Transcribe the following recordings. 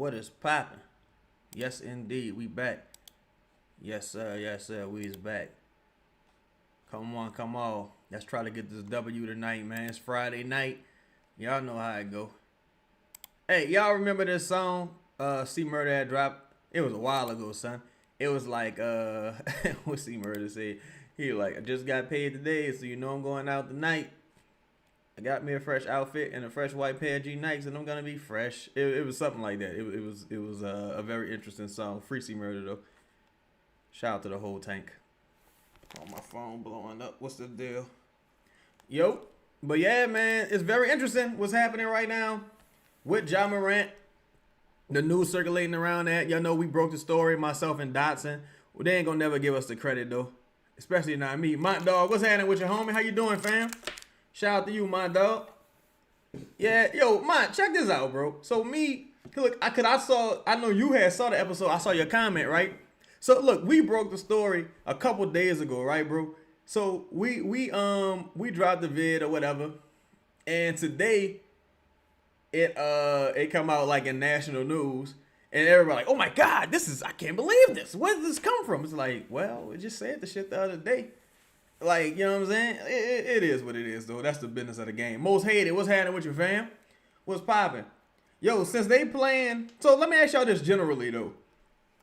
What is popping? Yes, indeed. We back. Yes, sir. Yes, sir. We is back. Come on, come on. Let's try to get this W tonight, man. It's Friday night. Y'all know how it go. Hey, y'all remember this song? C Murder had dropped. It was a while ago, son. It was like, what C Murder said? He like, I just got paid today, so you know I'm going out tonight. I got me a fresh outfit and a fresh white pair of G Nikes, and I'm gonna be fresh. It was something like that. It was a very interesting song. Free C Murder though. Shout out to the whole tank. Oh, my phone blowing up. What's the deal? Yo, but yeah, man, it's very interesting what's happening right now with Ja Morant. The news circulating around that. Y'all know we broke the story, myself and Dotson. Well, they ain't gonna never give us the credit though, especially not me. My dog, what's happening with your homie? How you doing, fam? Shout out to you, my dog. Yeah, yo, man, check this out, bro. So me, look, I know you had saw the episode. I saw your comment, right? So look, we broke the story a couple days ago, right, bro? So we dropped the vid or whatever, and today it come out like in national news, and everybody like, oh my God, I can't believe this. Where did this come from? It's like, well, we just said the shit the other day. Like, you know what I'm saying? It is what it is, though. That's the business of the game. Most hated. What's happening with your fam? What's popping? Yo, since they playing... So, let me ask y'all this generally, though.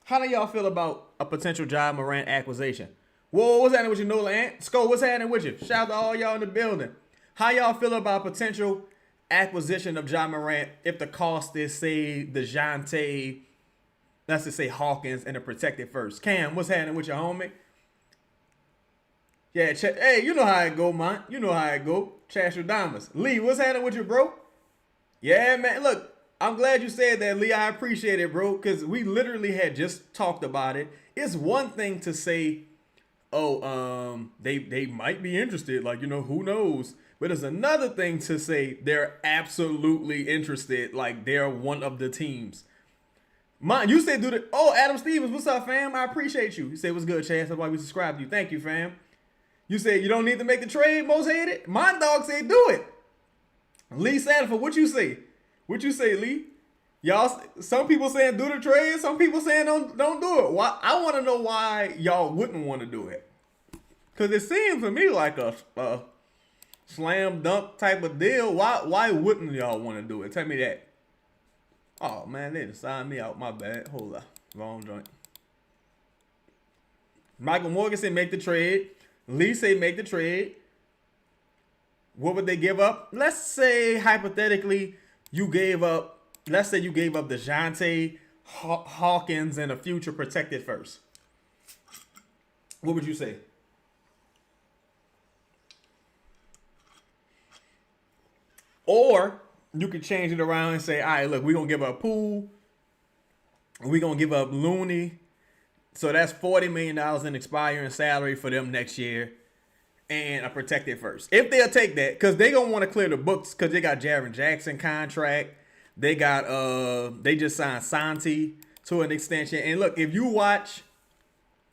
How do y'all feel about a potential Ja Morant acquisition? Whoa, what's happening with you, Nola Ant? Sko, what's happening with you? Shout out to all y'all in the building. How y'all feel about potential acquisition of Ja Morant if the cost is, say, DeJounte, let's just say Hawkins, and a protected first? Cam, what's happening with your homie? Yeah, hey, you know how it go, man. You know how it go. Chashadamas. Lee, what's happening with you, bro? Yeah, man. Look, I'm glad you said that, Lee. I appreciate it, bro, because we literally had just talked about it. It's one thing to say, oh, they might be interested. Like, you know, who knows? But it's another thing to say they're absolutely interested. Like, they're one of the teams. You said, dude, Adam Stevens, what's up, fam? I appreciate you. You said, what's good, Chance? That's why we subscribe to you. Thank you, fam. You said you don't need to make the trade, most hated? My dog said do it. Lee Sanford, what you say? What you say, Lee? Y'all, some people saying do the trade, some people saying don't do it. Why? I want to know why y'all wouldn't want to do it. Because it seems to me like a slam dunk type of deal. Why wouldn't y'all want to do it? Tell me that. Oh, man, they just signed me out. My bad. Hold on. Wrong joint. Michael Morgan said make the trade. Lee say make the trade. What would they give up? Let's say hypothetically let's say you gave up DeJounte, Hawkins, and a future protected first. What would you say? Or you could change it around and say, all right, look, we're going to give up Poole. We're going to give up Looney. So that's $40 million in expiring salary for them next year and a protected first. If they'll take that, because they're going to want to clear the books because they got Jaren Jackson contract. They got, they just signed Santi to an extension. And look, if you watch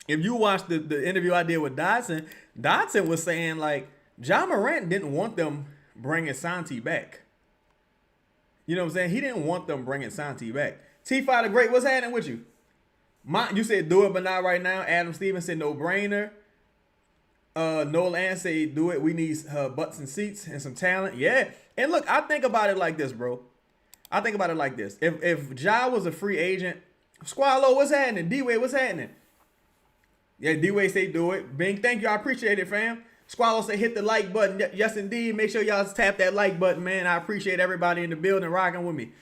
the interview I did with Dotson was saying, like, Ja Morant didn't want them bringing Santi back. You know what I'm saying? He didn't want them bringing Santi back. T5 the Great, what's happening with you? You said do it, but not right now. Adam Stevens said no brainer. Nolan said do it. We need butts and seats and some talent. Yeah. And look, I think about it like this, bro. I think about it like this. If Ja was a free agent, Squallow, what's happening? D-Wade, what's happening? Yeah, D-Wade say do it. Bing, thank you. I appreciate it, fam. Squallow say hit the like button. Yes, indeed. Make sure y'all tap that like button, man. I appreciate everybody in the building rocking with me.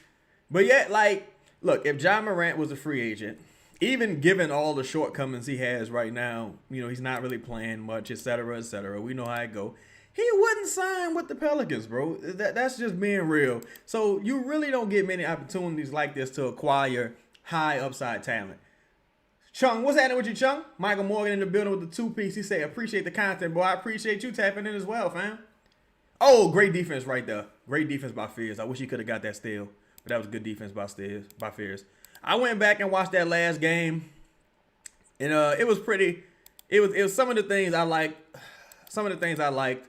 But yeah, like, look, if Ja Morant was a free agent, even given all the shortcomings he has right now, you know, he's not really playing much, et cetera, et cetera. We know how it go. He wouldn't sign with the Pelicans, bro. That's just being real. So you really don't get many opportunities like this to acquire high upside talent. Chung, what's happening with you, Chung? Michael Morgan in the building with the two-piece. He said, appreciate the content, boy. I appreciate you tapping in as well, fam. Oh, great defense right there. Great defense by Fears. I wish he could have got that steal. But that was good defense by Fears. I went back and watched that last game, and it was pretty. It was some of the things I liked. Some of the things I liked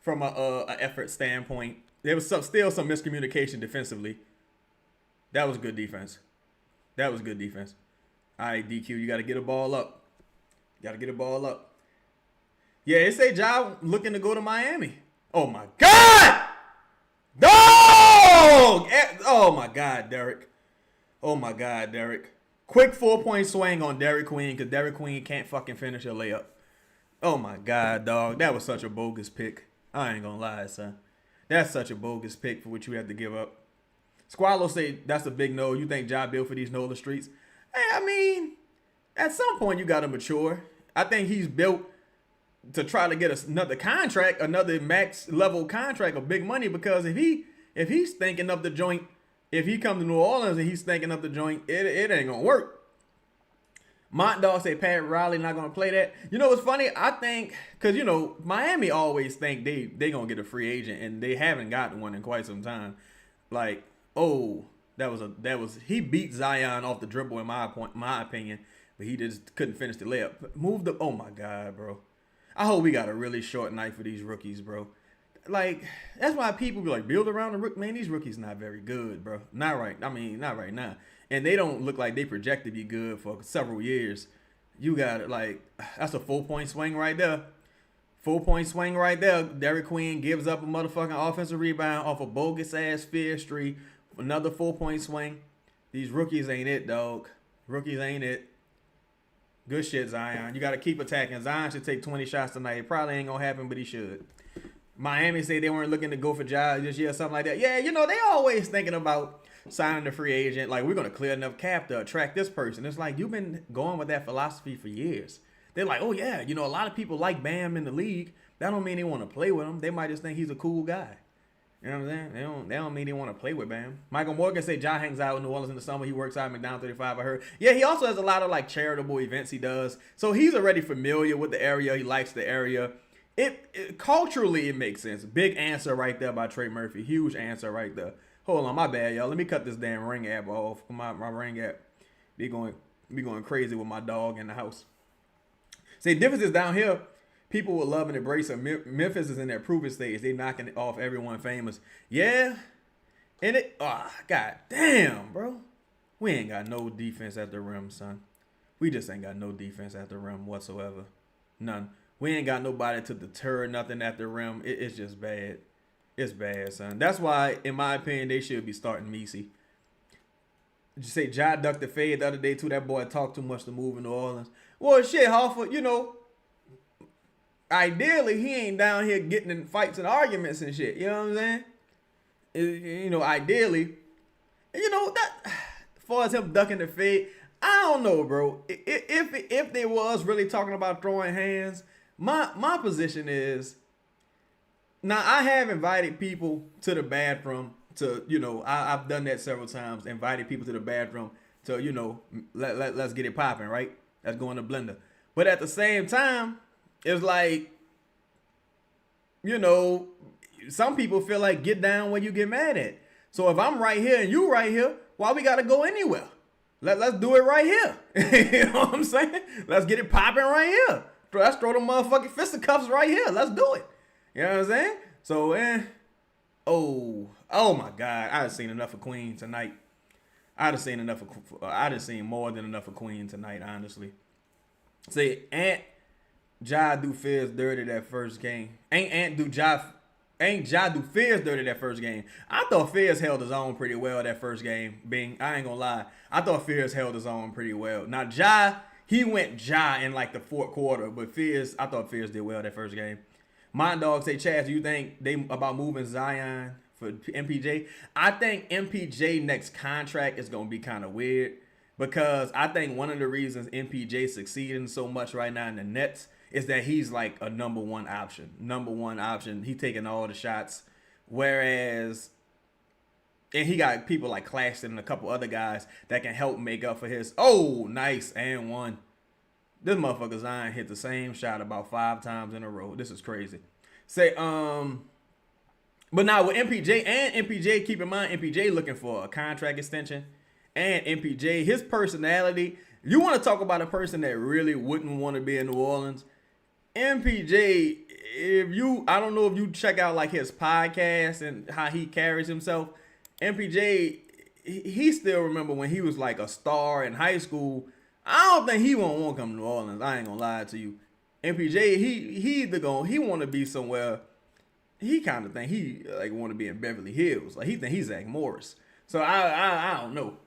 from a effort standpoint. There was still some miscommunication defensively. That was good defense. That was good defense. All right, DQ, you got to get a ball up. Got to get a ball up. Yeah, it say Ja looking to go to Miami. Oh, my God! Dog! Oh, my God, Derek. Oh, my God, Derek. Quick 4-point swing on Derek Queen because Derek Queen can't fucking finish a layup. Oh, my God, dog. That was such a bogus pick. I ain't going to lie, son. That's such a bogus pick for what you have to give up. Squallow say that's a big no. You think Ja built for these NOLA streets? Hey, I mean, at some point you got to mature. I think he's built to try to get another contract, another max level contract of big money, because if he's thinking up the joint, if he comes to New Orleans and he's thinking up the joint, it ain't gonna work. Mont Dog say Pat Riley not gonna play that. You know what's funny? I think because Miami always think they gonna get a free agent, and they haven't gotten one in quite some time. Like, he beat Zion off the dribble in my opinion, but he just couldn't finish the layup. Oh my God, bro. I hope we got a really short night for these rookies, bro. Like, that's why people be like, build around the rookie. Man, these rookies not very good, bro. Not right now. And they don't look like they project to be good for several years. You got it, like, that's a 4-point swing right there. 4-point swing right there. Derek Queen gives up a motherfucking offensive rebound off a bogus-ass fear streak. Another 4-point swing. These rookies ain't it, dog. Rookies ain't it. Good shit, Zion. You got to keep attacking. Zion should take 20 shots tonight. It probably ain't going to happen, but he should. Miami say they weren't looking to go for Ja this year, something like that. Yeah, they always thinking about signing a free agent. Like, we're going to clear enough cap to attract this person. It's like, you've been going with that philosophy for years. They're like, oh, yeah, a lot of people like Bam in the league. That don't mean they want to play with him. They might just think he's a cool guy. You know what I'm saying? They don't mean they want to play with Bam. Michael Morgan said Ja hangs out in New Orleans in the summer. He works out at McDonald 35, I heard. Yeah, he also has a lot of, like, charitable events he does. So he's already familiar with the area. He likes the area. Culturally, it makes sense. Big answer right there by Trey Murphy. Huge answer right there. Hold on, my bad, y'all. Let me cut this damn Ring app off. My Ring app be going crazy with my dog in the house. See, difference is down here. People will love and embrace him. Memphis is in their proving stage. They knocking off everyone famous. Yeah. And God damn, bro. We ain't got no defense at the rim, son. We just ain't got no defense at the rim whatsoever. None. We ain't got nobody to deter nothing at the rim. It's just bad. It's bad, son. That's why, in my opinion, they should be starting Messi. Did you say Ja ducked the fade the other day, too? That boy talked too much to move in New Orleans. Well, shit, Hartford, ideally, he ain't down here getting in fights and arguments and shit. You know what I'm saying? Ideally. That as far as him ducking the fade, I don't know, bro. If they was really talking about throwing hands, my position is, now I have invited people to the bathroom to, I've done that several times, invited people to the bathroom to, let's get it popping, right? Let's go in the blender. But at the same time, it's like, some people feel like get down when you get mad at. So if I'm right here and you right here, why we got to go anywhere? Let's do it right here. You know what I'm saying? Let's get it popping right here. Let's throw the motherfucking fisticuffs right here. Let's do it. You know what I'm saying? So, oh my God. I done seen enough of Queen tonight. I done seen more than enough of Queen tonight, honestly. Say, Ja do Fizz dirty that first game. Ain't Ja do Fizz dirty that first game. I thought Fizz held his own pretty well that first game. I ain't gonna lie. I thought Fizz held his own pretty well. Now he went in like the fourth quarter, but I thought Fizz did well that first game. My dog say, Chaz, do you think they about moving Zion for MPJ? I think MPJ next contract is gonna be kind of weird, because I think one of the reasons MPJ succeeding so much right now in the Nets is that he's like a number one option. He taking all the shots. Whereas, and he got people like Claxton and a couple other guys that can help make up for his, nice, and one. This motherfucker Zion hit the same shot about 5 times in a row. This is crazy. But now with MPJ, keep in mind, MPJ looking for a contract extension. And MPJ, his personality, you want to talk about a person that really wouldn't want to be in New Orleans. MPJ, I don't know if you check out like his podcast and how he carries himself. MPJ, he still remember when he was like a star in high school. I don't think he won't want to come to New Orleans. I ain't gonna lie to you. MPJ, he either he want to be somewhere. He kind of think he like want to be in Beverly Hills. Like he think he's Zach Morris. So I don't know.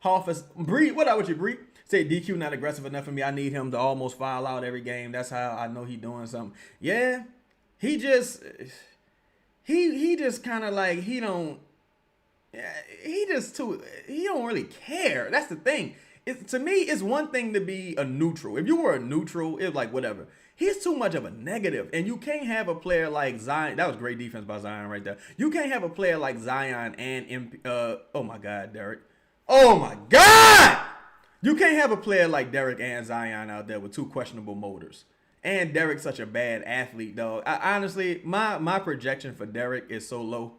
Hoffus, Bree, what up with you, Bree? Say DQ not aggressive enough for me. I need him to almost foul out every game. That's how I know he doing something. Yeah, he just kind of like he don't really care. That's the thing. To me, it's one thing to be a neutral. If you were a neutral, it's like whatever. He's too much of a negative, and you can't have a player like Zion. That was great defense by Zion right there. You can't have a player like Zion and oh my God, Derek. Oh my God, you can't have a player like Derek and Zion out there with two questionable motors. And Derek's such a bad athlete, dog. I honestly, my projection for Derek is so low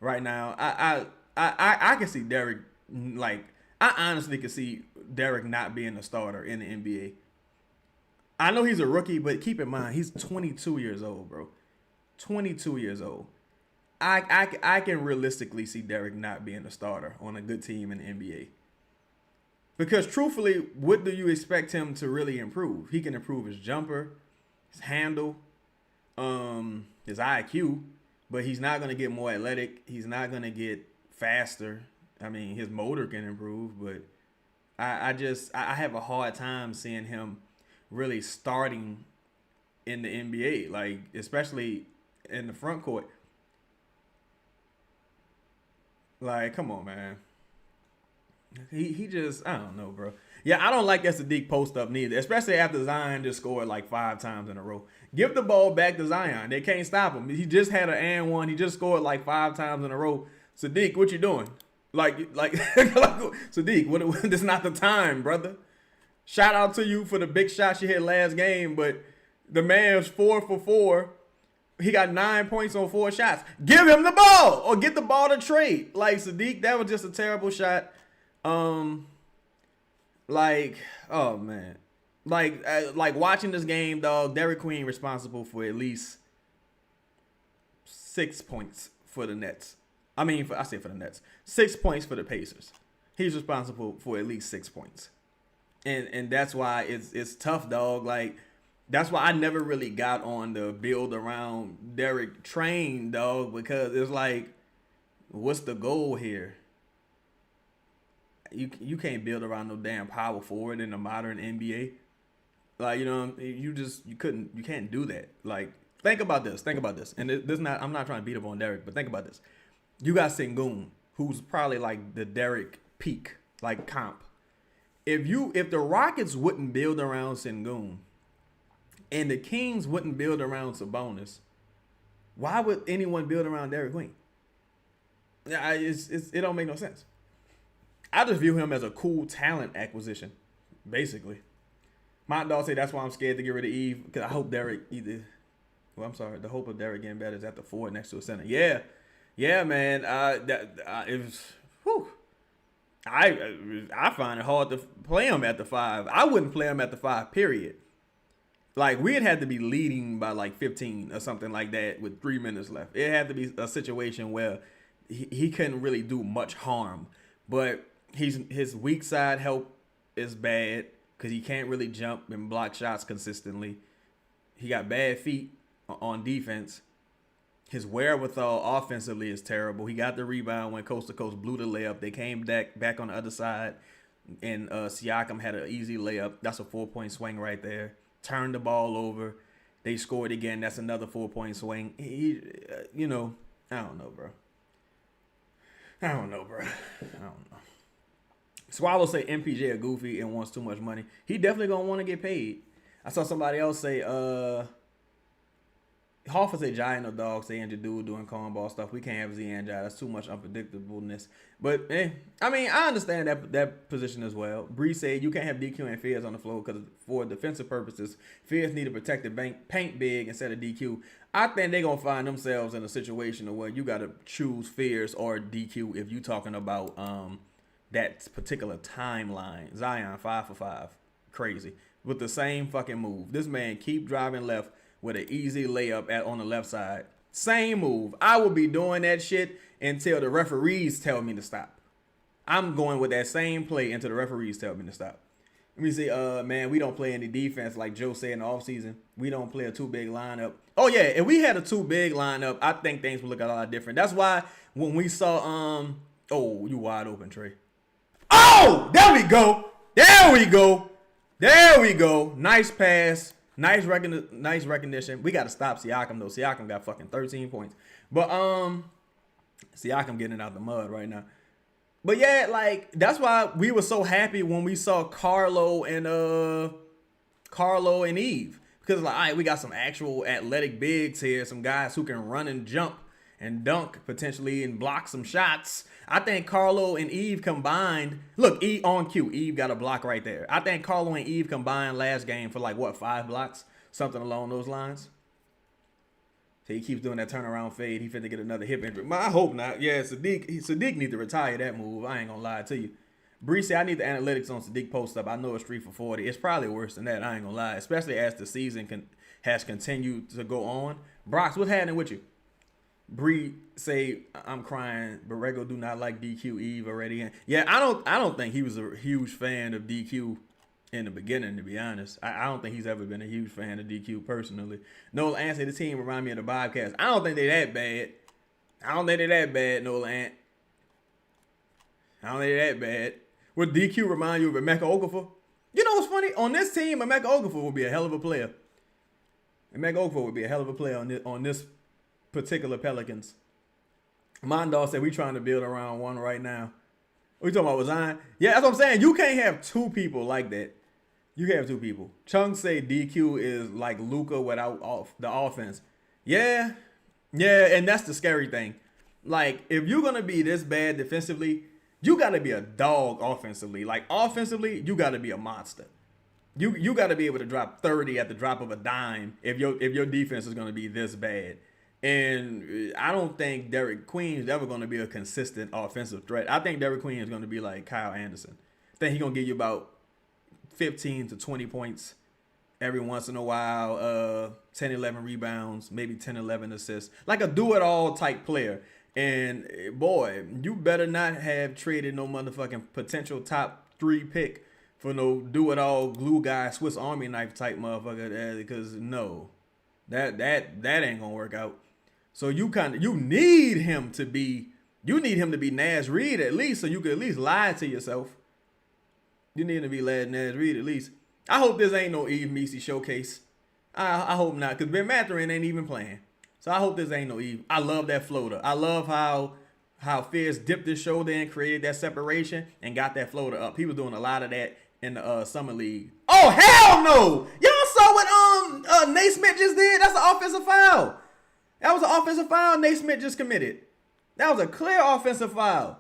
right now. I can see Derek like. I honestly could see Derek not being a starter in the NBA. I know he's a rookie, but keep in mind, he's 22 years old, bro. 22 years old. I can realistically see Derek not being a starter on a good team in the NBA. Because truthfully, what do you expect him to really improve? He can improve his jumper, his handle, his IQ, but he's not going to get more athletic. He's not going to get faster. I mean, his motor can improve, but I have a hard time seeing him really starting in the NBA, like especially in the front court. Like, come on, man. He just, I don't know, bro. Yeah, I don't like that Sadiq post up neither, especially after Zion just scored like 5 times in a row. Give the ball back to Zion. They can't stop him. He just had an and one. He just scored like 5 times in a row. Sadiq, what you doing? Like Sadiq, this is not the time, brother. Shout out to you for the big shots you hit last game, but the man's 4 for 4. He got 9 points on 4 shots. Give him the ball or get the ball to trade. Like Sadiq, that was just a terrible shot. Like, oh man, like watching this game, dog. Derek Queen responsible for at least 6 points for the Nets. I mean, for the Nets. 6 points for the Pacers. He's responsible for at least 6 points. And that's why it's tough, dog. Like, that's why I never really got on the build around Derek train, dog, because it's like, what's the goal here? You can't build around no damn power forward in the modern NBA. Like, you know, you can't do that. Like, think about this. And I'm not trying to beat up on Derek, but think about this. You got Sengun, who's probably like the Derek peak, like comp. If the Rockets wouldn't build around Sengun and the Kings wouldn't build around Sabonis, why would anyone build around Derek Queen? It don't make no sense. I just view him as a cool talent acquisition, basically. My dog say that's why I'm scared to get rid of Eve, because I hope Derek the hope of Derek getting better is at the 4 next to a center. Yeah, man. It was. Whew. I find it hard to play him at the 5. I wouldn't play him at the 5, period. Like, we'd have to be leading by like 15 or something like that with 3 minutes left. It had to be a situation where he couldn't really do much harm. But his weak side help is bad because he can't really jump and block shots consistently. He got bad feet on defense. His wherewithal offensively is terrible. He got the rebound when Coast to Coast blew the layup. They came back on the other side, and Siakam had an easy layup. That's a 4-point swing right there. Turned the ball over. They scored again. That's another 4-point swing. I don't know, bro. I don't know. Swallow say MPJ a goofy and wants too much money. He definitely gonna want to get paid. I saw somebody else say, Hoffa say Jai and the dog say Andrew Dude doing cornball stuff. We can't have Z and Jai. That's too much unpredictableness. But I mean, I understand that position as well. Bree said you can't have DQ and Fierce on the floor because for defensive purposes, Fierce need to protect the paint big instead of DQ. I think they're gonna find themselves in a situation where you gotta choose Fierce or DQ if you talking about that particular timeline. Zion 5 for 5, crazy with the same fucking move. This man keep driving left with an easy layup on the left side. Same move. I will be doing that shit until the referees tell me to stop. I'm going with that same play until the referees tell me to stop. Let me see, man, we don't play any defense like Joe said in the offseason. We don't play a too big lineup. Oh, yeah, if we had a too big lineup, I think things would look a lot different. That's why when we saw, oh, you wide open, Trey. Oh, there we go. There we go. There we go. Nice pass. Nice recognition. We got to stop Siakam, though. Siakam got fucking 13 points. But, Siakam getting out the mud right now. But yeah, like, that's why we were so happy when we saw Carlo and Eve. Because, like, all right, we got some actual athletic bigs here. Some guys who can run and jump and dunk potentially and block some shots. I think Carlo and Eve combined. Look, Eve on cue. Eve got a block right there. I think Carlo and Eve combined last game for like, what, 5 blocks? Something along those lines. So he keeps doing that turnaround fade. He finna get another hip injury. I hope not. Yeah, Sadiq need to retire that move. I ain't gonna lie to you. Bree said, I need the analytics on Sadiq post up. I know it's 3 for 40. It's probably worse than that. I ain't gonna lie. Especially as the season has continued to go on. Brox, what's happening with you? Bree say, I'm crying. Borrego do not like DQ Eve already. And yeah, I don't think he was a huge fan of DQ in the beginning, to be honest. I don't think he's ever been a huge fan of DQ personally. Noel Ant said the team remind me of the Bobcats. I don't think they that bad. Noel Ant. I don't think they that bad. Would DQ remind you of Emeka Okafor? You know what's funny? On this team, Emeka Okafor would be a hell of a player. On this particular Pelicans. Mondal said we trying to build around one right now. What you talking about, Zion? Yeah, that's what I'm saying. You can't have 2 people like that. You can have 2 people. Chung say DQ is like Luka without the offense. Yeah, and that's the scary thing. Like, if you're going to be this bad defensively, you got to be a dog offensively. Like, offensively, you got to be a monster. You got to be able to drop 30 at the drop of a dime if your defense is going to be this bad. And I don't think Derek Queen is ever going to be a consistent offensive threat. I think Derek Queen is going to be like Kyle Anderson. I think he's going to give you about 15 to 20 points every once in a while, 10, 11 rebounds, maybe 10, 11 assists. Like a do-it-all type player. And, boy, you better not have traded no motherfucking potential top 3 pick for no do-it-all glue guy, Swiss Army knife type motherfucker. Because, no, that ain't going to work out. So you need him to be Naz Reid at least, so you can at least lie to yourself. You need to be Naz Reid at least. I hope this ain't no Eve Meesey showcase. I hope not, because Ben Mathurin ain't even playing. So I hope this ain't no Eve. I love that floater. I love how Fierce dipped his shoulder and created that separation and got that floater up. He was doing a lot of that in the Summer League. Oh, hell no! Y'all saw what Naismith just did? That's an offensive foul. That was an offensive foul Naismith just committed. That was a clear offensive foul.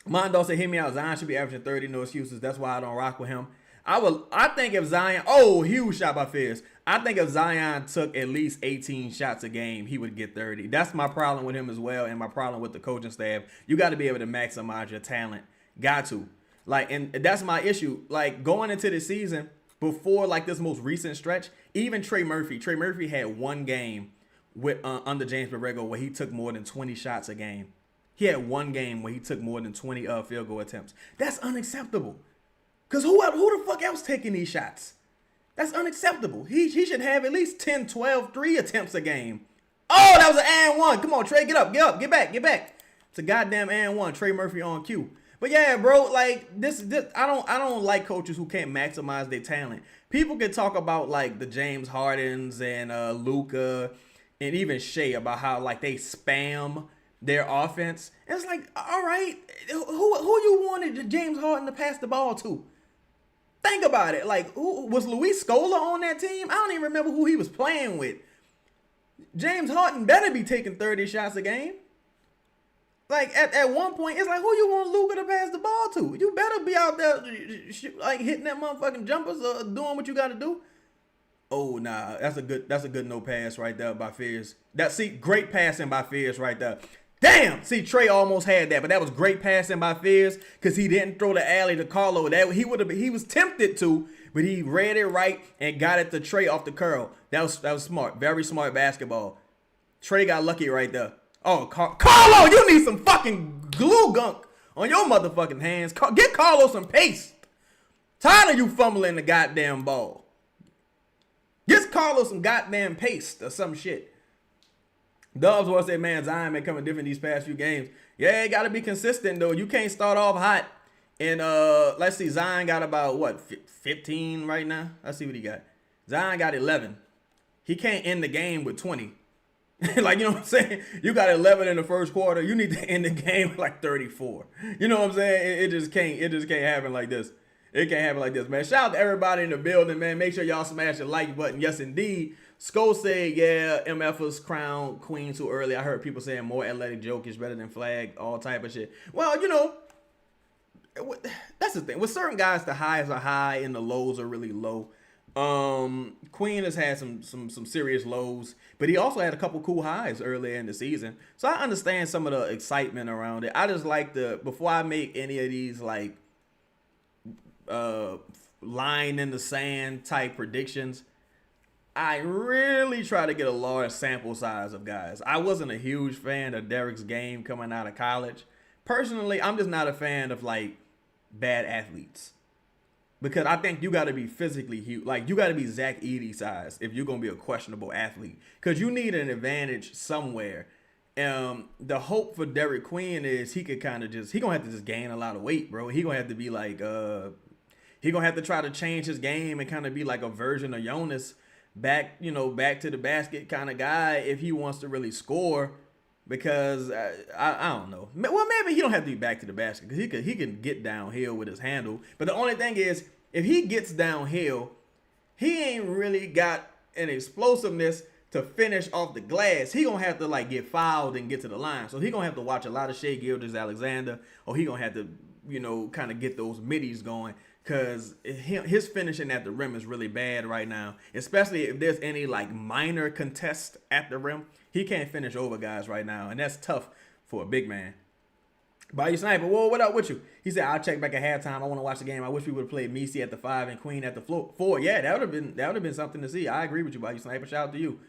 Mondo said, hear me out. Zion should be averaging 30, no excuses. That's why I don't rock with him. I think if Zion, huge shot by Fierce. I think if Zion took at least 18 shots a game, he would get 30. That's my problem with him as well, and my problem with the coaching staff. You got to be able to maximize your talent. Got to. Like, and that's my issue. Like, going into the season, before like this most recent stretch, even Trey Murphy had one game with under James Borrego where he took more than 20 shots a game. He had one game where he took more than 20 field goal attempts. That's unacceptable. Because who the fuck else taking these shots? That's unacceptable. He should have at least 10, 12, 3 attempts a game. Oh, that was an and one. Come on, Trey, get up, get back. It's a goddamn and one. Trey Murphy on cue. But yeah, bro, like this I don't like coaches who can't maximize their talent. People can talk about like the James Hardens and Luka and even Shea about how like they spam their offense. And it's like, all right, who you wanted James Harden to pass the ball to? Think about it. Like, who was Luis Scola on that team? I don't even remember who he was playing with. James Harden better be taking 30 shots a game. Like, at one point, it's like, who you want Luka to pass the ball to? You better be out there, like, hitting that motherfucking jumpers or doing what you got to do. Oh, nah, that's a good no pass right there by Fierce. Great passing by Fierce right there. Damn! See, Trey almost had that, but that was great passing by Fierce because he didn't throw the alley to Carlo. He was tempted to, but he read it right and got it to Trey off the curl. That was smart. Very smart basketball. Trey got lucky right there. Oh, Carlo, you need some fucking glue gunk on your motherfucking hands. Get Carlos some pace. Tired of you fumbling the goddamn ball. Get Carlos some goddamn pace or some shit. Dubs want to say, man, Zion been coming different these past few games. Yeah, it got to be consistent, though. You can't start off hot. And let's see, Zion got about, what, 15 right now? Let's see what he got. Zion got 11. He can't end the game with 20. Like, you know what I'm saying? You got 11 in the first quarter. You need to end the game with like 34. You know what I'm saying? It just can't happen like this. It can't happen like this, man. Shout out to everybody in the building, man. Make sure y'all smash the like button. Yes, indeed. Sko said, yeah, MF was crowned queen too early. I heard people saying more athletic Jokic better than Flag, all type of shit. Well, you know, that's the thing. With certain guys, the highs are high and the lows are really low. Queen has had some serious lows, but he also had a couple cool highs earlier in the season. So I understand some of the excitement around it. I just like before I make any of these like line in the sand type predictions, I really try to get a large sample size of guys. I wasn't a huge fan of Derek's game coming out of college. Personally, I'm just not a fan of like bad athletes. Because I think you got to be physically huge. Like, you got to be Zach Edey size if you're going to be a questionable athlete. Because you need an advantage somewhere. The hope for Derek Queen is he could kind of just, he going to have to just gain a lot of weight, bro. He going to have to be like, he going to have to try to change his game and kind of be like a version of Jonas back to the basket kind of guy if he wants to really score. Because I don't know. Well, maybe he don't have to be back to the basket because he can get downhill with his handle. But the only thing is, if he gets downhill, he ain't really got an explosiveness to finish off the glass. He gonna have to like get fouled and get to the line. So he gonna have to watch a lot of Shai Gilgeous-Alexander, or he gonna have to kind of get those middies going. Because his finishing at the rim is really bad right now, especially if there's any like minor contest at the rim. He can't finish over guys right now, and that's tough for a big man. Bayou Sniper, whoa, what up with you? He said, I'll check back at halftime. I want to watch the game. I wish we would have played Misi at the 5 and Queen at the 4. Yeah, that would have been something to see. I agree with you, Bayou Sniper. Shout out to you.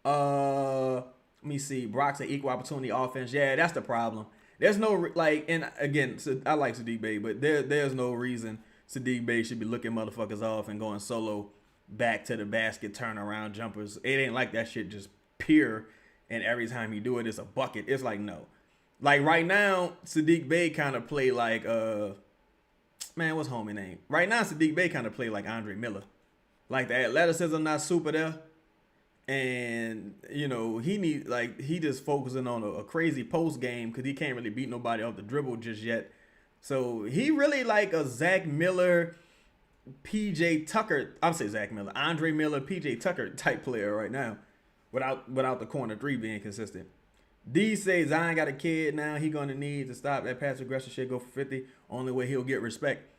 Let me see. Brock's an equal opportunity offense. Yeah, that's the problem. There's no, like, and again, I like Sadiq Bey, but there's no reason Sadiq Bey should be looking motherfuckers off and going solo back to the basket, turnaround jumpers. It ain't like that shit just pure, and every time you do it, it's a bucket. It's like, no. Like, right now, Sadiq Bey kind of play like, man, what's homie name? Right now, Sadiq Bey kind of play like Andre Miller. Like, the athleticism not super there. And, he just focusing on a crazy post game because he can't really beat nobody off the dribble just yet. So he really like a Zach Miller, PJ Tucker. I'm saying Zach Miller, Andre Miller, PJ Tucker type player right now, without the corner 3 being consistent. D says Zion got a kid now. He gonna need to stop that passive aggressive shit. Go for 50. Only way he'll get respect.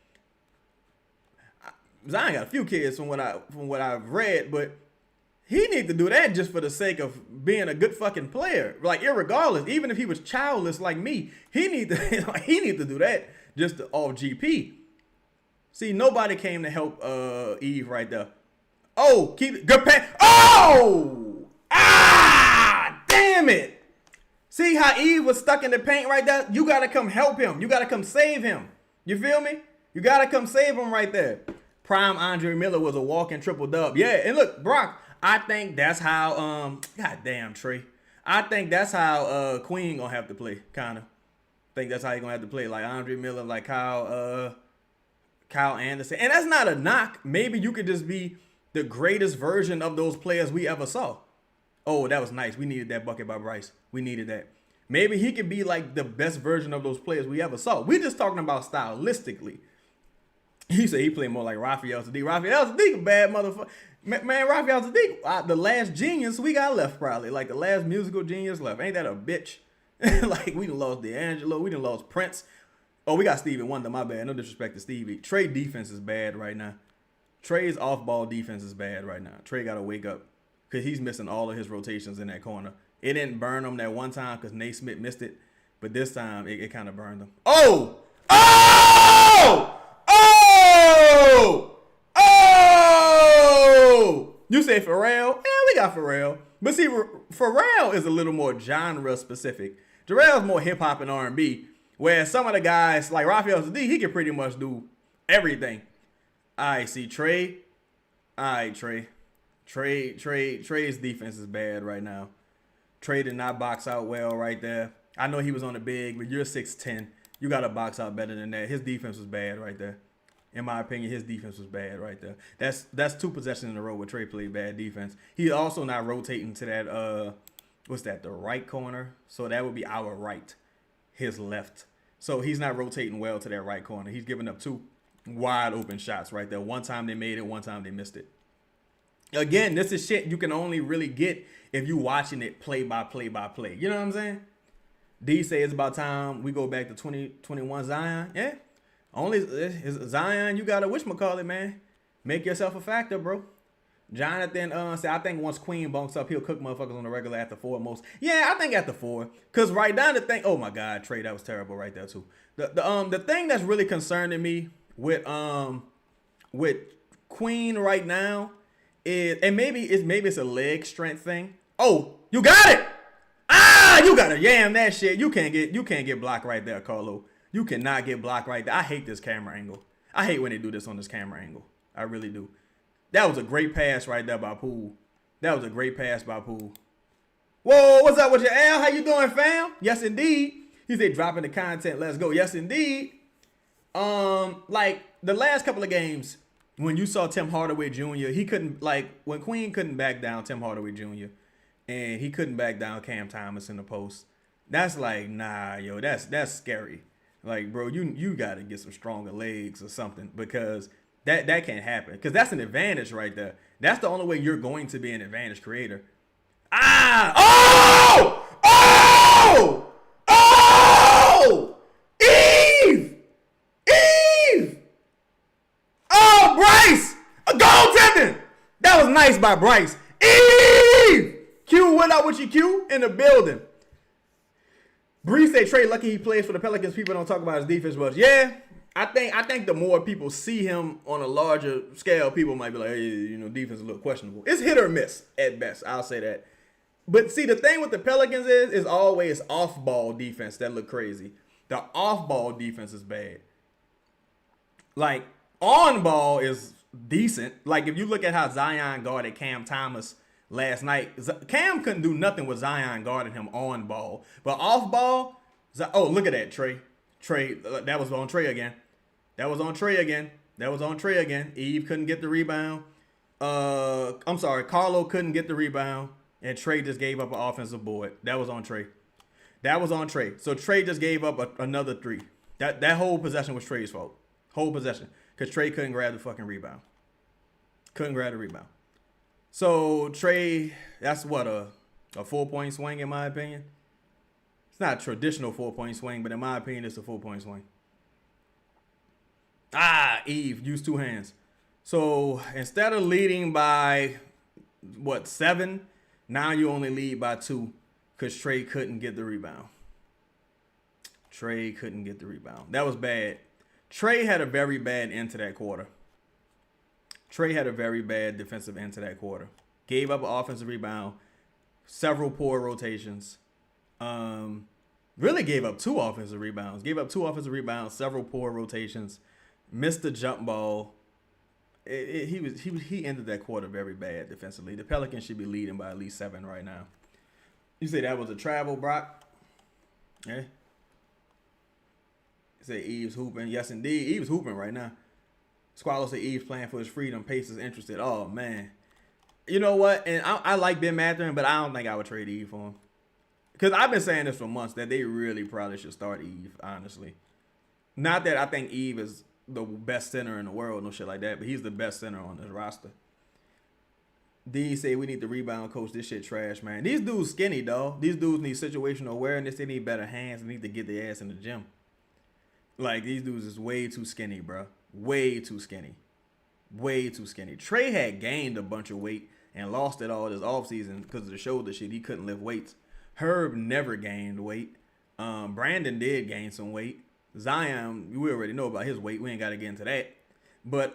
Zion got a few kids from what I've read, but he need to do that just for the sake of being a good fucking player. Like, irregardless, even if he was childless like me, he need to do that just off GP. See, nobody came to help Eve right there. Oh, keep it good pass. Oh! Damn it! See how Eve was stuck in the paint right there? You gotta come help him. You gotta come save him. You feel me? You gotta come save him right there. Prime Andre Miller was a walking triple dub. Yeah, and look, Brock, I think that's how goddamn Trey. I think that's how Queen gonna have to play, kinda. Think that's how he gonna have to play. Like Andre Miller, like Kyle Anderson. And that's not a knock. Maybe you could just be the greatest version of those players we ever saw. Oh, that was nice. We needed that bucket by Bryce. We needed that. Maybe he could be like the best version of those players we ever saw. We're just talking about stylistically. He said he played more like Raphael Sadiq. Raphael Sadiq, a bad motherfucker. Man, Raphael Sadiq, the last genius we got left probably. Like the last musical genius left. Ain't that a bitch? Like, we done lost D'Angelo. We done lost Prince. Oh, we got Stevie Wonder. My bad. No disrespect to Stevie. Trey defense is bad right now. Trey's off-ball defense is bad right now. Trey got to wake up because he's missing all of his rotations in that corner. It didn't burn him that one time because Naismith missed it. But this time, it kind of burned him. Oh! Oh! Oh! Oh! You say Pharrell? Yeah, we got Pharrell. But see, Pharrell is a little more genre specific. Jarrell's more hip hop and R&B, Where some of the guys, like Rafael Sadiq, he can pretty much do everything. All right, see, Trey. All right, Trey. Trey's defense is bad right now. Trey did not box out well right there. I know he was on the big, but you're 6'10". You got to box out better than that. His defense was bad right there. In my opinion, his defense was bad right there. That's 2 possessions in a row where Trey played bad defense. He's also not rotating to that, what's that, the right corner? So that would be our right, his left. So he's not rotating well to that right corner. He's giving up 2 wide open shots right there. One time they made it, one time they missed it. Again, this is shit you can only really get if you watching it play by play by play. You know what I'm saying? D say it's about time we go back to 2021 Zion. Yeah. Only Zion, you gotta whatchamacallit, man. Make yourself a factor, bro. Jonathan said, I think once Queen bunks up, he'll cook motherfuckers on the regular after 4 most. Yeah, I think after 4. Cause right down the thing. Oh my God, Trey, that was terrible right there too. The thing that's really concerning me with Queen right now is, and maybe it's a leg strength thing. Oh, you got it. You gotta yam that shit. You can't get blocked right there, Carlo. You cannot get blocked right there. I hate this camera angle. I hate when they do this on this camera angle. I really do. That was a great pass right there by Poole. That was a great pass by Poole. Whoa, what's up with your Al? How you doing, fam? Yes, indeed. He said dropping the content. Let's go. Yes, indeed. Like the last couple of games, when you saw Tim Hardaway Jr., he couldn't, like, when Queen couldn't back down Tim Hardaway Jr., and he couldn't back down Cam Thomas in the post. That's like, nah, yo, that's scary. Like, bro, you got to get some stronger legs or something, because that can't happen. Because that's an advantage right there. That's the only way you're going to be an advantage creator. Eve! Oh, Bryce! A goaltending! That was nice by Bryce. Eve! Q, what up with you, Q? In the building. Bree say Trey lucky he plays for the Pelicans. People don't talk about his defense much. Yeah, I think the more people see him on a larger scale, people might be like, hey, you know, defense is a little questionable. It's hit or miss at best. I'll say that. But see, the thing with the Pelicans is always off-ball defense that look crazy. The off-ball defense is bad. Like, on-ball is decent. Like, if you look at how Zion guarded Cam Thomas last night, Cam couldn't do nothing with Zion guarding him on ball. But off ball, oh, look at that, Trey. That was on Trey again. Eve couldn't get the rebound. I'm sorry, Carlo couldn't get the rebound. And Trey just gave up an offensive board. That was on Trey. So Trey just gave up another 3. That whole possession was Trey's fault. Whole possession. Because Trey couldn't grab the fucking rebound. So Trey, that's what, a 4-point swing in my opinion. It's not a traditional 4-point swing, but in my opinion, it's a 4-point swing. Eve, use 2 hands. So instead of leading by, 7, now you only lead by 2 because Trey couldn't get the rebound. That was bad. Trey had a very bad end to that quarter. Trey had a very bad defensive end to that quarter. Gave up an offensive rebound, several poor rotations. Really gave up 2 offensive rebounds. Several poor rotations. Missed the jump ball. He ended that quarter very bad defensively. The Pelicans should be leading by at least 7 right now. You say that was a travel, Brock? Yeah. You say Eve's hooping. Yes, indeed. Eve's hooping right now. Squallow said Eve's playing for his freedom. Pacers interested. Oh, man. You know what? And I like Ben Mathurin, but I don't think I would trade Eve for him. Because I've been saying this for months, that they really probably should start Eve, honestly. Not that I think Eve is the best center in the world, no shit like that, but he's the best center on this roster. D say we need the rebound coach. This shit trash, man. These dudes skinny, dog. These dudes need situational awareness. They need better hands. They need to get their ass in the gym. Like, these dudes is way too skinny, bro. Way too skinny. Trey had gained a bunch of weight and lost it all this offseason because of the shoulder shit. He couldn't lift weights. Herb never gained weight. Brandon did gain some weight. Zion, we already know about his weight. We ain't got to get into that. But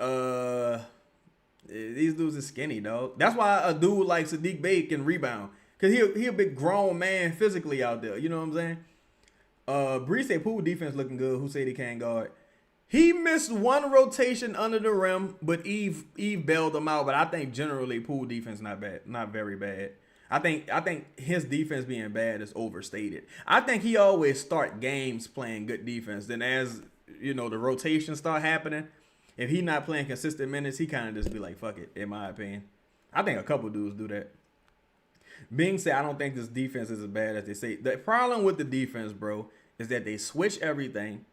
these dudes are skinny, dog. That's why a dude like Sadiq Bey can rebound. Because he a big grown man physically out there. You know what I'm saying? Bree say Poole defense looking good. Who said he can't guard? He missed one rotation under the rim, but Eve bailed him out. But I think generally Poole defense not bad, not very bad. I think his defense being bad is overstated. I think he always start games playing good defense. Then as the rotations start happening, if he not playing consistent minutes, he kind of just be like, fuck it, in my opinion. I think a couple dudes do that. Bing said, I don't think this defense is as bad as they say. The problem with the defense, bro, is that they switch everything.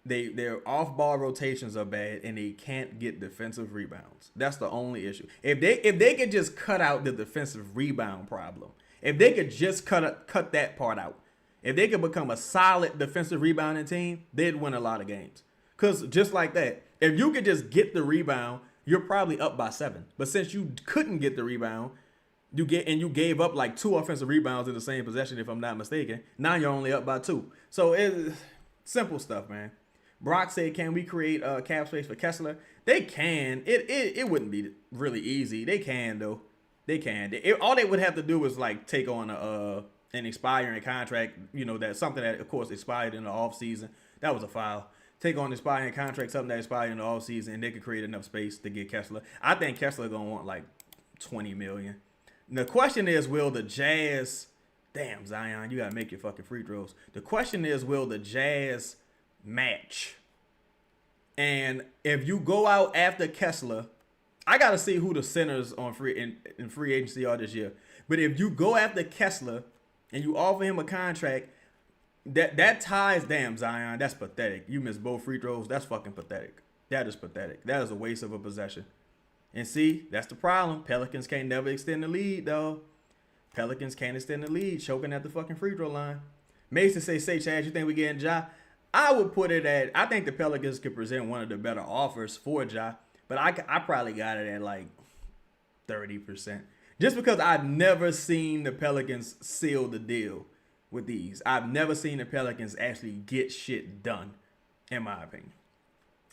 Their off-ball rotations are bad, and they can't get defensive rebounds. That's the only issue. If they could just cut out the defensive rebound problem, if they could just cut that part out, if they could become a solid defensive rebounding team, they'd win a lot of games. Because just like that, if you could just get the rebound, you're probably up by 7. But since you couldn't get the rebound, you gave up like 2 offensive rebounds in the same possession, if I'm not mistaken. Now you're only up by 2. So it's simple stuff, man. Brock said, can we create cap space for Kessler? They can. It wouldn't be really easy. They can, though. They can. All they would have to do is, like, take on an expiring contract, that's something that, of course, expired in the offseason. That was a foul. Take on an expiring contract, something that expired in the offseason, and they could create enough space to get Kessler. I think Kessler going to want, like, $20 million. The question is, will the Jazz... Damn, Zion, you got to make your fucking free throws. The question is, will the Jazz... match? And if you go out after Kessler, I gotta see who the centers on in free agency are this year. But if you go after Kessler and you offer him a contract, that ties, damn, Zion, that's pathetic. You missed both free throws. That's fucking pathetic. That is pathetic. That is a waste of a possession. And see, that's the problem. Pelicans can't never extend the lead, though. Pelicans can't extend the lead, choking at the fucking free throw line. Mason say, Chad, you think we getting Ja? I would put it at, I think the Pelicans could present one of the better offers for Ja, but I probably got it at like 30%. Just because I've never seen the Pelicans seal the deal with these. I've never seen the Pelicans actually get shit done, in my opinion.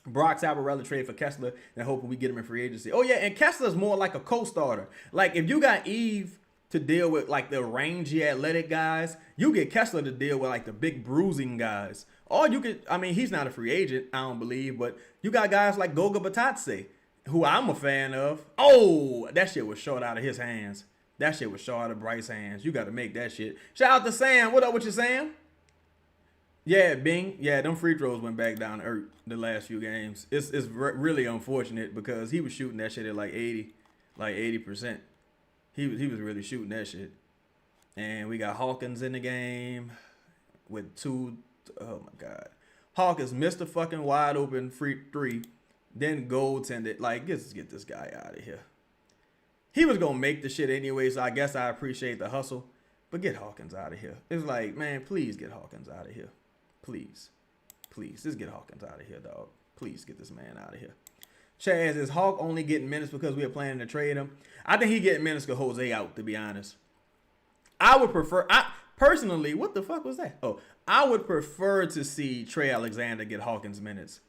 Brock's I would rather trade for Kessler than hoping we get him in free agency. Oh, yeah, and Kessler's more like a co-starter. Like, if you got Eve to deal with, like, the rangy athletic guys, you get Kessler to deal with, like, the big bruising guys. Or you could, I mean, he's not a free agent, I don't believe, but you got guys like Goga Batadze, who I'm a fan of. Oh, that shit was short out of his hands. That shit was short out of Bryce's hands. You got to make that shit. Shout out to Sam. What up with you, Sam? Yeah, Bing. Yeah, them free throws went back down to earth the last few games. It's really unfortunate because he was shooting that shit at like 80%. He was really shooting that shit. And we got Hawkins in the game with 2. Oh, my God. Hawkins missed a fucking wide open free 3. Then goaltended. Like, let's get this guy out of here. He was going to make the shit anyway, so I guess I appreciate the hustle. But get Hawkins out of here. It's like, man, please get Hawkins out of here. Please. Please. Just get Hawkins out of here, dog. Please get this man out of here. Chaz, is Hawk only getting minutes because we are planning to trade him? I think he getting minutes because Jose out, to be honest. I would prefer... Personally, what the fuck was that? Oh, I would prefer to see Trey Alexander get Hawkins minutes,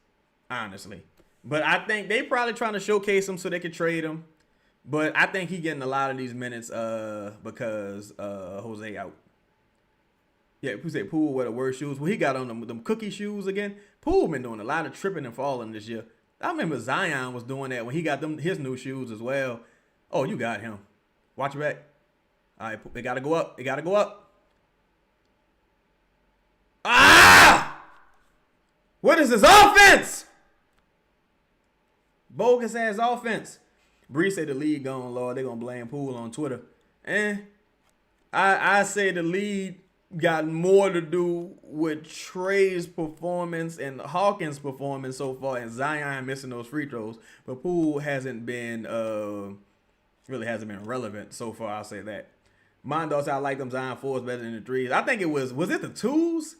honestly. But I think they probably trying to showcase him so they could trade him. But I think he getting a lot of these minutes because Jose out. Yeah, who said Poole wear the worst shoes? Well, he got on them cookie shoes again. Poole been doing a lot of tripping and falling this year. I remember Zion was doing that when he got his new shoes as well. Oh, you got him. Watch your back. All right, it got to go up. It got to go up. Ah! What is this offense? Bogus ass offense. Bree said the league gone, Lord. They're going to blame Poole on Twitter. I say the league got more to do with Trey's performance and Hawkins' performance so far, and Zion missing those free throws. But Poole hasn't been really hasn't been relevant so far. I'll say that. Mondo said I like them Zion 4s better than the 3s. I think it was it the 2s?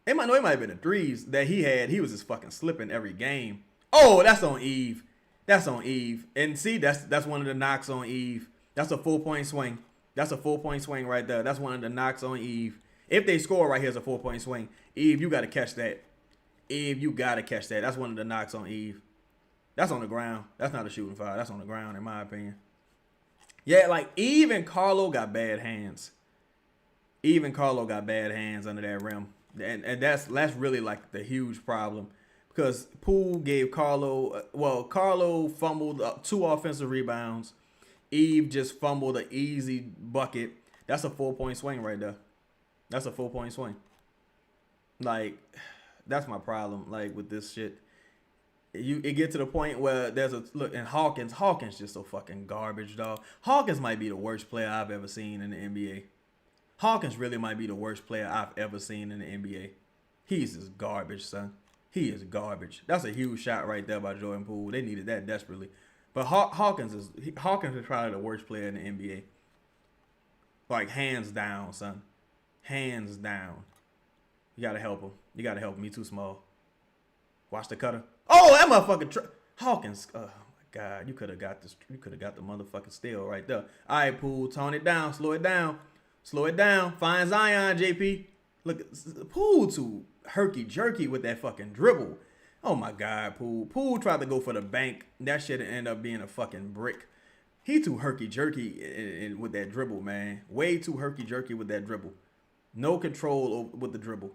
It might have been the 3s that he had. He was just fucking slipping every game. Oh, that's on Eve. That's on Eve. And see, that's one of the knocks on Eve. That's a 4-point swing. That's a 4-point swing right there. That's one of the knocks on Eve. If they score right here, it's a 4-point swing. Eve, you got to catch that. Eve, you got to catch that. That's one of the knocks on Eve. That's on the ground. That's not a shooting foul. That's on the ground, in my opinion. Yeah, like Eve and Carlo got bad hands. Eve and Carlo got bad hands under that rim. And that's really like the huge problem because Poole gave Carlo fumbled 2 offensive rebounds. Eve just fumbled an easy bucket. That's a 4-point swing right there. That's a 4-point swing. Like, that's my problem. Like with this shit, it get to the point where there's a look and Hawkins just so fucking garbage, dog. Hawkins might be the worst player I've ever seen in the NBA. Hawkins really might be the worst player I've ever seen in the NBA. He's just garbage, son. He is garbage. That's a huge shot right there by Jordan Poole. They needed that desperately. But Hawkins is probably the worst player in the NBA. Like, hands down, son. Hands down. You gotta help him. You gotta help him. He too small. Watch the cutter. Oh, that motherfucker. Hawkins. Oh, my God. You could have got this. You could have got the motherfucking steal right there. All right, Poole. Tone it down. Slow it down. Slow it down. Find Zion, JP. Look, Poole too herky-jerky with that fucking dribble. Oh, my God, Poole. Poole tried to go for the bank. That shit ended up being a fucking brick. He too herky-jerky with that dribble, man. Way too herky-jerky with that dribble. No control with the dribble.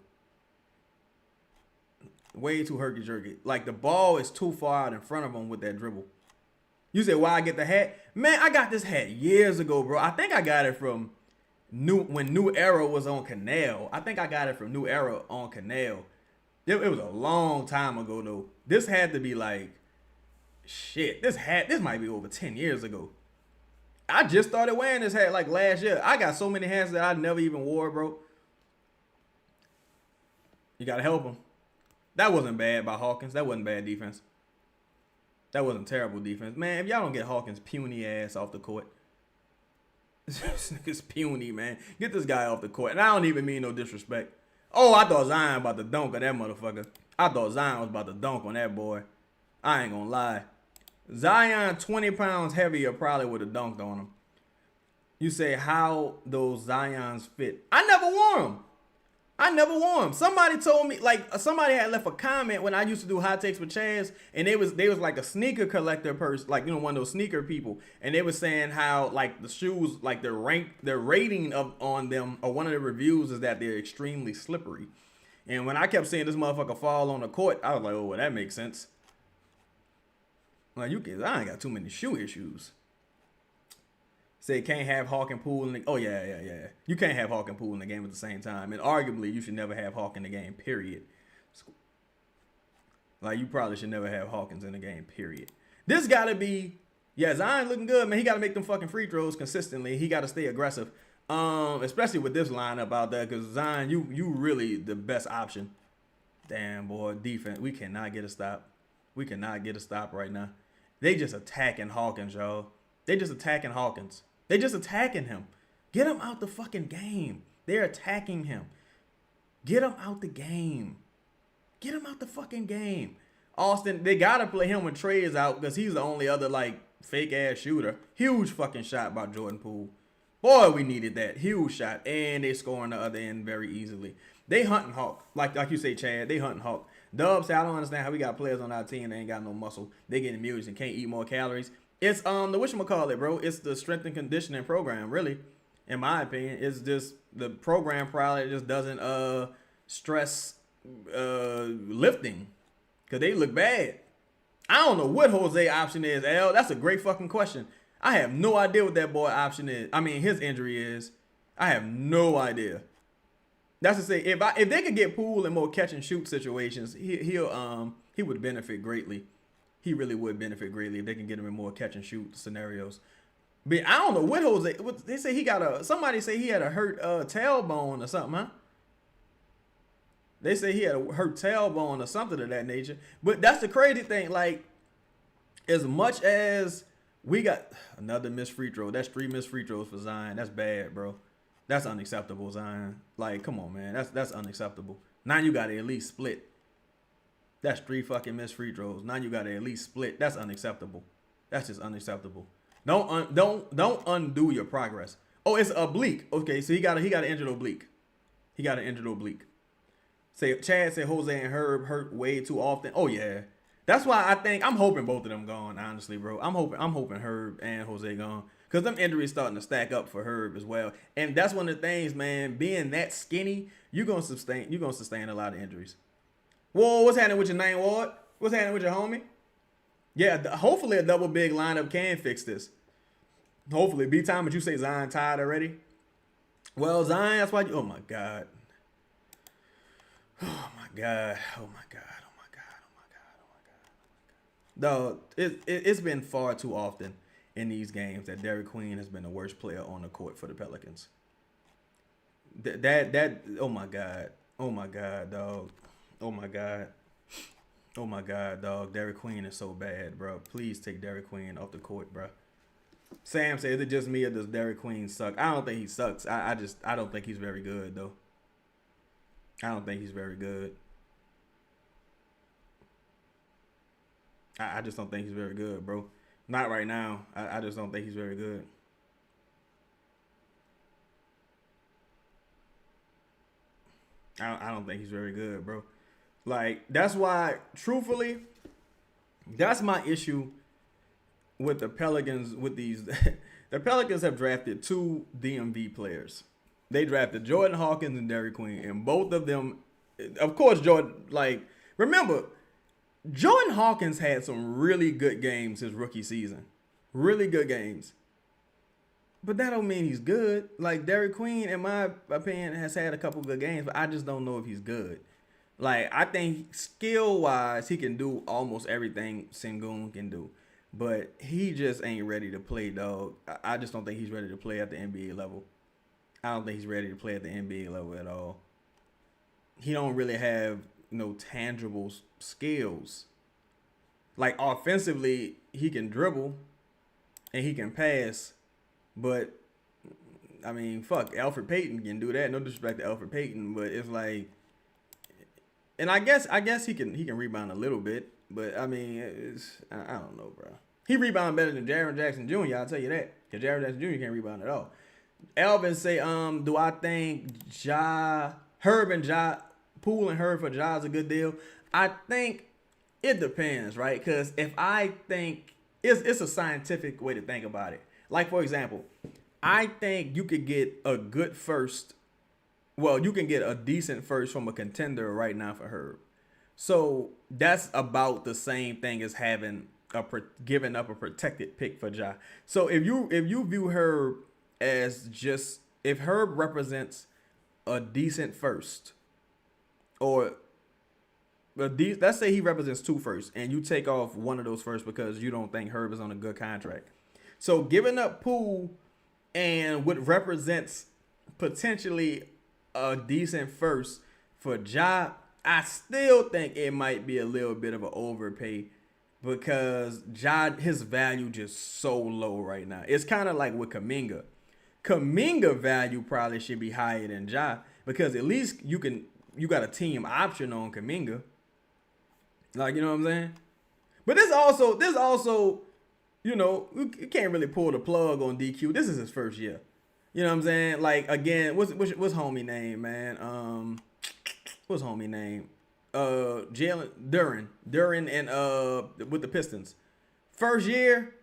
Way too herky-jerky. Like, the ball is too far out in front of him with that dribble. You say, why I get the hat? Man, I got this hat years ago, bro. I think I got it from when New Era was on Canal. I think I got it from New Era on Canal. It was a long time ago, though. This had to be like, shit, this might be over 10 years ago. I just started wearing this hat like last year. I got so many hats that I never even wore, bro. You got to help him. That wasn't bad by Hawkins. That wasn't bad defense. That wasn't terrible defense. Man, if y'all don't get Hawkins' puny ass off the court. This nigga's puny, man. Get this guy off the court. And I don't even mean no disrespect. Oh, I thought Zion about to dunk on that motherfucker. I thought Zion was about to dunk on that boy. I ain't gonna lie. Zion, 20 pounds heavier, probably would have dunked on him. You say how those Zions fit. I never wore them. Somebody told me, like, somebody had left a comment when I used to do hot takes with Chaz, and they was like a sneaker collector person, like, you know, one of those sneaker people, and they was saying how, like, the shoes, like, their rating on them, or one of the reviews is that they're extremely slippery. And when I kept seeing this motherfucker fall on the court, I was like, oh, well, that makes sense. Like, I ain't got too many shoe issues. Say can't have Hawk and Poole in the... Oh, yeah. You can't have Hawk and Poole in the game at the same time. And arguably, you should never have Hawk in the game, period. Like, you probably should never have Hawkins in the game, period. This got to be... Yeah, Zion looking good, man. He got to make them fucking free throws consistently. He got to stay aggressive. Especially with this lineup out there, because Zion, you really the best option. Damn, boy, defense. We cannot get a stop. We cannot get a stop right now. They just attacking Hawkins, y'all. They just attacking Hawkins. They just attacking him. Get him out the fucking game. They're attacking him. Get him out the game. Get him out the fucking game. Austin, they got to play him when Trey is out because he's the only other, like, fake-ass shooter. Huge fucking shot by Jordan Poole. Boy, we needed that. Huge shot. And they score on the other end very easily. They hunting Hawk. Like you say, Chad, they hunting Hawk. Dub said, I don't understand how we got players on our team that ain't got no muscle. They getting mules and can't eat more calories. It's the whatchamacallit, bro. It's the strength and conditioning program, really. In my opinion, it's just the program probably just doesn't stress lifting because they look bad. I don't know what Jose option is, L. That's a great fucking question. I have no idea what that boy option is. I mean, his injury is. I have no idea. That's to say, if they could get Poole in more catch and shoot situations, he would benefit greatly. He really would benefit greatly if they can get him in more catch and shoot scenarios. But I don't know what Jose. They say he got somebody say he had a hurt tailbone or something, huh? They say he had a hurt tailbone or something of that nature. But that's the crazy thing. Like, as much as we got another missed free throw, that's 3 missed free throws for Zion. That's bad, bro. That's unacceptable, Zion. Like, come on, man. That's unacceptable. Now you got to at least split. That's 3 fucking missed free throws. Now you got to at least split. That's unacceptable. That's just unacceptable. Don't undo your progress. Oh, it's oblique. Okay, so he got an injured oblique. Say Chad said Jose and Herb hurt way too often. Oh yeah. That's why I'm hoping both of them gone, honestly, bro. I'm hoping Herb and Jose gone. Because them injuries starting to stack up for Herb as well. And that's one of the things, man. Being that skinny, you're gonna sustain a lot of injuries. Whoa, what's happening with your name, Ward? What's happening with your homie? Yeah, hopefully a double big lineup can fix this. Hopefully. B-Time, but you say Zion tired already? Well, Zion, that's why you... Oh, my God. Oh, my God. Oh, my God. Oh, my God. Oh, my God. Oh, my God. Oh, my God. It's been far too often in these games that Derek Queen has been the worst player on the court for the Pelicans. Oh, my God. Oh, my God, dog. Oh, my God. Oh, my God, dog. Derek Queen is so bad, bro. Please take Derek Queen off the court, bro. Sam says, is it just me or does Derek Queen suck? I don't think he sucks. I don't think he's very good, though. I don't think he's very good. I just don't think he's very good, bro. Not right now. I just don't think he's very good. I don't think he's very good, bro. Like, that's why, truthfully, that's my issue with the Pelicans, with these. The Pelicans have drafted 2 DMV players. They drafted Jordan Hawkins and Derek Queen, and both of them, of course, remember, Jordan Hawkins had some really good games his rookie season. Really good games. But that don't mean he's good. Like, Derek Queen, in my opinion, has had a couple good games, but I just don't know if he's good. Like, I think skill-wise, he can do almost everything Sengun can do. But he just ain't ready to play, dog. I just don't think he's ready to play at the NBA level. I don't think he's ready to play at the NBA level at all. He don't really have no tangible skills. Like, offensively, he can dribble and he can pass. But, I mean, fuck, Alfred Payton can do that. No disrespect to Alfred Payton, but it's like... And I guess he can rebound a little bit. But, I mean, I don't know, bro. He rebound better than Jaren Jackson Jr., I'll tell you that. Because Jaren Jackson Jr. can't rebound at all. Alvin say, do I think Poole and Herb for Ja is a good deal? I think it depends, right? Because if I think, it's a scientific way to think about it. Like, for example, I think you could get a good first. Well, you can get a decent first from a contender right now for Herb. So that's about the same thing as having giving up a protected pick for Ja. So if you view Herb as just, if Herb represents a decent first, or let's say he represents 2 firsts, and you take off one of those firsts because you don't think Herb is on a good contract. So giving up Poole and what represents potentially a decent first for Ja, I still think it might be a little bit of an overpay because Ja, his value just so low right now. It's kind of like with Kuminga. Kuminga value probably should be higher than Ja because at least you got a team option on Kuminga. Like, you know what I'm saying? But this also, you know, you can't really pull the plug on DQ. This is his first year. You know what I'm saying? Like, again, what's homie name, man? What's homie name? Jalen Duran and with the Pistons. First year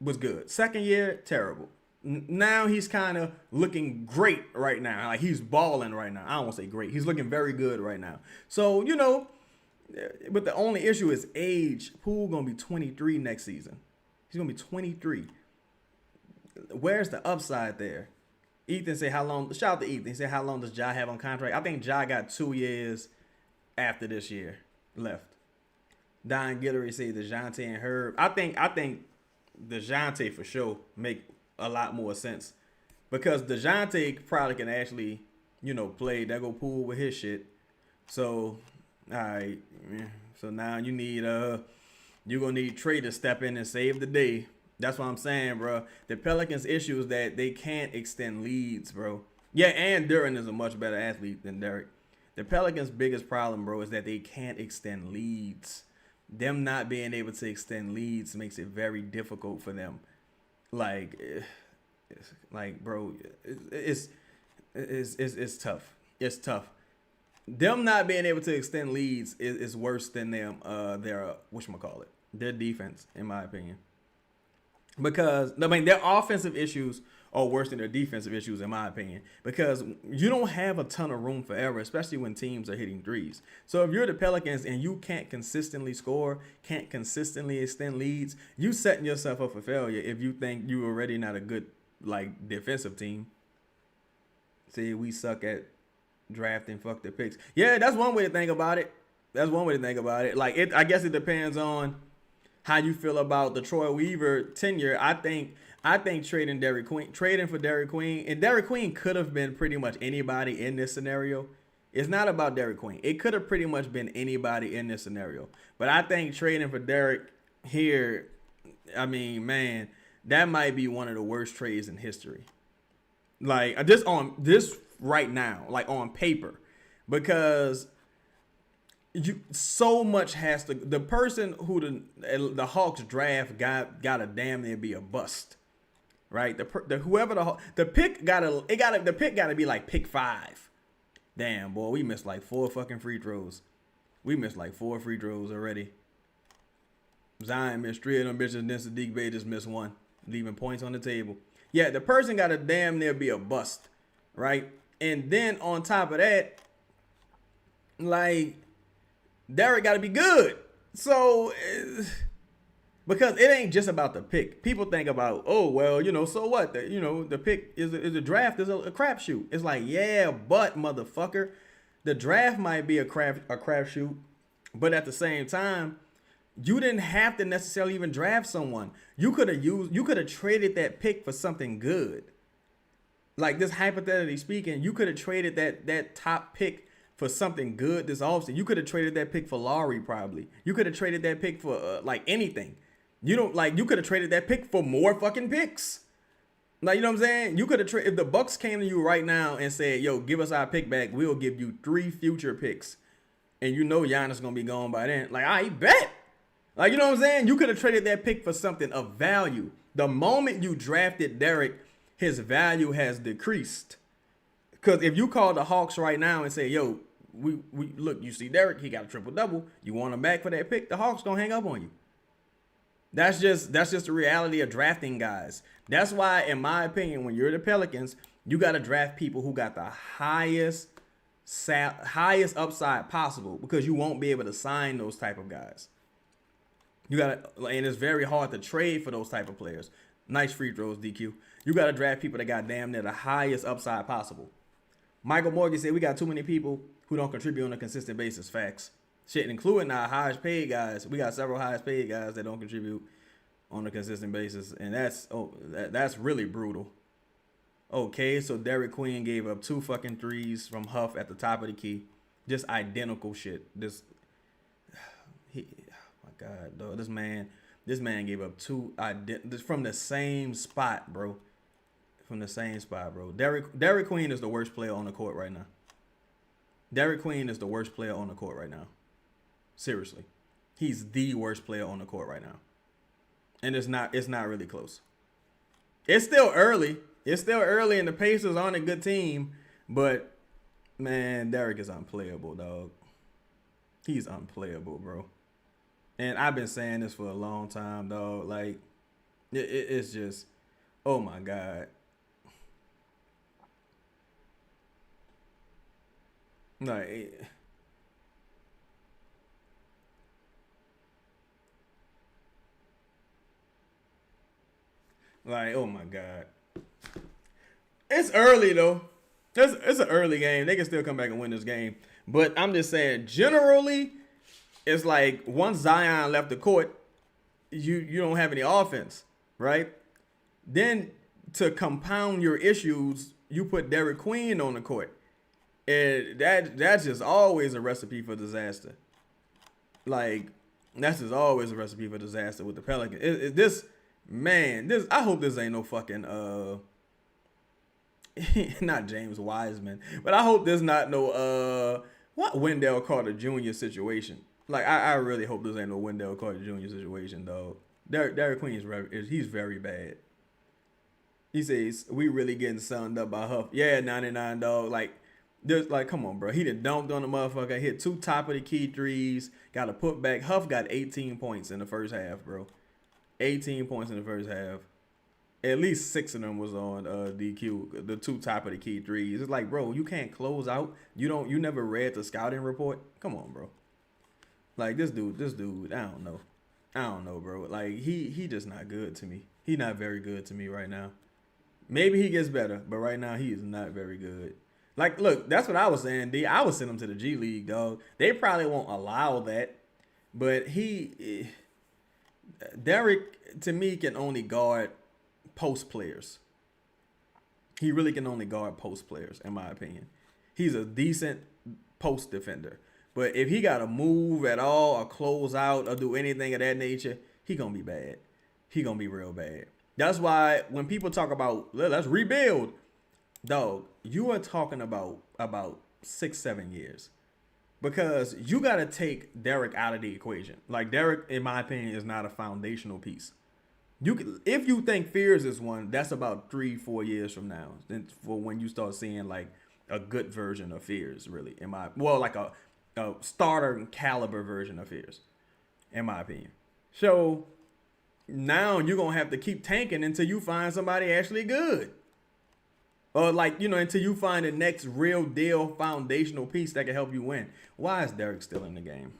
was good. Second year, terrible. Now he's kind of looking great right now. Like, he's balling right now. I don't want to say great. He's looking very good right now. So, you know, but the only issue is age. Poole gonna be 23 next season. He's gonna be 23. Where's the upside there? Ethan said, how long? Shout out to Ethan. He said, how long does Ja have on contract? I think Ja got 2 years after this year left. Don Guillory said DeJounte and Herb. I think DeJounte for sure make a lot more sense because DeJounte probably can actually, you know, play. That go Poole with his shit. So, all right. So now you're gonna need Trey to step in and save the day. That's what I'm saying, bro. The Pelicans' issue is that they can't extend leads, bro. Yeah, and Duran is a much better athlete than Derek. The Pelicans' biggest problem, bro, is that they can't extend leads. Them not being able to extend leads makes it very difficult for them. Like, bro, it's tough. It's tough. Them not being able to extend leads is worse than their defense, in my opinion. Because I mean, their offensive issues are worse than their defensive issues, in my opinion. Because you don't have a ton of room for error, especially when teams are hitting threes. So if you're the Pelicans and you can't consistently score, can't consistently extend leads, you setting yourself up for failure if you think you already not a good like defensive team. See, we suck at drafting. Fuck the picks. Yeah, that's one way to think about it. That's one way to think about it. Like I guess it depends on how you feel about the Troy Weaver tenure. I think trading for Derek Queen, and Derek Queen could have been pretty much anybody in this scenario. It's not about Derek Queen. It could have pretty much been anybody in this scenario. But I think trading for Derek here, I mean, man, that might be one of the worst trades in history. Like just on this right now, like on paper, because so much has to. The person who the Hawks draft got to damn near be a bust, right? The pick gotta be like pick 5. Damn, boy, we missed like 4 fucking free throws. We missed like 4 free throws already. Zion missed 3 of them bitches, then Sadiq Bey just missed 1, leaving points on the table. Yeah, the person gotta damn near be a bust, right? And then on top of that, like, Derek got to be good. So, because it ain't just about the pick. People think about, oh, well, so what? The pick is a draft is a crapshoot. It's like, yeah, but motherfucker, the draft might be a crapshoot, but at the same time, you didn't have to necessarily even draft someone. You could have traded that pick for something good. Like this, hypothetically speaking, you could have traded that top pick for something good this offseason. You could have traded that pick for Lowry, probably. You could have traded that pick for like anything. You could have traded that pick for more fucking picks. Like, you know what I'm saying? You could have if the Bucks came to you right now and said, "Yo, give us our pick back. We'll give you 3 future picks," and Giannis gonna be gone by then. Like, I bet. Like, you know what I'm saying? You could have traded that pick for something of value. The moment you drafted Derek, his value has decreased. Because if you call the Hawks right now and say, yo, we look, you see Derek, he got a triple-double. You want him back for that pick? The Hawks gonna hang up on you. That's just the reality of drafting guys. That's why, in my opinion, when you're the Pelicans, you got to draft people who got the highest upside possible, because you won't be able to sign those type of guys. And it's very hard to trade for those type of players. Nice free throws, DQ. You got to draft people that got damn near the highest upside possible. Michael Morgan said we got too many people who don't contribute on a consistent basis. Facts. Shit, including our highest paid guys. We got several highest paid guys that don't contribute on a consistent basis. And that's really brutal. Okay, so Derek Queen gave up 2 fucking threes from Huff at the top of the key. Just identical shit. Oh my God, dog. This man gave up 2 from the same spot, bro. From the same spot, bro. Derek Queen is the worst player on the court right now. Derek Queen is the worst player on the court right now. Seriously. He's the worst player on the court right now. And it's not really close. It's still early. And the Pacers aren't a good team. But, man, Derek is unplayable, dog. He's unplayable, bro. And I've been saying this for a long time, dog. Like, it's just, oh, my God. Like, oh my God. It's early though. It's an early game. They can still come back and win this game. But I'm just saying, generally, it's like once Zion left the court, you don't have any offense, right? Then to compound your issues, you put Derek Queen on the court. And that's just always a recipe for disaster. Like, that's just always a recipe for disaster with the Pelicans. I hope this ain't no fucking not James Wiseman, but I hope there's not no what Wendell Carter Jr. situation. Like, I really hope this ain't no Wendell Carter Jr. situation, dog. Derek Queen he's very bad. He says we really getting sunned up by Huff. Yeah, 99, dog. Like, come on, bro. He done dunked on the motherfucker, hit 2 top of the key threes, got a put back. Huff got 18 points in the first half, bro. 18 points in the first half. At least 6 of them was on DQ, the 2 top of the key threes. It's like, bro, you can't close out. You never read the scouting report. Come on, bro. Like this dude, I don't know, bro. Like he just not good to me. He not very good to me right now. Maybe he gets better, but right now he is not very good. Like, look, that's what I was saying, D. I would send him to the G League, dog. They probably won't allow that, but Derek, to me, can only guard post players. He really can only guard post players, in my opinion. He's a decent post defender. But if he got to move at all or close out or do anything of that nature, he going to be bad. He going to be real bad. That's why when people talk about, let's rebuild, dog, you are talking about 6-7 years. Because you got to take Derek out of the equation. Like, Derek, in my opinion, is not a foundational piece. If you think Fears is one, that's about 3-4 years from now. For when you start seeing, like, a good version of Fears, really. Like a starter caliber version of Fears, in my opinion. So, now you're going to have to keep tanking until you find somebody actually good. Or until you find the next real deal foundational piece that can help you win. Why is Derek still in the game?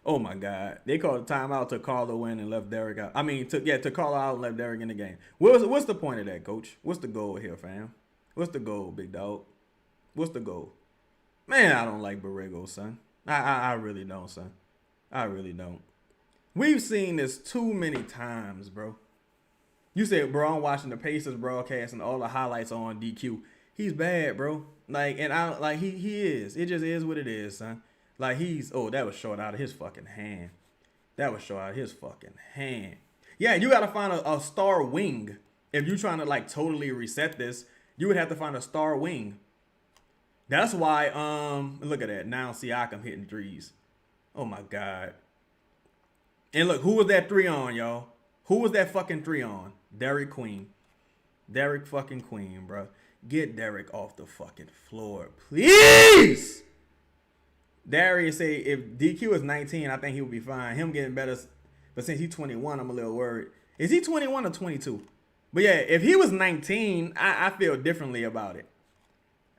Oh my God. They called a timeout, took Carlo in and left Derek out. Took Carlo out and left Derek in the game. What's the point of that, coach? What's the goal here, fam? What's the goal, big dog? What's the goal? Man, I don't like Borrego, son. I really don't, son. I really don't. We've seen this too many times, bro. You said, bro, I'm watching the Pacers broadcast and all the highlights on DQ. He's bad, bro. He is. It just is what it is, son. Like, that was short out of his fucking hand. Yeah, you got to find a star wing. If you're trying to, totally reset this, you would have to find a star wing. That's why, look at that. Now Siakam hitting threes. Oh, my God. And look, who was that 3 on, y'all? Who was that fucking 3 on? Derek Queen. Derek fucking Queen, bro. Get Derek off the fucking floor, please. Darius say if DQ is 19, I think he would be fine. Him getting better. But since he's 21, I'm a little worried. Is he 21 or 22? But yeah, if he was 19, I feel differently about it.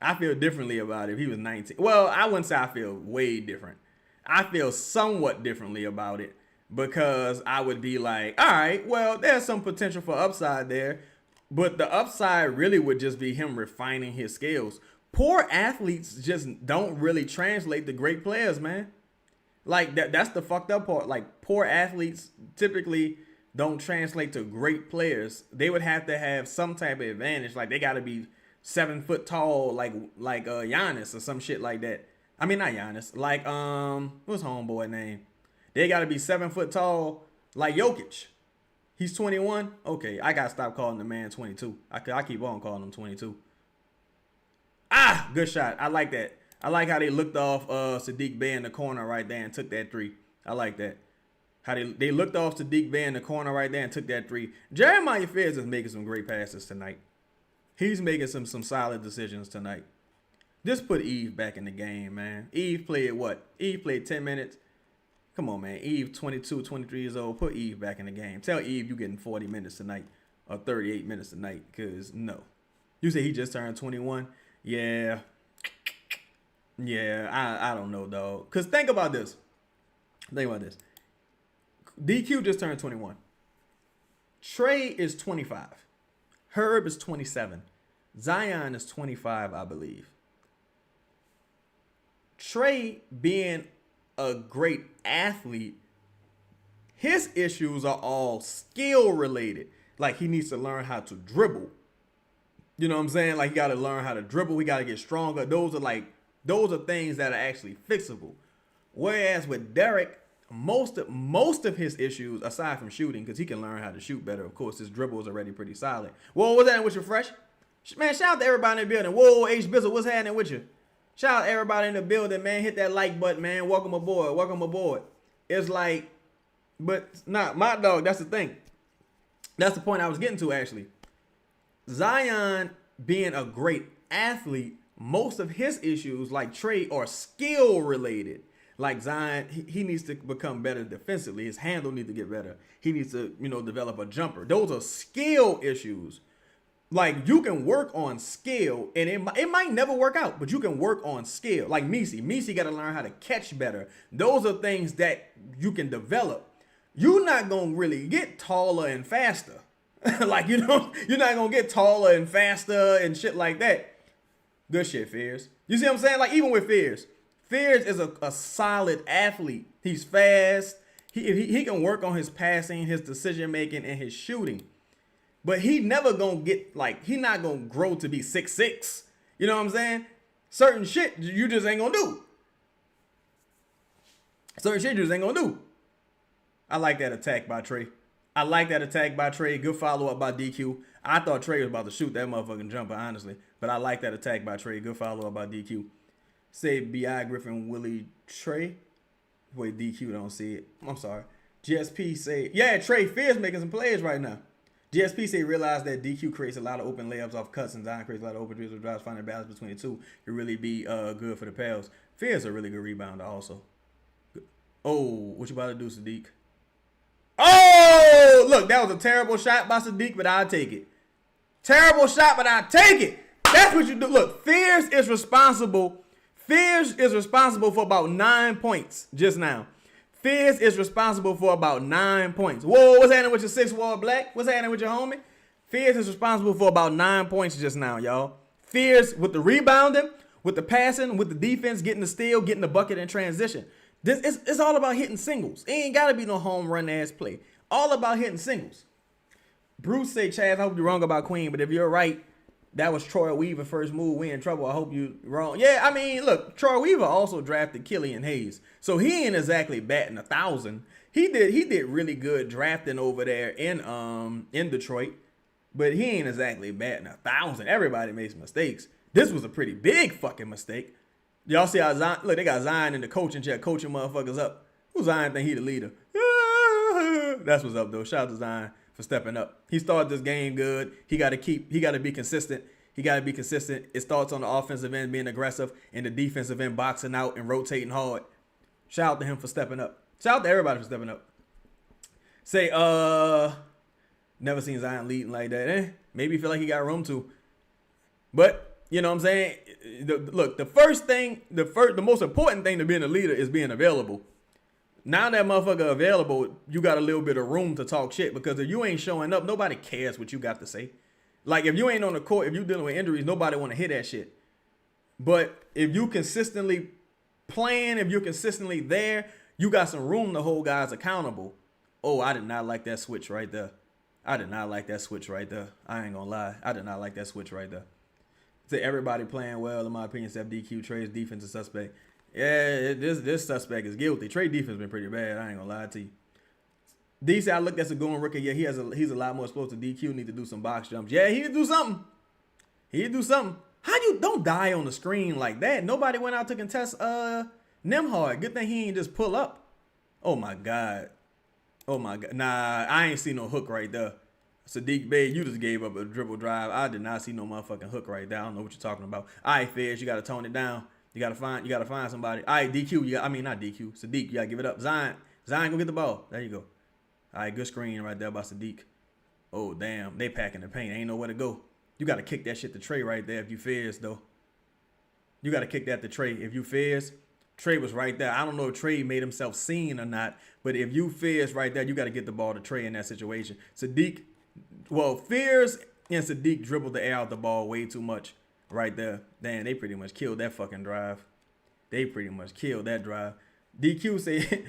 I feel differently about it if he was 19. Well, I wouldn't say I feel way different. I feel somewhat differently about it. Because I would be like, all right, well, there's some potential for upside there. But the upside really would just be him refining his skills. Poor athletes just don't really translate to great players, man. Like, that's the fucked up part. Like, poor athletes typically don't translate to great players. They would have to have some type of advantage. Like, they got to be 7 foot tall, like Giannis or some shit like that. I mean, not Giannis. Like, what's homeboy name? They got to be 7 foot tall, like Jokic. He's 21. Okay, I got to stop calling the man 22. I keep on calling him 22. Good shot. I like that. I like how they looked off Sadiq Bey in the corner right there and took that 3. I like that. How they looked off Sadiq Bey in the corner right there and took that 3. Jeremiah Fairs is making some great passes tonight. He's making some solid decisions tonight. Just put Eve back in the game, man. Eve played what? Eve played 10 minutes. Come on, man. Eve, 22, 23 years old. Put Eve back in the game. Tell Eve you getting 40 minutes tonight or 38 minutes tonight because no. You say he just turned 21? Yeah. Yeah, I don't know, dog. Because think about this. DQ just turned 21. Trey is 25. Herb is 27. Zion is 25, I believe. Trey being a great athlete, his issues are all skill related. Like, he needs to learn how to dribble. You know what I'm saying? Like, he got to learn how to dribble. He got to get stronger. Those are things that are actually fixable. Whereas with Derek, most of his issues, aside from shooting, because he can learn how to shoot better. Of course, his dribble is already pretty solid. Whoa, what's happening with you, Fresh? Man, shout out to everybody in the building. Whoa, H Bizzle, what's happening with you? Shout out to everybody in the building, man. Hit that like button, man. Welcome aboard. It's like, but not my dog. That's the thing. That's the point I was getting to, actually. Zion being a great athlete, most of his issues, like Trey, are skill related. Like Zion, he needs to become better defensively. His handle needs to get better. He needs to, develop a jumper. Those are skill issues. Like, you can work on skill, and it might never work out, but you can work on skill. Like Misi got to learn how to catch better. Those are things that you can develop. You're not going to really get taller and faster. Like, you're not going to get taller and faster and shit like that. Good shit, Fears. You see what I'm saying? Like, even with Fears is a solid athlete. He's fast. He can work on his passing, his decision-making, and his shooting. But he never gonna get, like, he not gonna grow to be 6'6". You know what I'm saying? Certain shit you just ain't gonna do. Certain shit you just ain't gonna do. I like that attack by Trey. Good follow-up by DQ. I thought Trey was about to shoot that motherfucking jumper, honestly. But I like that attack by Trey. Good follow-up by DQ. Say B.I. Griffin, Willie, Trey. Wait, DQ don't see it. I'm sorry. GSP say, yeah, Trey Fears making some plays right now. GSP say realize that DQ creates a lot of open layups off cuts and Zion creates a lot of open drives. Finding balance between the two could really be good for the Pels. Fears a really good rebounder also. Oh, what you about to do, Sadiq? Oh, look, that was a terrible shot by Sadiq, but I'll take it. Terrible shot, but I'll take it. That's what you do. Look, Fears is responsible for about 9 points just now. Fears is responsible for about 9 points. Whoa, what's happening with your 6-wall black? What's happening with your homie? Fears is responsible for about 9 points just now, y'all. Fears with the rebounding, with the passing, with the defense, getting the steal, getting the bucket in transition. It's all about hitting singles. It ain't got to be no home run ass play. All about hitting singles. Bruce say, Chaz, I hope you're wrong about Queen, but if you're right, that was Troy Weaver first move. We in trouble. I hope you wrong. Yeah, I mean, look, Troy Weaver also drafted Killian Hayes, so he ain't exactly batting 1,000. He did really good drafting over there in Detroit, but he ain't exactly batting 1,000. Everybody makes mistakes. This was a pretty big fucking mistake. Y'all see how Zion? Look, they got Zion in the coaching chair, coaching motherfuckers up. Who Zion think he the leader? That's what's up though. Shout out to Zion for stepping up. He started this game good. He got to be consistent. It starts on the offensive end being aggressive and the defensive end boxing out and rotating hard. Shout out to him for stepping up. Shout out to everybody for stepping up. Say, never seen Zion leading like that. Maybe feel like he got room to. But, you know what I'm saying? The most important thing to being a leader is being available. Now that motherfucker available, you got a little bit of room to talk shit because if you ain't showing up, nobody cares what you got to say. Like, if you ain't on the court, if you dealing with injuries, nobody want to hear that shit. But if you consistently playing, if you're consistently there, you got some room to hold guys accountable. Oh, I did not like that switch right there. I ain't gonna lie. I did not like that switch right there. So everybody playing well, in my opinion, except DQ. Trey's defense is suspect. Yeah, this suspect is guilty. Trey defense been pretty bad. I ain't gonna lie to you. DC, I looked at a going rookie. Yeah, he's a lot more explosive. DQ need to do some box jumps. Yeah, he need to do something. How you don't die on the screen like that? Nobody went out to contest Nemhard. Good thing he ain't just pull up. Oh my god. Nah, I ain't see no hook right there. Sadiq Bey, you just gave up a dribble drive. I did not see no motherfucking hook right there. I don't know what you're talking about. All right, Feds, you gotta tone it down. You gotta find somebody. All right, DQ. Not DQ. Sadiq, you gotta give it up. Zion, go get the ball. There you go. All right, good screen right there by Sadiq. Oh damn, they packing the paint. Ain't nowhere to go. You gotta kick that shit to Trey right there if you Feds though. You gotta kick that to Trey if you Feds. Trey was right there. I don't know if Trey made himself seen or not, but if you Feds right there, you gotta get the ball to Trey in that situation. Fears and Sadiq dribbled the air out the ball way too much right there. Damn, they pretty much killed that fucking drive. DQ say,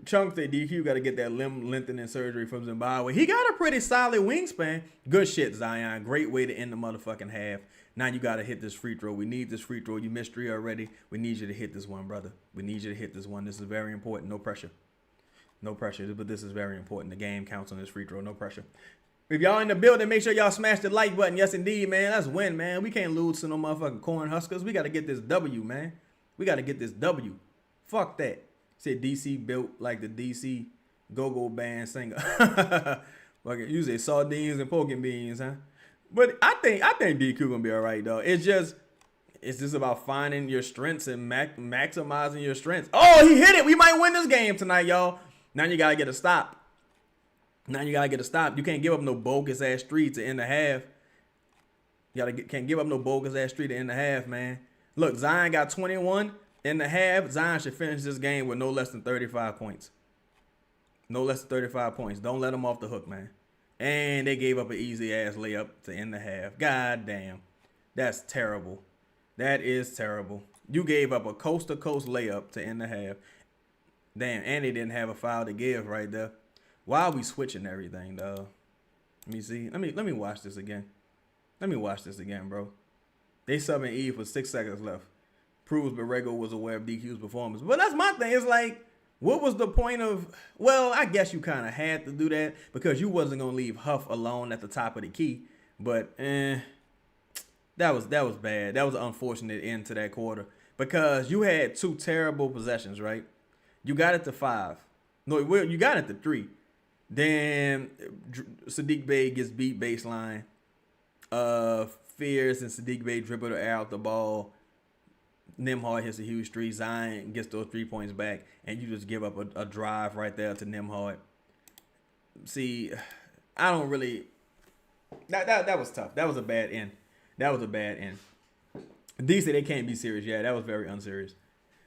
Chunk say DQ got to get that limb lengthening surgery from Zimbabwe. He got a pretty solid wingspan. Good shit, Zion. Great way to end the motherfucking half. Now you got to hit this free throw. We need this free throw. You missed 3 already. We need you to hit this one, brother. This is very important. No pressure, but this is very important. The game counts on this free throw. No pressure. If y'all in the building, make sure y'all smash the like button. Yes, indeed, man. Let's win, man. We can't lose to no motherfucking corn huskers. We got to get this W, man. Fuck that. Said DC built like the DC go-go band singer. You say sardines and poking beans, huh? But I think DQ gonna be all right, though. It's just it's just about finding your strengths and maximizing your strengths. Oh, he hit it. We might win this game tonight, y'all. Now you got to get a stop. You can't give up no bogus ass three to end the half. Can't give up no bogus ass three to end the half, man. Look, Zion got 21 in the half. Zion should finish this game with no less than 35 points. No less than 35 points. Don't let him off the hook, man. And they gave up an easy ass layup to end the half. God damn. That's terrible. That is terrible. You gave up a coast-to-coast layup to end the half. Damn, and they didn't have a foul to give right there. Why are we switching everything, dog? Let me see. Let me watch this again. Bro. They subbing Eve with 6 seconds left. Proves Borrego was aware of DQ's performance. But that's my thing. It's like, what was the point of... Well, I guess you kind of had to do that because you wasn't going to leave Huff alone at the top of the key. But, that was bad. That was an unfortunate end to that quarter because you had 2 terrible possessions, right? You got it to 5. No, you got it to 3. Then Sadiq Bey gets beat baseline. Fierce and Sadiq Bey dribble the air out the ball. Nembhard hits a huge three. Zion gets those 3 points back, and you just give up a drive right there to Nembhard. See, I don't really. That was tough. That was a bad end. D said they can't be serious. Yeah, that was very unserious.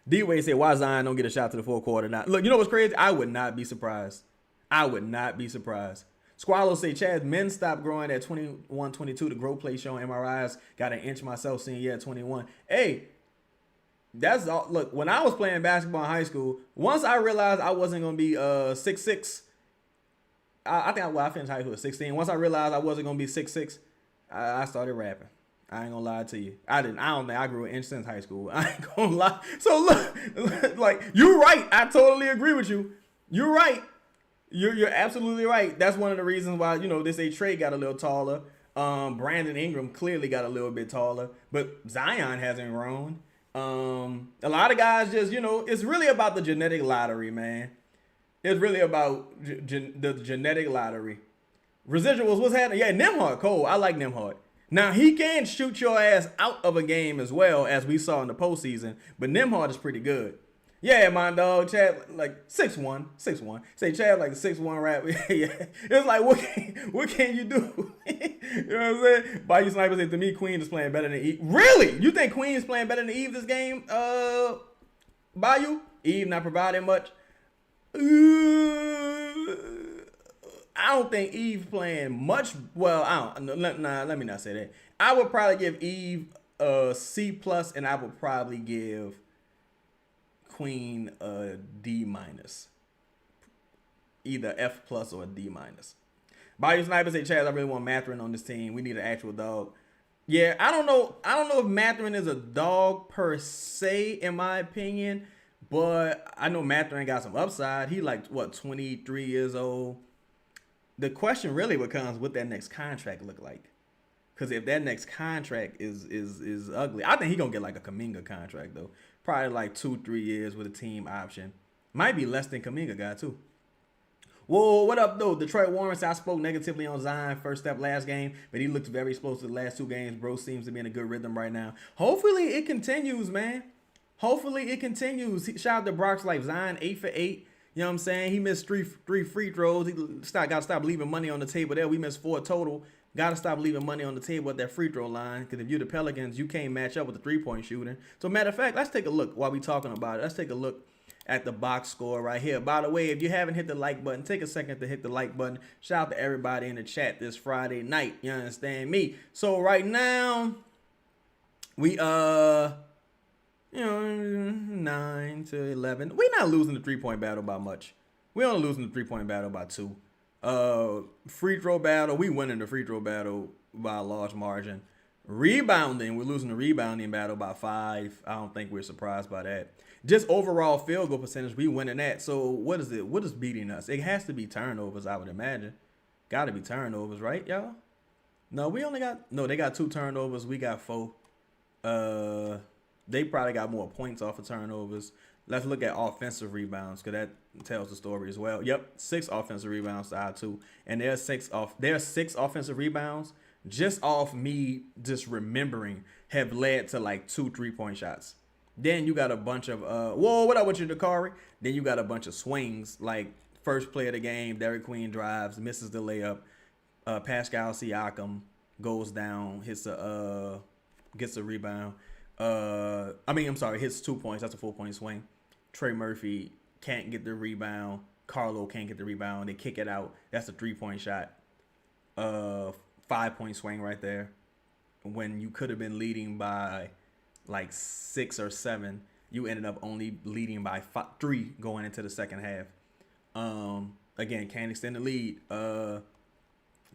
D-Wade said, why Zion don't get a shot to the fourth quarter now? Look, you know what's crazy? I would not be surprised. Squallow say, Chad, men stopped growing at 21, 22. The growth plate showing MRIs. Got an inch myself seeing at 21. Hey, that's all. Look, when I was playing basketball in high school, once I realized I wasn't going to be 6'6", I finished high school at 16. Once I realized I wasn't going to be 6'6", I started rapping. I ain't gonna lie to you. I don't think I grew an inch since high school. I ain't gonna lie. So look, like, you're right. I totally agree with you. You're right. You're absolutely right. That's one of the reasons why, they say Trey got a little taller. Brandon Ingram clearly got a little bit taller, but Zion hasn't grown. A lot of guys just, it's really about the genetic lottery, man. It's really about the genetic lottery. Residuals, what's happening? Yeah, Nembhard, Cole. I like Nembhard. Now, he can shoot your ass out of a game as well, as we saw in the postseason, but Nembhard is pretty good. Yeah, my dog, Chad, like 6'1". Say Chad like a 6'1" rap. Yeah. It's like, what can you do? You know what I'm saying? Bayou Sniper said, to me, Queen is playing better than Eve. Really? You think Queen is playing better than Eve this game? Bayou? Eve not providing much? I don't think Eve playing much. Well, let me not say that. I would probably give Eve a C+, and I would probably give Queen a D-. Either F+ or a D-. Bayou Sniper say, Chaz, I really want Matherin on this team. We need an actual dog. Yeah, I don't know if Matherin is a dog per se, in my opinion, but I know Matherin got some upside. He 23 years old. The question really becomes what that next contract look like. Because if that next contract is ugly, I think he going to get like a Kuminga contract, though. Probably like 2-3 years with a team option. Might be less than Kuminga got, too. Whoa, what up, though? Detroit Warren said I spoke negatively on Zion first step last game, but he looked very explosive the last 2 games. Bro seems to be in a good rhythm right now. Hopefully it continues, man. Hopefully it continues. Shout out to Brock's Life. Zion 8 for 8. You know what I'm saying? He missed three free throws. He got to stop leaving money on the table there. We missed 4 total. Got to stop leaving money on the table at that free throw line, because if you're the Pelicans, you can't match up with the 3-point shooting. So, matter of fact, let's take a look while we talking about it. Let's take a look at the box score right here. By the way, if you haven't hit the like button, take a second to hit the like button. Shout out to everybody in the chat this Friday night. You understand me? So, right now, we 9 to 11. We're not losing the 3-point battle by much. We only losing the 3-point battle by 2. Free throw battle, we winning the free throw battle by a large margin. Rebounding, we're losing the rebounding battle by 5. I don't think we're surprised by that. Just overall field goal percentage, we winning that. So what is it? What is beating us? It has to be turnovers, I would imagine. Got to be turnovers, right, y'all? No, they got 2 turnovers. We got 4. They probably got more points off of turnovers. Let's look at offensive rebounds, because that tells the story as well. Yep, 6 offensive rebounds to our 2. And there's 6 offensive rebounds. just off me just remembering, have led to like 2 3-point shots. Then you got a bunch of whoa, what up with you, Dakari? Then you got a bunch of swings, like first play of the game, Derek Queen drives, misses the layup. Pascal Siakam goes down, gets a rebound. Hits 2 points. That's a 4-point swing. Trey Murphy can't get the rebound. Carlo can't get the rebound. They kick it out. That's a 3-point shot. 5-point swing right there. When you could have been leading by like 6 or 7, you ended up only leading by 3 going into the second half. Again, can't extend the lead.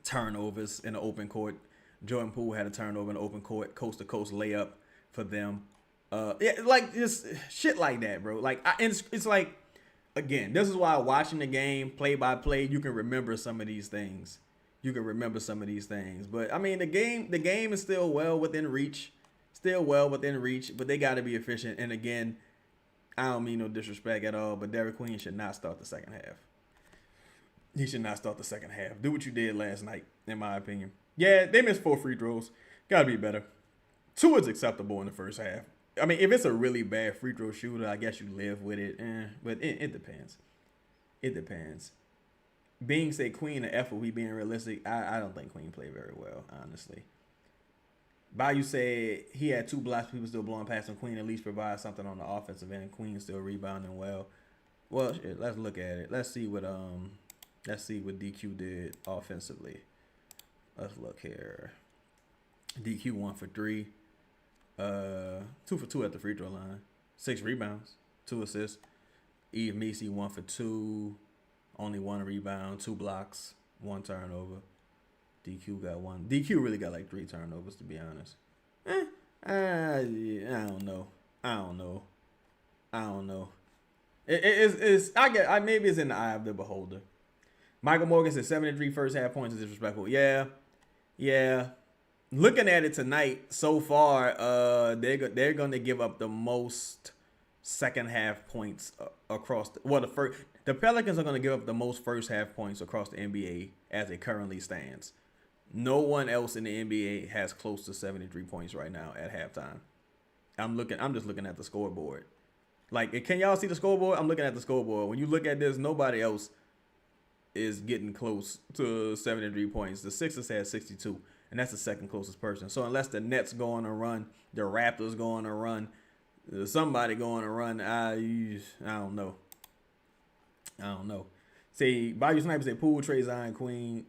Turnovers in the open court. Jordan Poole had a turnover in the open court, coast to coast layup for them. Like just shit like that, bro. Like it's like, again, this is why watching the game play by play, you can remember some of these things. But I mean, the game is still well within reach, but they got to be efficient. And again, I don't mean no disrespect at all, but Derek Queen should not start the second half. He should not start the second half. Do what you did last night, in my opinion. Yeah, they missed 4 free throws. Got to be better. 2 is acceptable in the first half. I mean, if it's a really bad free throw shooter, I guess you live with it. But it depends. It depends. Being say Queen and F, we being realistic, I don't think Queen played very well, honestly. Bayou said he had 2 blocks, people still blowing past him. Queen at least provides something on the offensive end. Queen still rebounding well. Well, shit, let's look at it. Let's see what DQ did offensively. Let's look here. DQ 1 for 3. 2 for 2 at the free throw line. 6 rebounds, 2 assists. Eve Messi 1 for 2. Only 1 rebound, 2 blocks, 1 turnover. DQ got 1. DQ really got like 3 turnovers, to be honest. I don't know. Maybe it's in the eye of the beholder. Michael Morgan said 73 first half points is disrespectful. Yeah. Looking at it tonight, so far, they're going to give up the most second half points across the Pelicans are going to give up the most first half points across the NBA as it currently stands. No one else in the NBA has close to 73 points right now at halftime. I'm just looking at the scoreboard. Like, can y'all see the scoreboard? I'm looking at the scoreboard. When you look at this, nobody else is getting close to 73 points. The Sixers had 62, and that's the second closest person. So unless the Nets go on a run, the Raptors go on a run, somebody going to run, I don't know. Say, Bayou Sniper say Poole, Trey, Zion, Queen,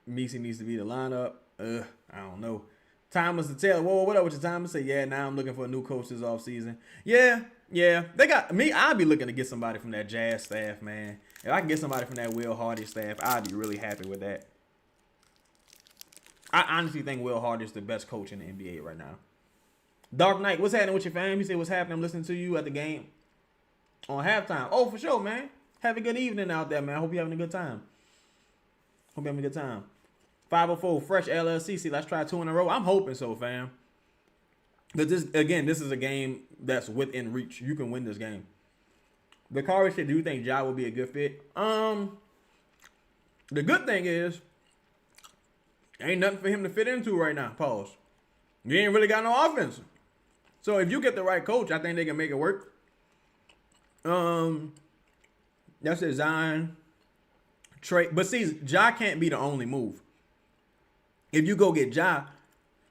Messi needs to be the lineup. I don't know. Thomas to tell. Whoa, what up with your Thomas? Say, yeah, now I'm looking for a new coach this offseason. Yeah. They got me. I'd be looking to get somebody from that Jazz staff, man. If I can get somebody from that Will Hardy staff, I'd be really happy with that. I honestly think Will Hardy is the best coach in the NBA right now. Dark Knight, what's happening with your fam? He said, what's happening? I'm listening to you at the game on halftime. Oh, for sure, man. Have a good evening out there, man. I hope you're having a good time. 504 Fresh LLC. Let's try 2 in a row. I'm hoping so, fam. But this is a game that's within reach. You can win this game. The car said, do you think Ja will be a good fit? The good thing is, ain't nothing for him to fit into right now. Pause. You ain't really got no offense. So if you get the right coach, I think they can make it work. That's it, Zion. Trey. But see, Ja can't be the only move. If you go get Ja,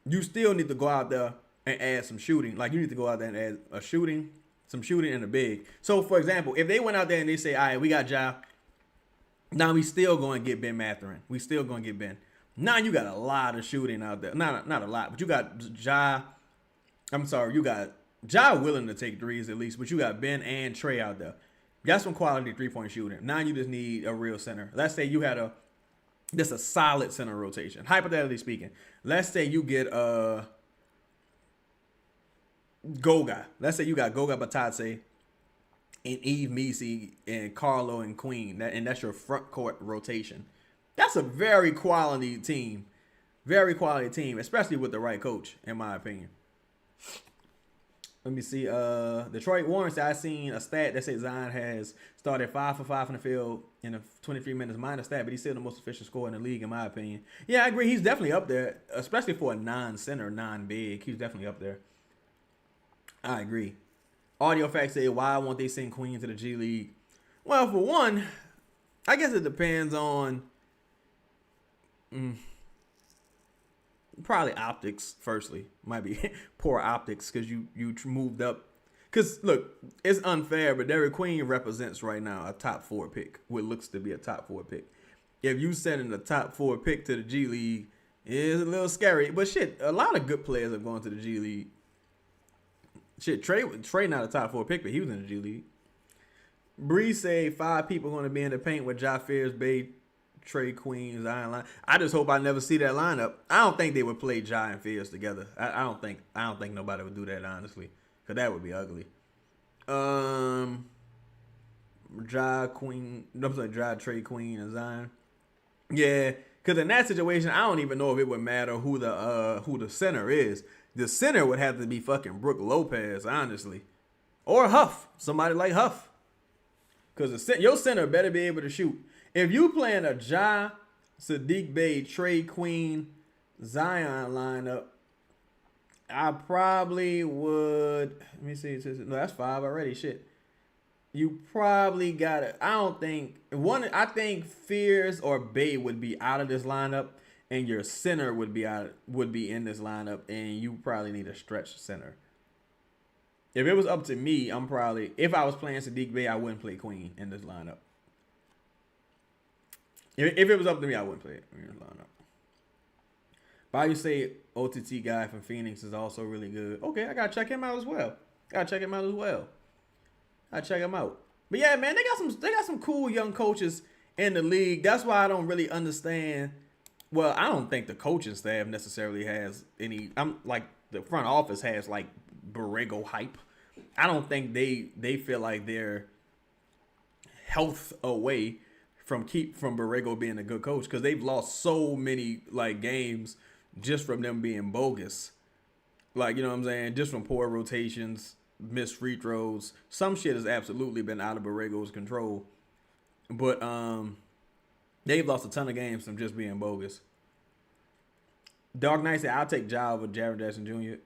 you still need to go out there and add some shooting. Like, you need to go out there and add some shooting and a big. So, for example, if they went out there and they say, all right, we got Ja. Now we still going to get Ben Mathurin. We still going to get Ben. Now you got a lot of shooting out there. Not a lot, but you got Ja. You got Ja willing to take threes at least, but you got Ben and Trey out there. Got some quality 3-point shooting. Now you just need a real center. Let's say you had a solid center rotation. Hypothetically speaking, let's say you get Goga. Let's say you got Goga Batadze and Eve Messi and Carlo and Queen. That's your front court rotation. That's a very quality team. Very quality team, especially with the right coach, in my opinion. Let me see. Detroit Warren said I seen a stat that said Zion has started 5 for 5 in the field in the 23 minutes. Minor stat, but he's still the most efficient scorer in the league, in my opinion. Yeah, I agree. He's definitely up there, especially for a non-center, non-big. He's definitely up there. I agree. Audio Facts say, why won't they send Queen to the G League? Well, for one, I guess it depends on probably optics. Firstly, might be poor optics because you moved up. Because look, it's unfair, but Derek Queen represents right now a top 4 pick, what looks to be a top 4 pick. If you sending a top 4 pick to the G League, it's a little scary. But shit, a lot of good players are going to the G League. Shit, Trey not a top 4 pick, but he was in the G League. Bree say 5 people going to be in the paint with Ja Fears, Bay, Trey, Queen, Zion line. I just hope I never see that lineup. I don't think they would play Ja and Fears together. I don't think nobody would do that, honestly, because that would be ugly. Ja, Queen, Ja, Trey, Queen, and Zion. Yeah, because in that situation, I don't even know if it would matter who the center is. The center would have to be fucking Brooke Lopez, honestly, or Huff, somebody like Huff. Because your center better be able to shoot. If you playing a Ja, Sadiq Bey, Trey, Queen, Zion lineup, I probably would. Let me see. No, that's 5 already. Shit. You probably got it. I think Fears or Bey would be out of this lineup, and your center would be in this lineup, and you probably need a stretch center. If it was up to me, if I was playing Sadiq Bey, I wouldn't play Queen in this lineup. If it was up to me, I wouldn't play it in this lineup. Bayou say OTT guy from Phoenix is also really good. Okay, I gotta check him out as well. I check him out. But yeah, man, they got some cool young coaches in the league. That's why I don't really understand. Well, I don't think the coaching staff necessarily has any. I'm like the front office has like Borrego hype. I don't think they feel like they're health away from Borrego being a good coach, because they've lost so many like games just from them being bogus. Like, you know what I'm saying? Just from poor rotations, missed free throws. Some shit has absolutely been out of Borrego's control. But they've lost a ton of games from just being bogus. Dark Knight said, I'll take Ja over Jaren Jackson Jr.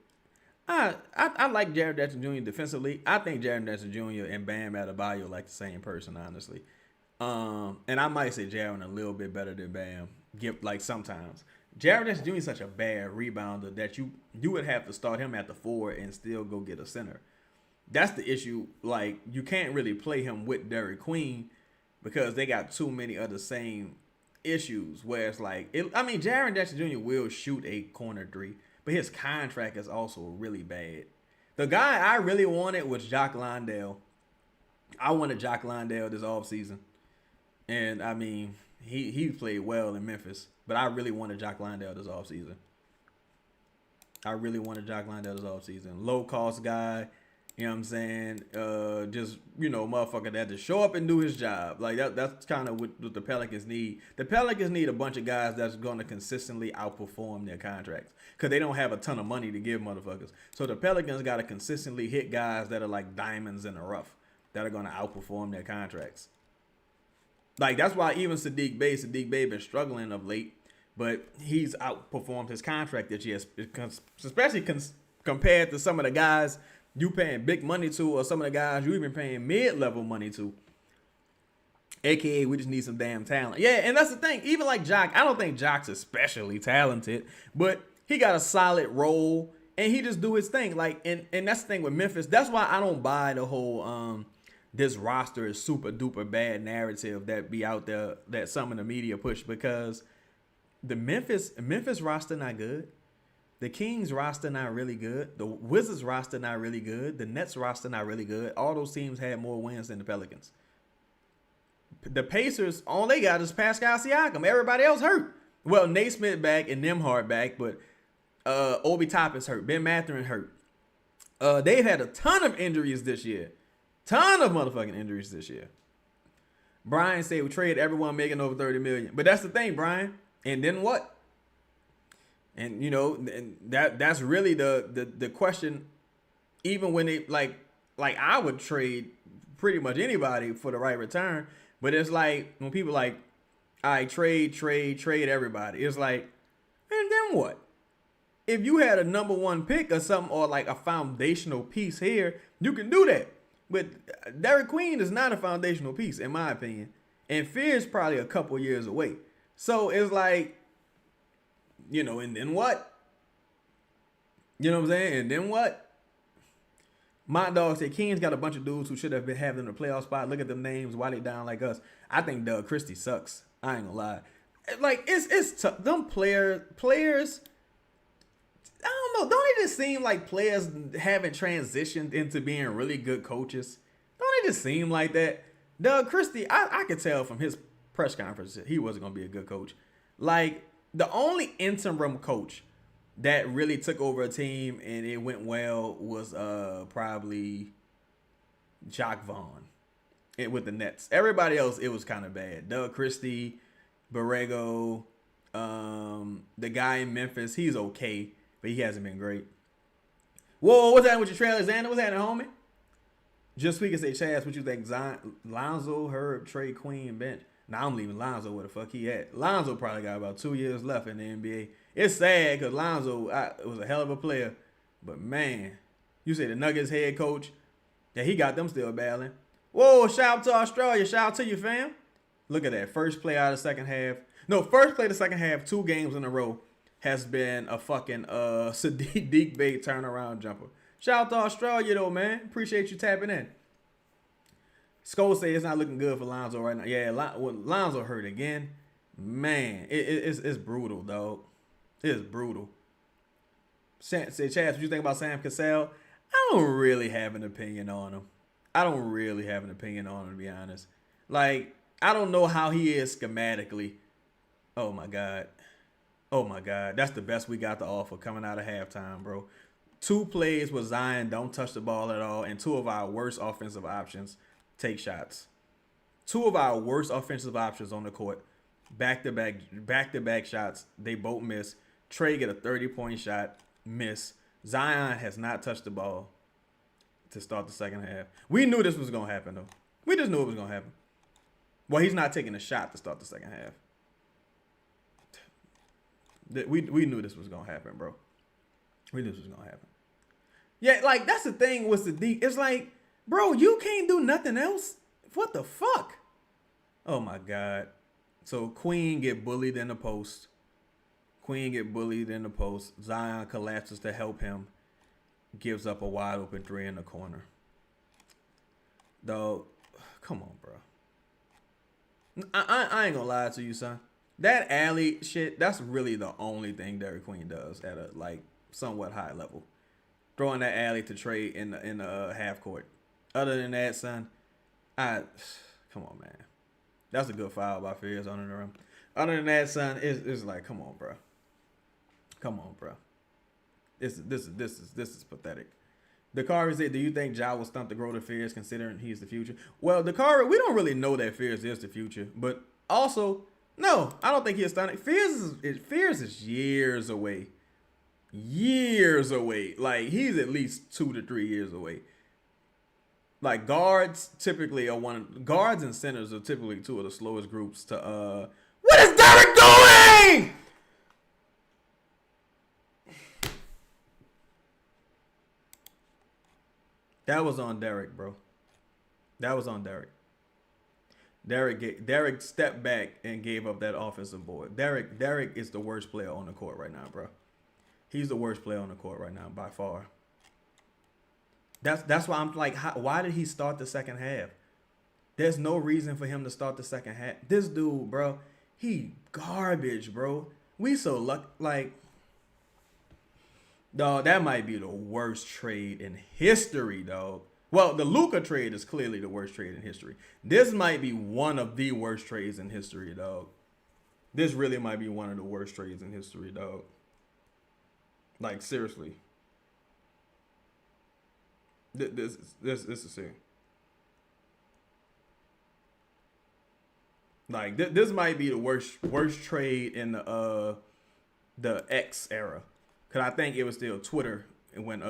I like Jaren Jackson Jr. defensively. I think Jaren Jackson Jr. and Bam Adebayo like the same person, honestly. And I might say Jaren a little bit better than Bam. Sometimes. Jaren Jackson Jr. is such a bad rebounder that you would have to start him at the 4 and still go get a center. That's the issue. Like, you can't really play him with Derek Queen because they got too many of the same issues where it's like, Jaren Jackson Jr. will shoot a corner 3, but his contract is also really bad. The guy I really wanted was Jock Landale. I wanted Jock Landale this offseason. And, he played well in Memphis, but I really wanted Jock Landale this offseason. Low-cost guy, you know what I'm saying? Motherfucker that had to show up and do his job. Like, that's kind of what the Pelicans need. The Pelicans need a bunch of guys that's going to consistently outperform their contracts because they don't have a ton of money to give motherfuckers. So the Pelicans got to consistently hit guys that are like diamonds in the rough that are going to outperform their contracts. Like, that's why even Sadiq Bey been struggling of late, but he's outperformed his contract this year, especially compared to some of the guys you paying big money to, or some of the guys you even paying mid-level money to. AKA, we just need some damn talent. Yeah, and that's the thing. Even like Jock, I don't think Jock's especially talented, but he got a solid role, and he just do his thing. Like, and that's the thing with Memphis. That's why I don't buy the whole this roster is super duper bad narrative that be out there that some of the media push, because the Memphis roster not good. The Kings roster not really good. The Wizards roster not really good. The Nets roster not really good. All those teams had more wins than the Pelicans. The Pacers, all they got is Pascal Siakam. Everybody else hurt. Well, Naismith back and Nembhard back, but Obi Toppin's hurt. Ben Mathurin hurt. They've had a ton of injuries this year. Ton of motherfucking injuries this year. Brian said we trade everyone making over $30 million. But that's the thing, Brian. And then what? And, and that's really the question even when they like I would trade pretty much anybody for the right return. But it's like when people like, I trade everybody. It's like, and then what? If you had a number one pick or something, or like a foundational piece here, you can do that. But Derek Queen is not a foundational piece, in my opinion. And Fear's probably a couple years away. So it's like, and then what? You know what I'm saying? And then what? My dog said Keen's got a bunch of dudes who should have been having the playoff spot. Look at them names. Why they down like us? I think Doug Christie sucks. I ain't gonna lie. Like it's tough. Them players. I don't know. Don't it just seem like players haven't transitioned into being really good coaches? Don't it just seem like that? Doug Christie, I could tell from his press conference he wasn't gonna be a good coach. Like the only interim coach that really took over a team and it went well was probably Jacques Vaughn with the Nets. Everybody else, it was kind of bad. Doug Christie, Borrego, the guy in Memphis, he's okay, but he hasn't been great. Whoa, what's happening with your Trey Alexander? What's happening, homie? Just we can say, Chaz, what you think? Lonzo, Herb, Trey, Queen, bench. Now I'm leaving Lonzo where the fuck he at. Lonzo probably got about 2 years left in the NBA. It's sad because Lonzo was a hell of a player. But, man, you say the Nuggets head coach, that he got them still battling. Whoa, shout out to Australia. Shout out to you, fam. Look at that. First play out of the second half. No, first play of the second half, 2 games in a row, has been a fucking Sadiq Bey turnaround jumper. Shout out to Australia, though, man. Appreciate you tapping in. Skull say it's not looking good for Lonzo right now. Yeah, Lonzo hurt again. Man, it's brutal, dog. It's brutal. Say, Chaz, what you think about Sam Cassell? I don't really have an opinion on him. To be honest. Like, I don't know how he is schematically. Oh, my God. That's the best we got to offer coming out of halftime, bro. 2 plays with Zion don't touch the ball at all, and 2 of our worst offensive options take shots. 2 of our worst offensive options on the court, back-to-back shots. They both miss. Trey get a 30-point shot, miss. Zion has not touched the ball to start the second half. We knew this was going to happen, though. We just knew it was going to happen. Well, he's not taking a shot to start the second half. We knew this was going to happen, bro. We knew this was going to happen. Yeah, like, that's the thing with Sadiq. It's like, bro, you can't do nothing else? What the fuck? Oh, my God. So, Queen get bullied in the post. Zion collapses to help him. Gives up a wide open 3 in the corner. Dog, come on, bro. I ain't gonna lie to you, son. That alley shit, that's really the only thing Derek Queen does at a, like, somewhat high level. Throwing that alley to Trey in the half court. Other than that, son, come on, man. That's a good foul by Fears under the rim. Other than that, son, it's like, come on, bro. This is pathetic. Dakari said, do you think Ja will stunt the growth of Fears considering he's the future? Well, Dakari, we don't really know that Fears is the future. But also, no, I don't think he'll stunt it. Fears is years away. Like, he's at least 2 to 3 years away. Like, guards and centers are typically 2 of the slowest groups to what is Derek doing? That was on Derek, bro. That was on Derek. Derek stepped back and gave up that offensive board. Derek is the worst player on the court right now, bro. He's the worst player on the court right now by far. That's why I'm like, why did he start the second half? There's no reason for him to start the second half. This dude, bro, he garbage, bro. We so lucky, like, dog, that might be the worst trade in history, dog. Well, the Luka trade is clearly the worst trade in history. This might be one of the worst trades in history, dog. This really might be one of the worst trades in history, dog. Like, seriously. This is serious. Like, this might be the worst trade in the X era. Because I think it was still Twitter when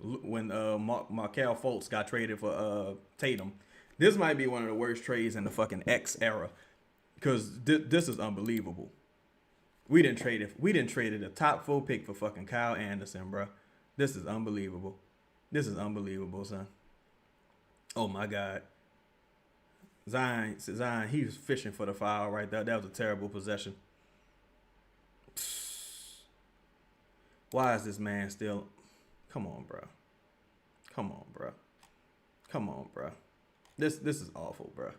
when Markelle Fultz got traded for Tatum. This might be one of the worst trades in the fucking X era, because this is unbelievable. We didn't traded a top 4 pick for fucking Kyle Anderson, bro. This is unbelievable. This is unbelievable, son. Oh my God. Zion, he was fishing for the foul right there. That was a terrible possession. Why is this man still? Come on, bro. Come on, bro. Come on, bro. This is awful, bro.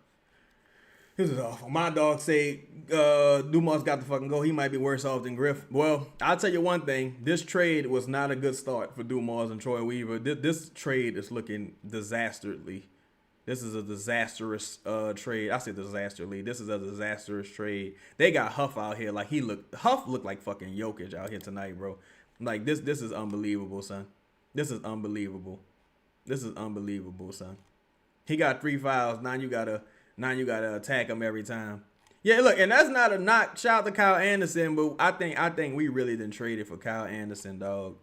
This is awful. My dog say Dumas got to fucking go. He might be worse off than Griff. Well, I'll tell you one thing. This trade was not a good start for Dumas and Troy Weaver. This trade is looking disastrously. This is a disastrous trade. I say disasterly. This is a disastrous trade. They got Huff out here like Huff looked like fucking Jokic out here tonight, bro. Like this is unbelievable, son. This is unbelievable. This is unbelievable, son. He got 3 fouls. Now you gotta attack him every time. Yeah, look, and that's not a knock. Shout out to Kyle Anderson, but I think we really didn't trade it for Kyle Anderson, dog.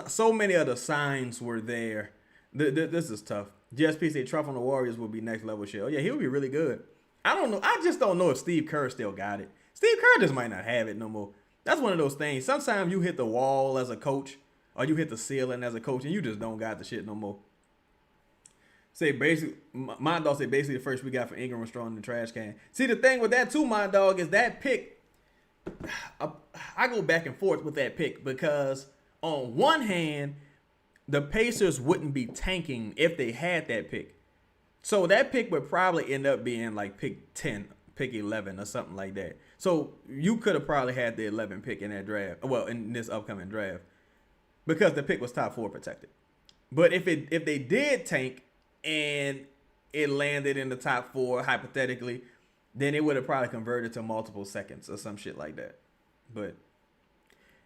So many of the signs were there. This is tough. GSP said Truff on the Warriors will be next level shit. Oh yeah, he'll be really good. I don't know. I just don't know if Steve Kerr still got it. Steve Kerr just might not have it no more. That's one of those things. Sometimes you hit the wall as a coach, or you hit the ceiling as a coach, and you just don't got the shit no more. Say basically, my dog said basically the first we got for Ingram was throwing in the trash can. See, the thing with that too, my dog, is that pick. I go back and forth with that pick because on one hand, the Pacers wouldn't be tanking if they had that pick. So that pick would probably end up being like pick 10, pick 11 or something like that. So you could have probably had the 11 pick in that draft. Well, in this upcoming draft, because the pick was top 4 protected. But if they did tank and it landed in the top 4 hypothetically, then it would have probably converted to multiple seconds or some shit like that. But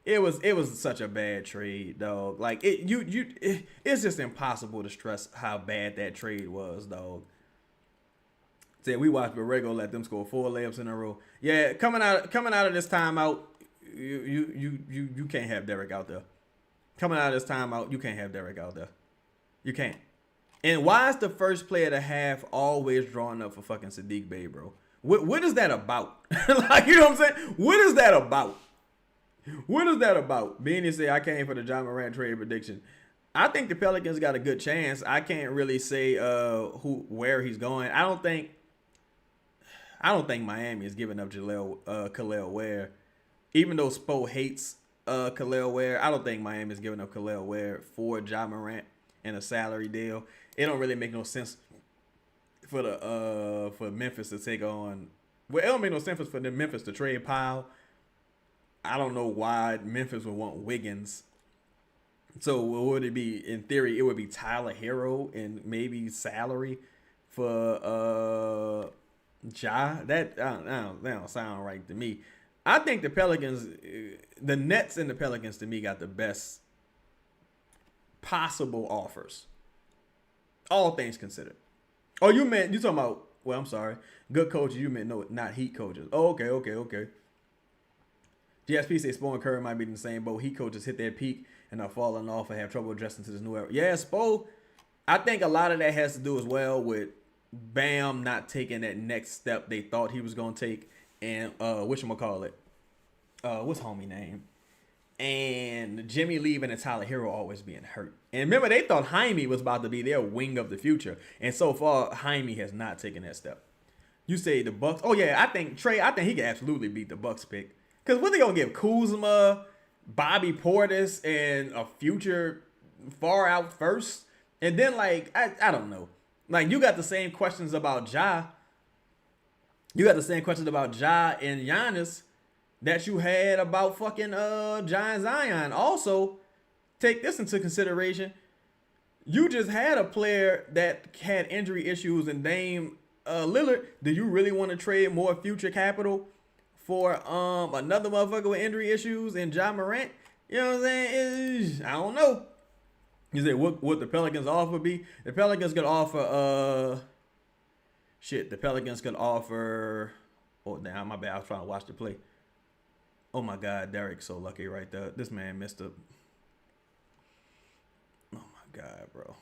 it was such a bad trade, dog. Like it's just impossible to stress how bad that trade was, dog. Said we watched Borrego let them score 4 layups in a row. Yeah, coming out of this timeout, you can't have Derek out there. Coming out of this timeout, you can't have Derek out there. You can't. And why is the first player to have always drawn up for fucking Sadiq Bey, bro? What is that about? Like, you know what I'm saying? What is that about? What is that about? Beanie say I came for the John Morant trade prediction. I think the Pelicans got a good chance. I can't really say where he's going. I don't think Miami is giving up Khalil Ware. Even though Spo hates Khalil Ware, I don't think Miami is giving up Khalil Ware for John Morant and a salary deal. It don't really make no sense for Memphis to take on. Well, it don't make no sense for Memphis to trade Powell. I don't know why Memphis would want Wiggins. So what would it be? In theory, it would be Tyler Hero and maybe salary for Ja. That don't sound right to me. I think the Pelicans, the Nets and the Pelicans to me got the best possible offers. All things considered. Oh, you talking about, well, I'm sorry. Good coaches, you meant no, not Heat coaches. Oh, okay. GSP says Spo and Curry might be in the same boat. Heat coaches hit their peak and are falling off and have trouble adjusting to this new era. Yeah, Spo, I think a lot of that has to do as well with Bam not taking that next step they thought he was going to take. And whatchamacallit? What's homie name? And Jimmy leaving and Tyler Hero always being hurt. And remember, they thought Jaime was about to be their wing of the future. And so far, Jaime has not taken that step. You say the Bucks. Oh, yeah, I think he can absolutely beat the Bucks pick. Because what they going to give? Kuzma, Bobby Portis, and a future far out first? And then, like, I don't know. Like, you got the same questions about Ja. You got the same questions about Ja and Giannis that you had about fucking Ja and Zion. Also, take this into consideration. You just had a player that had injury issues and Dame Lillard. Do you really want to trade more future capital for another motherfucker with injury issues and Ja Morant? You know what I'm saying? I don't know. You say what the Pelicans offer be? The Pelicans could offer the Pelicans could offer. Oh damn, my bad. I was trying to watch the play. Oh my God, Derek's so lucky right there. This man missed a. God, bro.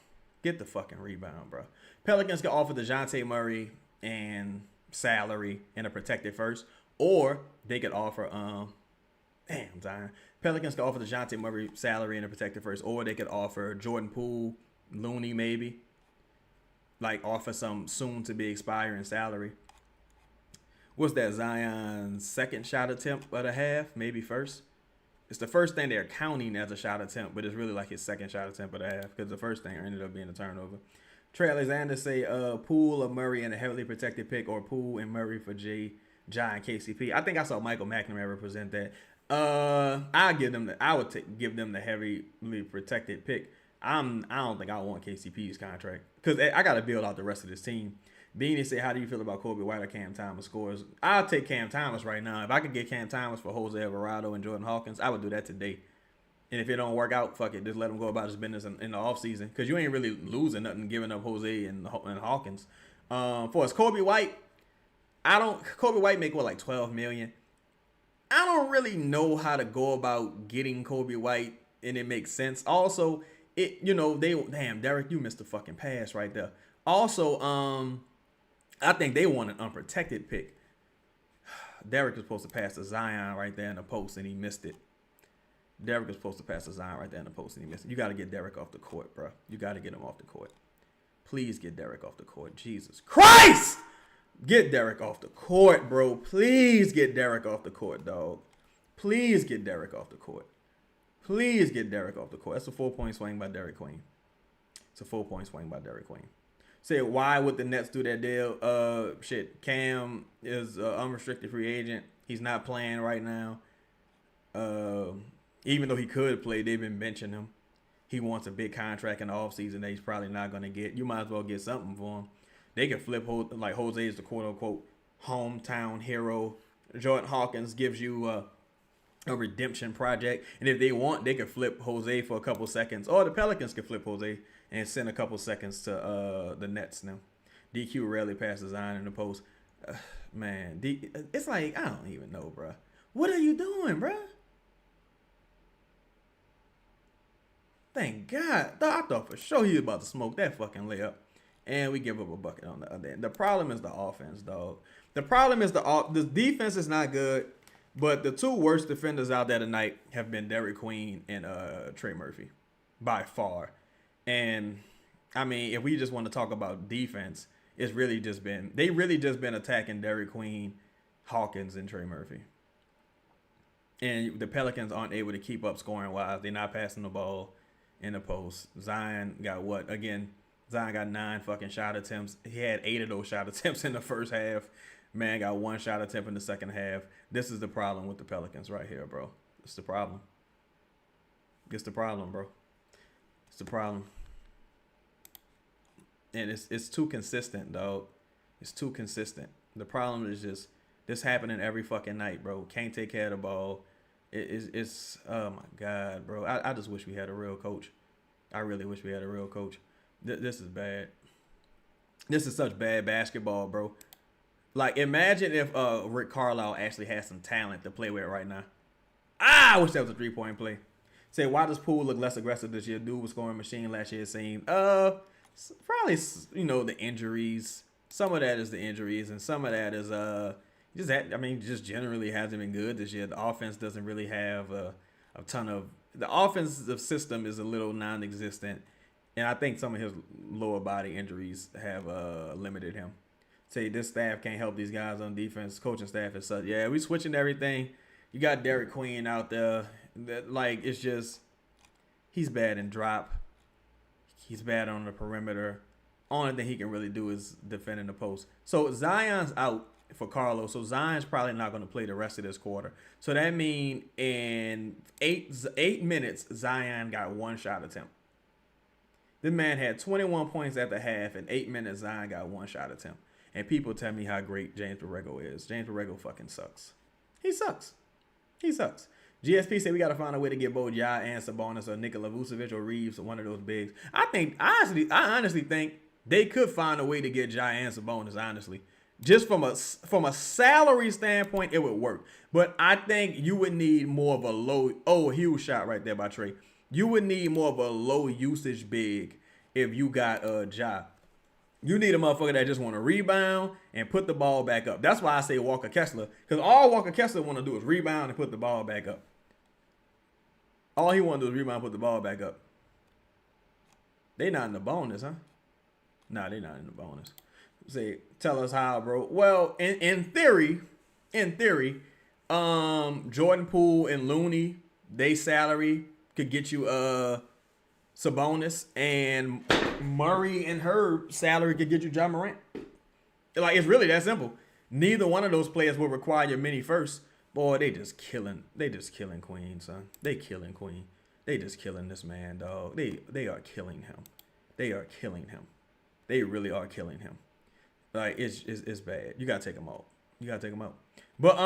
Get the fucking rebound, bro. Pelicans can offer DeJounte Murray and salary and a protected first, or they could offer damn Zion. Pelicans could offer DeJounte Murray salary and a protected first, or they could offer Jordan Poole, Looney maybe, like offer some soon to be expiring salary. What's that? Zion's second shot attempt of the half, maybe first. It's the first thing they're counting as a shot attempt, but it's really like his second shot attempt of the half because the first thing ended up being a turnover. Trey Alexander say Poole or Murray and a heavily protected pick, or Poole and Murray for Ja and KCP. I think I saw Michael McNamara represent that. I would give them the heavily protected pick. I don't think I want KCP's contract because I got to build out the rest of this team. Beanie said, how do you feel about Kobe White or Cam Thomas scores? I'll take Cam Thomas right now. If I could get Cam Thomas for Jose Alvarado and Jordan Hawkins, I would do that today. And if it don't work out, fuck it. Just let him go about his business in the offseason because you ain't really losing nothing giving up Jose and Hawkins. For us, Kobe White, Kobe White make what, like $12 million? I don't really know how to go about getting Kobe White and it makes sense. Also, Derek, you missed a fucking pass right there. Also, I think they want an unprotected pick. Derek was supposed to pass to Zion right there in the post, and he missed it. Derek was supposed to pass to Zion right there in the post, and he missed it. You got to get Derek off the court, bro. You got to get him off the court. Please get Derek off the court. Jesus Christ! Get Derek off the court, bro. Please get Derek off the court, dog. Please get Derek off the court. Please get Derek off the court. That's a 4-point swing by Derek Queen. It's a 4-point swing by Derek Queen. Say, why would the Nets do that deal? Cam is an unrestricted free agent. He's not playing right now. Even though he could play, they've been benching him. He wants a big contract in the offseason that he's probably not going to get. You might as well get something for him. They can flip, like Jose is the quote-unquote hometown hero. Jordan Hawkins gives you a redemption project. And if they want, they can flip Jose for a couple seconds. Or the Pelicans can flip Jose and send a couple seconds to the Nets now. DQ rarely passes Zion in the post. Man, it's like, I don't even know, bro. What are you doing, bro? Thank God. I thought for sure he was about to smoke that fucking layup. And we give up a bucket on the other end. The problem is the offense, dog. The problem is the defense is not good. But the two worst defenders out there tonight have been Derek Queen and Trey Murphy. By far. And, I mean, if we just want to talk about defense, they really just been attacking Derek Queen, Hawkins, and Trey Murphy. And the Pelicans aren't able to keep up scoring-wise. They're not passing the ball in the post. Zion got what? Again, Zion got 9 fucking shot attempts. He had 8 of those shot attempts in the first half. Man got 1 shot attempt in the second half. This is the problem with the Pelicans right here, bro. It's the problem. It's the problem, bro. It's the problem. And it's too consistent, dog. It's too consistent. The problem is just this happening every fucking night, bro. Can't take care of the ball. It's oh my God, bro. I just wish we had a real coach. I really wish we had a real coach. This is bad. This is such bad basketball, bro. Like, imagine if Rick Carlisle actually had some talent to play with right now. I wish that was a 3-point play. Say, why does Poole look less aggressive this year? Dude was scoring machine last year, it seemed. Probably, the injuries. Some of that is the injuries, and some of that is just generally hasn't been good this year. The offense doesn't really have a ton of. The offensive system is a little non-existent, and I think some of his lower body injuries have limited him. Say this staff can't help these guys on defense. Coaching staff is such. Yeah, we switching everything. You got Derek Queen out there. It's just he's bad in drop. He's bad on the perimeter. Only thing he can really do is defend in the post. So Zion's out for Carlos. So Zion's probably not going to play the rest of this quarter. So that means in eight minutes, Zion got 1 shot attempt. This man had 21 points at the half. In 8 minutes, Zion got 1 shot attempt. And people tell me how great James Borrego is. James Borrego fucking sucks. He sucks. He sucks. GSP said we got to find a way to get both Ja and Sabonis or Nikola Vucevic or Reeves or one of those bigs. I honestly think they could find a way to get Ja and Sabonis, honestly. Just from a salary standpoint, it would work. But I think you would need more of a huge shot right there by Trey. You would need more of a low usage big if you got a job. You need a motherfucker that just want to rebound and put the ball back up. That's why I say Walker Kessler, because all Walker Kessler want to do is rebound and put the ball back up. All he want to do is rebound and put the ball back up. They not in the bonus, huh? Nah, they not in the bonus. Say, tell us how, bro. Well, in theory, Jordan Poole and Looney, they salary could get you Sabonis, and Murray and Herb salary could get you John Morant. Like, it's really that simple. Neither one of those players will require your mini first. Boy, they just killing Queen, son. They killing Queen. They just killing this man, dog. They are killing him. They are killing him. They really are killing him. Like, it's bad. You gotta take him out. But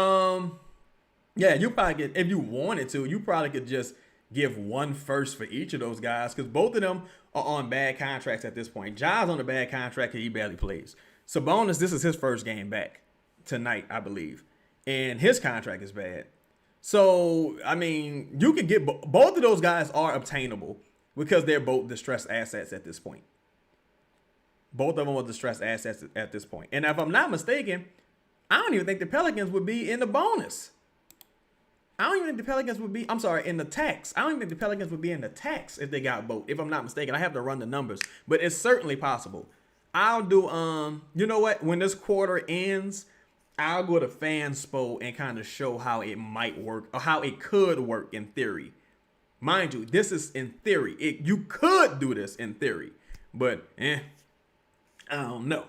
yeah, you probably could, if you wanted to, you probably could just give one first for each of those guys, because both of them are on bad contracts at this point. Ja's on a bad contract because he barely plays. Sabonis, this is his first game back tonight, I believe, and his contract is bad. So, I mean, you could get both of those guys are obtainable because they're both distressed assets at this point. Both of them are distressed assets at this point. And if I'm not mistaken, I don't even think the Pelicans would be in the bonus. I don't even think the Pelicans would be, in the tax. I don't even think the Pelicans would be in the tax if they got both, if I'm not mistaken. I have to run the numbers, but it's certainly possible. I'll do, you know what? When this quarter ends, I'll go to Fanspo and kind of show how it might work, or how it could work in theory. Mind you, this is in theory. You could do this in theory, but I don't know.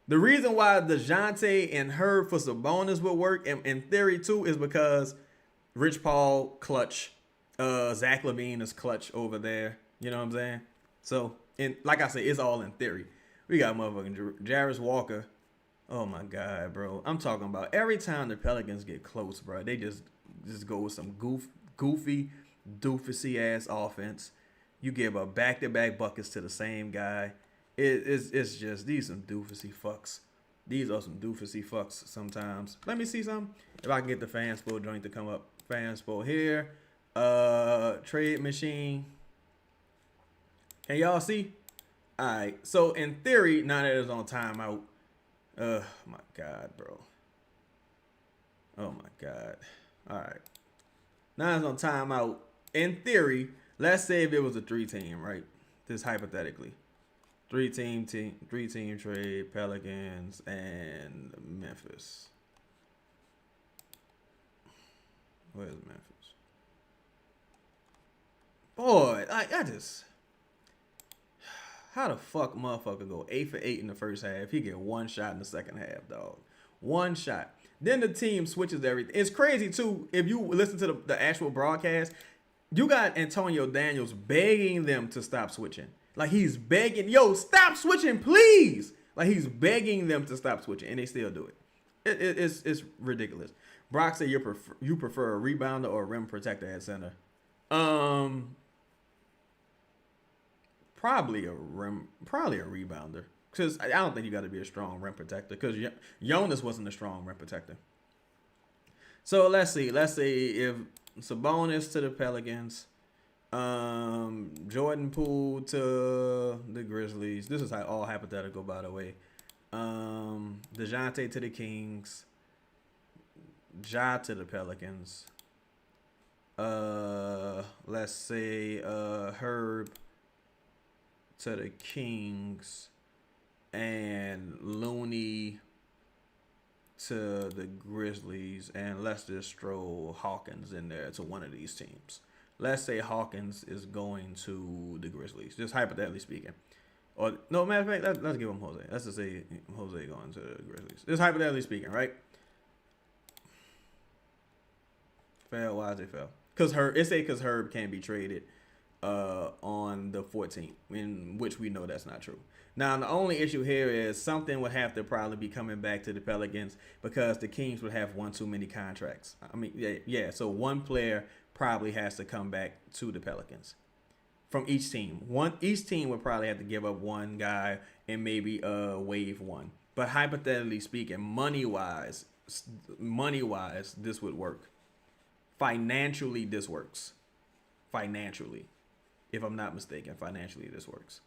The reason why DeJounte and Herb for Sabonis would work in theory too is because Rich Paul clutch, Zach LaVine is clutch over there. You know what I'm saying? So, like I said, it's all in theory. We got motherfucking Jarris Walker. Oh my God, bro. I'm talking about every time the Pelicans get close, bro, they just go with some goofy, doofusy ass offense. You give a back-to-back buckets to the same guy. It's just, these some doofusy fucks. These are some doofusy fucks sometimes. Let me see something. If I can get the Fanspo joint to come up. Fanspo here. Trade machine. Can y'all see? Alright. So in theory, now that it's on timeout. Oh my God, bro. Oh my God. Alright. Now it's on timeout. In theory, let's say if it was a 3-team, right? Just hypothetically. Three-team trade, Pelicans and Memphis. Where's Memphis? Boy, I just... How the fuck motherfucker go 8 for 8 in the first half? He get one shot in the second half, dog. One shot. Then the team switches everything. It's crazy, too. If you listen to the actual broadcast, you got Antonio Daniels begging them to stop switching. Like, he's begging, yo, stop switching, please. Like, he's begging them to stop switching, and they still do it. It's ridiculous. Brock said you prefer a rebounder or a rim protector at center. Probably a rebounder. Because I don't think you got to be a strong rim protector. Because Jonas wasn't a strong rim protector. So let's see. Let's say if Sabonis to the Pelicans. Jordan Poole to the Grizzlies. This is all hypothetical, by the way. DeJounte to the Kings. Ja to the Pelicans. Let's say Herb to the Kings, and Looney to the Grizzlies, and let's just throw Hawkins in there to one of these teams. Let's say Hawkins is going to the Grizzlies, just hypothetically speaking. Or, no, matter of fact, let's give him Jose. Let's just say Jose going to the Grizzlies. Just hypothetically speaking, right? Fail. Why is it fail? Because Herb can't be traded on the 14th, in which we know that's not true. Now, the only issue here is something would have to probably be coming back to the Pelicans because the Kings would have one too many contracts. I mean, yeah. So one player probably has to come back to the Pelicans from each team. Each team would probably have to give up one guy and maybe waive one. But hypothetically speaking, money wise, this would work Financially, this works. Financially, if I'm not mistaken, financially this works.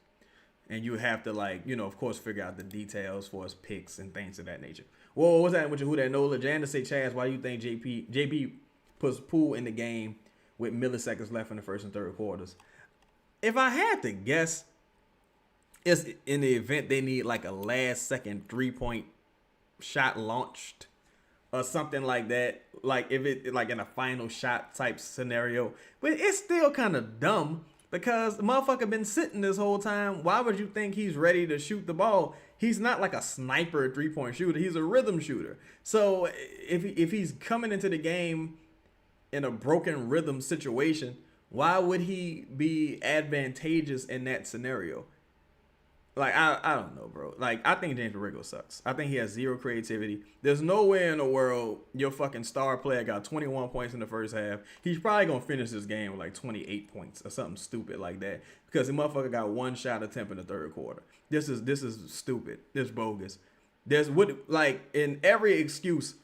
And you have to, like, of course, figure out the details for his picks and things of that nature. Whoa, what's that with your who that Nola? Janice say, Chaz, why do you think JP puts Poole in the game with milliseconds left in the first and third quarters? If I had to guess, it's in the event they need like a last second 3-point shot launched or something like that. Like if it like in a final shot type scenario. But it's still kind of dumb because the motherfucker been sitting this whole time. Why would you think he's ready to shoot the ball? He's not like a sniper 3-point shooter. He's a rhythm shooter. So if he's coming into the game in a broken rhythm situation, why would he be advantageous in that scenario? Like, I don't know, bro. Like, I think James Borrego sucks. I think he has zero creativity. There's nowhere in the world your fucking star player got 21 points in the first half. He's probably going to finish this game with like 28 points or something stupid like that because the motherfucker got one shot attempt in the third quarter. This is stupid. This is bogus. There's like in every excuse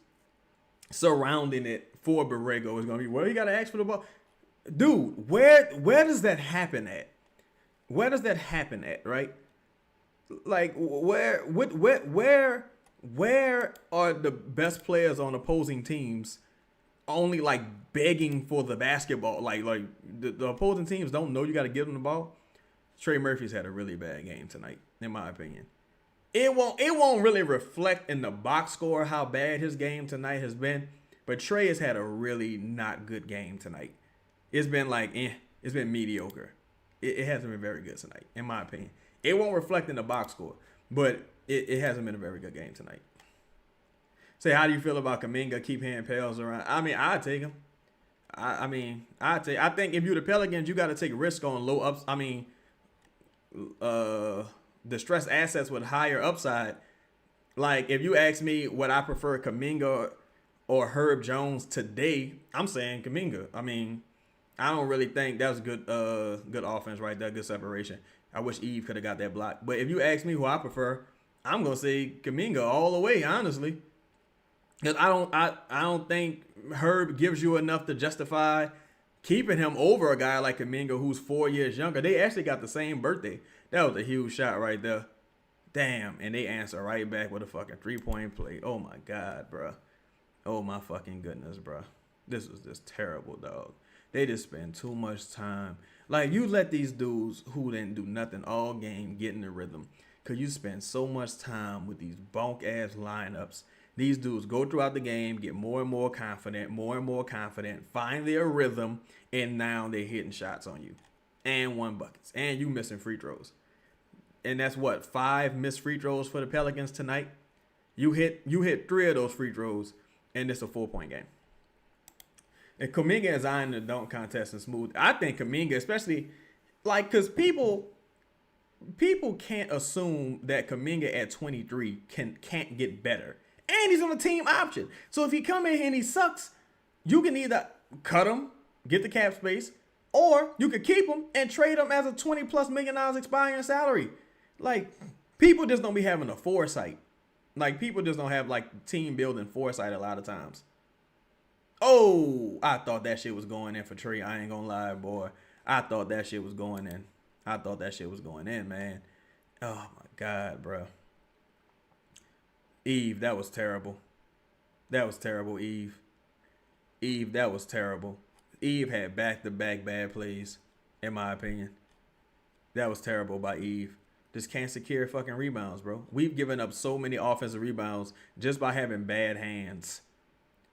surrounding it for Borrego is going to be, well, you got to ask for the ball. Dude, where does that happen at? Where does that happen at, right? Like where are the best players on opposing teams only like begging for the basketball? Like the opposing teams don't know you got to give them the ball. Trey Murphy's had a really bad game tonight, in my opinion. It won't really reflect in the box score how bad his game tonight has been, but Trey has had a really not good game tonight. It's been like, it's been mediocre. It hasn't been very good tonight, in my opinion. It won't reflect in the box score, but it hasn't been a very good game tonight. Say, how do you feel about Kuminga? Keep hand pals around. I mean, I'd take him. I think if you're the Pelicans, you got to take risk on low ups. I mean, distressed assets with higher upside. Like, if you ask me would I prefer Kuminga or Herb Jones today, I'm saying Kuminga. I mean, I don't really think that was good offense right there, good separation. I wish Eve could have got that block. But if you ask me who I prefer, I'm gonna say Kuminga all the way, honestly. Because I don't think Herb gives you enough to justify keeping him over a guy like Kuminga who's 4 years younger. They actually got the same birthday. That was a huge shot right there. Damn, and they answer right back with a fucking 3-point play. Oh my God, bro. Oh my fucking goodness, bro. This was just terrible, dog. They just spend too much time. Like, you let these dudes who didn't do nothing all game get in the rhythm. Because you spend so much time with these bonk-ass lineups. These dudes go throughout the game, get more and more confident, find their rhythm, and now they're hitting shots on you. And 1 buckets. And you missing free throws. And that's what, 5 missed free throws for the Pelicans tonight? You hit 3 of those free throws, and it's a 4-point game. And Kuminga is eyeing the dunk contest and smooth. I think Kuminga, especially, like, because people can't assume that Kuminga at 23 can't get better. And he's on a team option. So if he come in here and he sucks, you can either cut him, get the cap space, or you could keep him and trade him as a $20+ million expiring salary. Like, people just don't be having the foresight. Like, people just don't have, like, team building foresight a lot of times. Oh, I thought that shit was going in for Trey. I ain't gonna lie, boy. I thought that shit was going in. Man. Oh, my God, bro. Eve, that was terrible. Eve. Eve, that was terrible. Eve had back-to-back bad plays, in my opinion. That was terrible by Eve. Just can't secure fucking rebounds, bro. We've given up so many offensive rebounds just by having bad hands.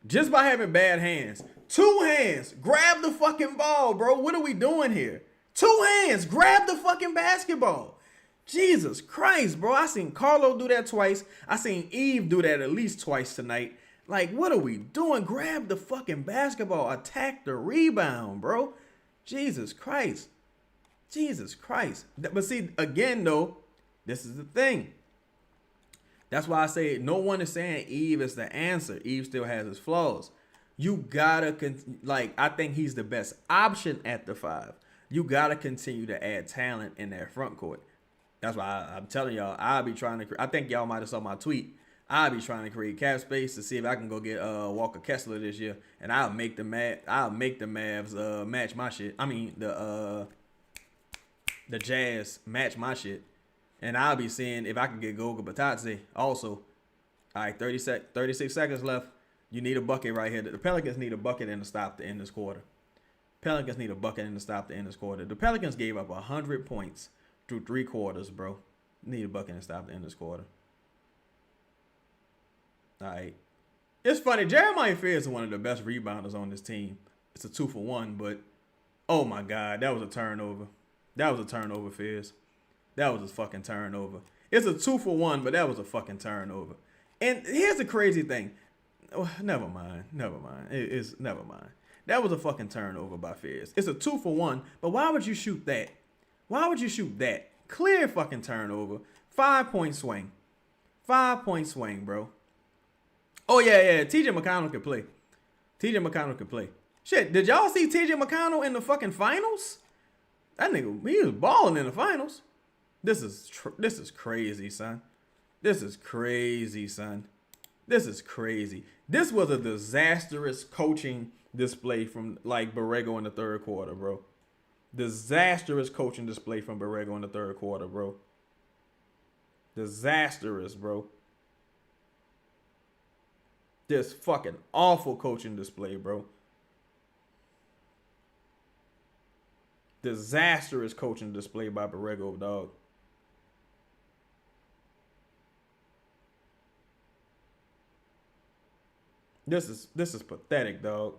2 hands. Grab the fucking ball, bro. What are we doing here? 2 hands. Grab the fucking basketball. Jesus Christ, bro. I seen Carlo do that twice. I seen Eve do that at least twice tonight. Like, what are we doing? Grab the fucking basketball. Attack the rebound, bro. Jesus Christ. But see, again, though, this is the thing. That's why I say no one is saying Eve is the answer. Eve still has his flaws. You gotta, I think he's the best option at the 5. You gotta continue to add talent in that front court. That's why I'm telling y'all, I'll be trying to, I think y'all might have saw my tweet. I'll be trying to create cap space to see if I can go get Walker Kessler this year, and I'll make the Mavs match my shit. I mean the Jazz match my shit, and I'll be seeing if I can get Goga Batadze also. All right, 36 seconds left. You need a bucket right here. The Pelicans need a bucket and a stop to end this quarter. Pelicans need a bucket and a stop to end this quarter. The Pelicans gave up 100 points through 3 quarters, bro. Need a bucket and stop to end this quarter. All right. It's funny. Jeremiah Fears is one of the best rebounders on this team. It's a 2-for-1, but oh my God, that was a turnover. That was a turnover, Fears. That was a fucking turnover. It's a 2-for-1, but that was a fucking turnover. And here's the crazy thing. Oh, never mind. Never mind. That was a fucking turnover by Fears. It's a 2-for-1, but why would you shoot that? Why would you shoot that? Clear fucking turnover. 5-point swing. 5-point swing, bro. Oh, yeah. TJ McConnell can play. TJ McConnell can play. Shit, did y'all see TJ McConnell in the fucking finals? That nigga, he was balling in the finals. This is crazy, son. This is crazy, son. This is crazy. This was a disastrous coaching display from, like, Borrego in the third quarter, bro. Disastrous coaching display from Borrego in the third quarter, bro. Disastrous, bro. This fucking awful coaching display, bro. Disastrous coaching display by Borrego, dog. This is pathetic, dog.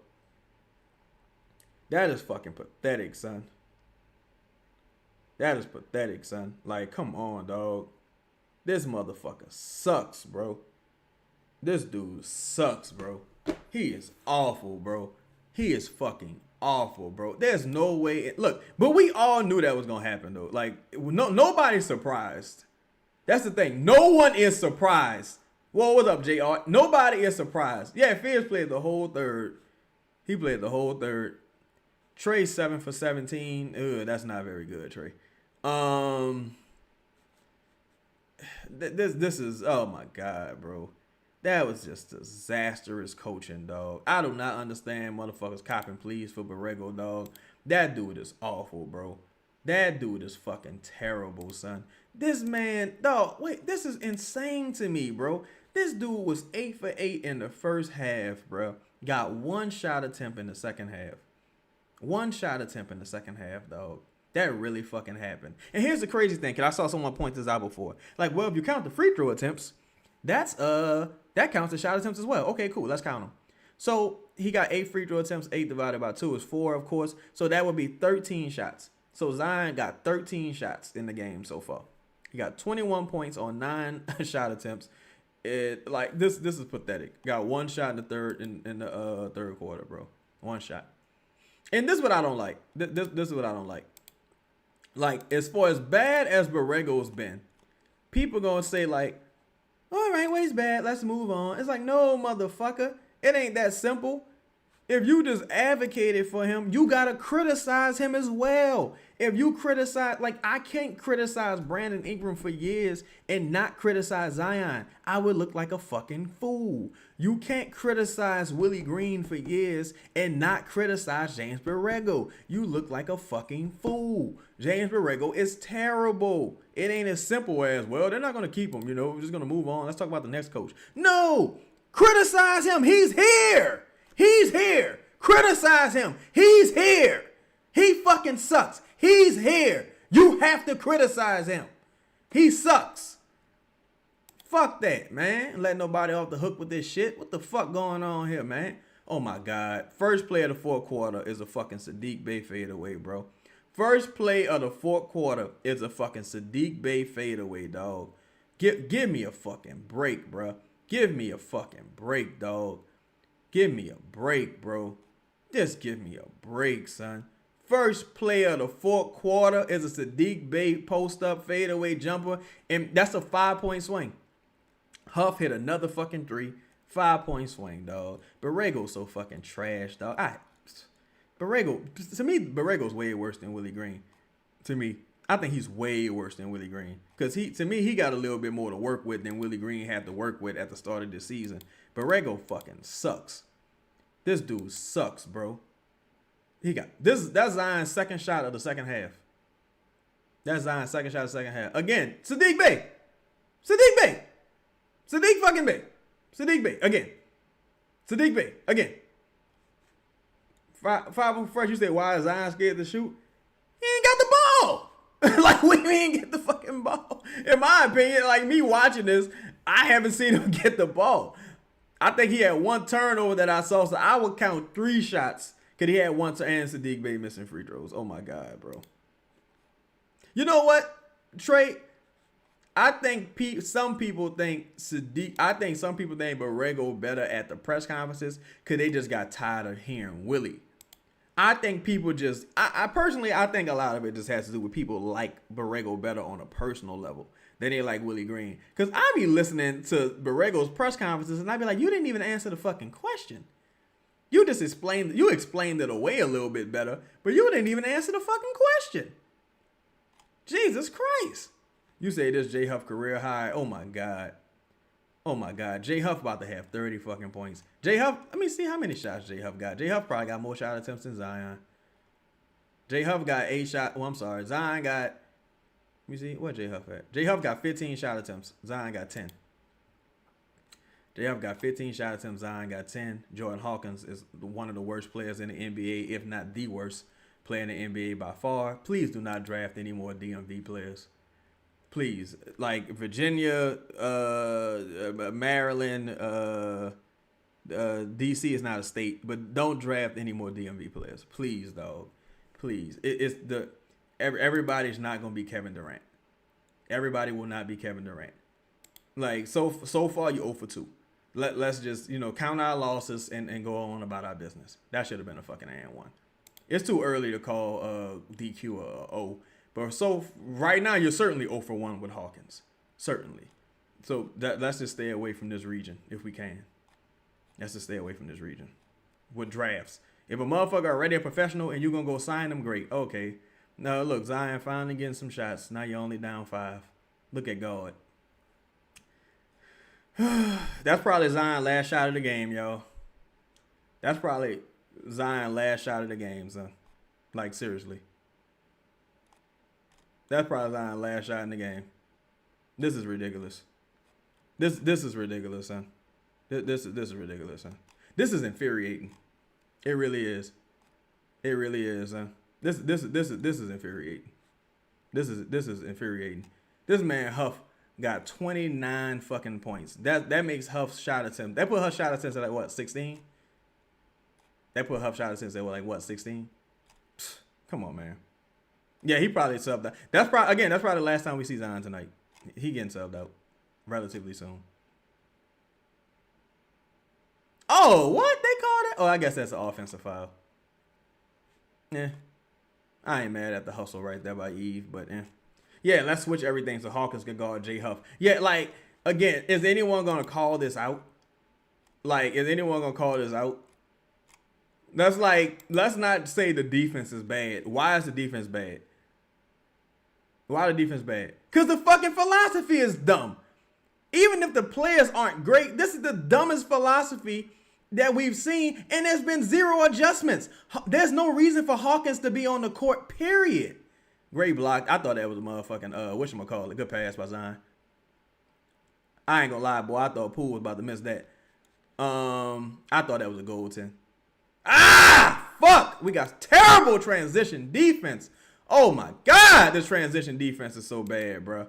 That is fucking pathetic, son. That is pathetic, son. Like, come on, dog. This motherfucker sucks, bro. This dude sucks, bro. He is awful, bro. He is fucking awful, bro. There's no way. Look, but we all knew that was going to happen, though. Like, nobody's surprised. That's the thing. No one is surprised. Whoa, what's up, JR? Nobody is surprised. Yeah, Fierce played the whole third. He played the whole third. Trey 7 for 17. Ugh, that's not very good, Trey. This is, oh my God, bro. That was just disastrous coaching, dog. I do not understand motherfuckers copping pleas for Borrego, dog. That dude is awful, bro. That dude is fucking terrible, son. This man, dog, wait, this is insane to me, bro. This dude was 8 for 8 in the first half, bro. Got 1 shot attempt in the second half. 1 shot attempt in the second half, dog. That really fucking happened. And here's the crazy thing, because I saw someone point this out before. Like, well, if you count the free throw attempts, that counts as shot attempts as well. Okay, cool. Let's count them. So he got 8 free throw attempts. 8 divided by 2 is 4, of course. So that would be 13 shots. So Zion got 13 shots in the game so far. He got 21 points on 9 shot attempts. This is pathetic. Got 1 shot in the third quarter, bro. 1 shot. And this is what I don't like. This is what I don't like. Like, as far as bad as Borrego's been, people gonna say, like, all right, well, he's bad. Let's move on. It's like, no, motherfucker. It ain't that simple. If you just advocated for him, you got to criticize him as well. If you criticize, like, I can't criticize Brandon Ingram for years and not criticize Zion. I would look like a fucking fool. You can't criticize Willie Green for years and not criticize James Borrego. You look like a fucking fool. James Borrego is terrible. It ain't as simple as, well, they're not going to keep him, we're just going to move on. Let's talk about the next coach. No, criticize him. He's here. He's here. Criticize him. He's here. He fucking sucks. He's here. You have to criticize him. He sucks. Fuck that, man. Let nobody off the hook with this shit. What the fuck going on here, man? Oh my God. First play of the fourth quarter is a fucking Sadiq Bey fadeaway, bro. First play of the fourth quarter is a fucking Sadiq Bey fadeaway, dog. Give me a fucking break, bro. Give me a fucking break, dog. Give me a break, bro. Just give me a break, son. First play of the fourth quarter is a Sadiq Bey post-up fadeaway jumper, and that's a 5-point swing. Huff hit another fucking 3. 5-point swing, dog. Borrego's so fucking trash, dog. To me, Borrego's way worse than Willie Green. To me. I think he's way worse than Willie Green. Because to me, he got a little bit more to work with than Willie Green had to work with at the start of this season. Borrego fucking sucks. This dude sucks, bro. That's Zion's second shot of the second half. That's Zion's second shot of the second half. Again, Sadiq Bey. Sadiq fucking Bey. Sadiq Bey. Again. Sadiq Bey. Again. Five fresh, you say, why is Zion scared to shoot? He ain't got the ball. Like, we ain't get the fucking ball. In my opinion, like me watching this, I haven't seen him get the ball. I think he had one turnover that I saw, so I would count 3 shots because he had one to and Sadiq Bey missing free throws. Oh my God, bro. You know what, Trey? I think some people think Borrego better at the press conferences because they just got tired of hearing Willie. I think people just, I personally, I think a lot of it just has to do with people like Borrego better on a personal level than they like Willie Green. Because I be listening to Borrego's press conferences and I be like, you didn't even answer the fucking question. You just explained it away a little bit better, but you didn't even answer the fucking question. Jesus Christ. You say this J Huff career high. Oh my God. Oh my God. J Huff about to have 30 fucking points. J Huff, let me see how many shots J Huff got. J Huff probably got more shot attempts than Zion. J Huff got 8 shots. Oh, I'm sorry. Zion got, let me see. What J Huff at? J Huff got 15 shot attempts. Zion got 10. J Huff got 15 shot attempts. Zion got 10. Jordan Hawkins is one of the worst players in the NBA, if not the worst player in the NBA by far. Please do not draft any more DMV players. Please, like Virginia, Maryland, DC is not a state, but don't draft any more DMV players. Please, dog. Please. Everybody's not gonna be Kevin Durant. Everybody will not be Kevin Durant. Like so far, you 0 for 2. Let's just count our losses and go on about our business. That should have been a fucking and one. It's too early to call DQ a O. But so right now, you're certainly 0 for 1 with Hawkins. Certainly. So let's just stay away from this region if we can. Let's just stay away from this region. With drafts. If a motherfucker already a professional and you're going to go sign them, great. Okay. Now, look, Zion finally getting some shots. Now you're only down 5. Look at God. That's probably Zion's last shot of the game, yo. That's probably Zion's last shot of the game, son. Like, seriously. That's probably Zion's last shot in the game. This is ridiculous. This is ridiculous, son. This is ridiculous, son. This is infuriating. It really is. It really is, son. This is infuriating. This is infuriating. This man Huff got 29 fucking points. That makes Huff's shot attempt. That put Huff's shot attempts at like what, 16? That put Huff's shot attempts at like what, 16? Pfft, come on, man. Yeah, he probably subbed out. That's probably the last time we see Zion tonight. He getting subbed out relatively soon. Oh, what? They called it? Oh, I guess that's an offensive foul. Yeah. I ain't mad at the hustle right there by Eve, but yeah, let's switch everything so Hawkins can guard J Huff. Yeah, like, again, is anyone going to call this out? Like, is anyone going to call this out? That's like, let's not say the defense is bad. Why is the defense bad? Why the defense bad? Because the fucking philosophy is dumb. Even if the players aren't great, this is the dumbest philosophy that we've seen, and there's been 0 adjustments. There's no reason for Hawkins to be on the court, period. Great block. I thought that was a motherfucking, whatchamacallit, good pass by Zion. I ain't gonna lie, boy. I thought Poole was about to miss that. I thought that was a goaltend. Ah, fuck. We got terrible transition defense. Oh, my God. This transition defense is so bad, bro.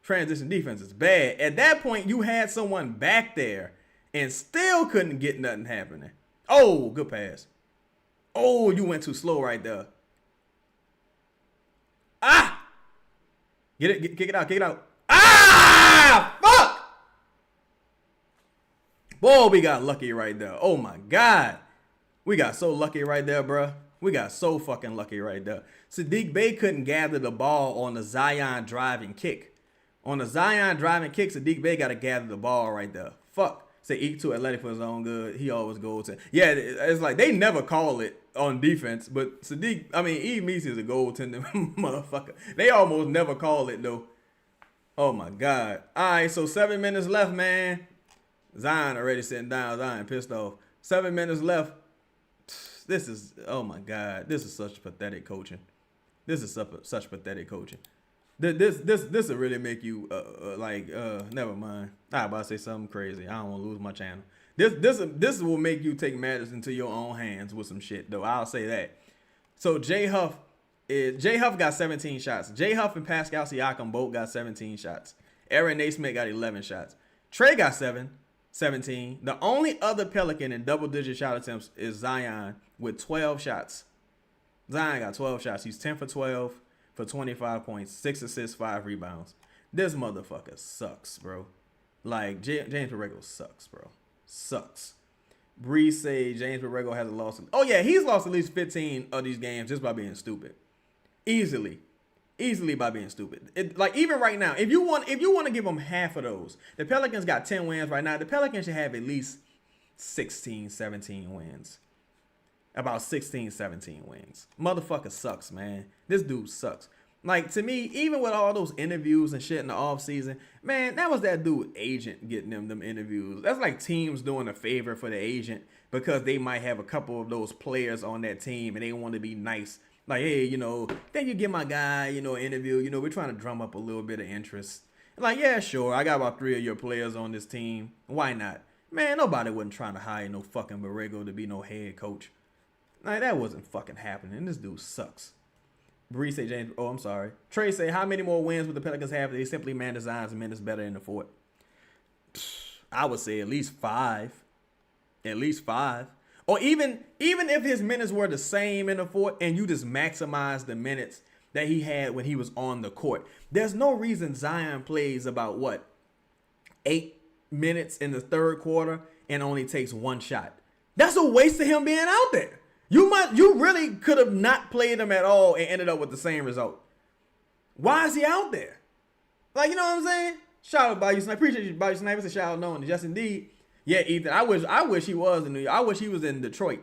Transition defense is bad. At that point, you had someone back there and still couldn't get nothing happening. Oh, good pass. Oh, you went too slow right there. Ah! Get it, kick it out, kick it out. Ah! Fuck! Boy, we got lucky right there. Oh, my God. We got so lucky right there, bro. We got so fucking lucky right there. Sadiq Bey couldn't gather the ball on the Zion driving kick. On the Zion driving kick, Sadiq Bey got to gather the ball right there. Fuck. say he too athletic for his own good. He always goaltend. Yeah, it's like they never call it on defense, but Eve Meese is a goaltender motherfucker. They almost never call it though. Oh my God. All right, so 7 minutes left, man. Zion already sitting down. Zion pissed off. 7 minutes left. This is, oh my God. This is such pathetic coaching. This is such pathetic coaching. This will really make you never mind. I about to say something crazy. I don't want to lose my channel. This will make you take matters into your own hands with some shit though. I'll say that. So Jay Huff got 17 shots. Jay Huff and Pascal Siakam both got 17 shots. Aaron Naismith got 11 shots. Trey got 17. The only other Pelican in double-digit shot attempts is Zion with 12 shots. Zion got 12 shots. He's 10 for 12 for 25 points, 6 assists, 5 rebounds. This motherfucker sucks, bro. Like, James Borrego sucks, bro. Sucks. Bree say James Borrego hasn't lost. Oh, yeah, he's lost at least 15 of these games just by being stupid. Easily by being stupid. Like, even right now, if you want to give them half of those, the Pelicans got 10 wins right now. The Pelicans should have at least 16, 17 wins. About 16, 17 wins. Motherfucker sucks, man. This dude sucks. Like, to me, even with all those interviews and shit in the offseason, man, that was that dude agent getting them interviews. That's like teams doing a favor for the agent because they might have a couple of those players on that team and they want to be nice. Like, hey, then you give my guy, an interview. We're trying to drum up a little bit of interest. Like, yeah, sure, I got about 3 of your players on this team. Why not? Man, nobody wasn't trying to hire no fucking Borrego to be no head coach. Like, that wasn't fucking happening. This dude sucks. Bree say James. Oh, I'm sorry. Trey say, how many more wins would the Pelicans have if they simply man designs and minutes better in the fort? I would say at least 5. At least 5. Or even if his minutes were the same in the fort and you just maximize the minutes that he had when he was on the court, there's no reason Zion plays about 8 minutes in the third quarter and only takes 1 shot. That's a waste of him being out there. You really could have not played him at all and ended up with the same result. Why is he out there? Like, you know what I'm saying? Shout out Bayou Sniper. Appreciate you, Bayou Sniper. Shout out knowing. Yes, indeed. Yeah, Ethan. I wish he was in New York. I wish he was in Detroit,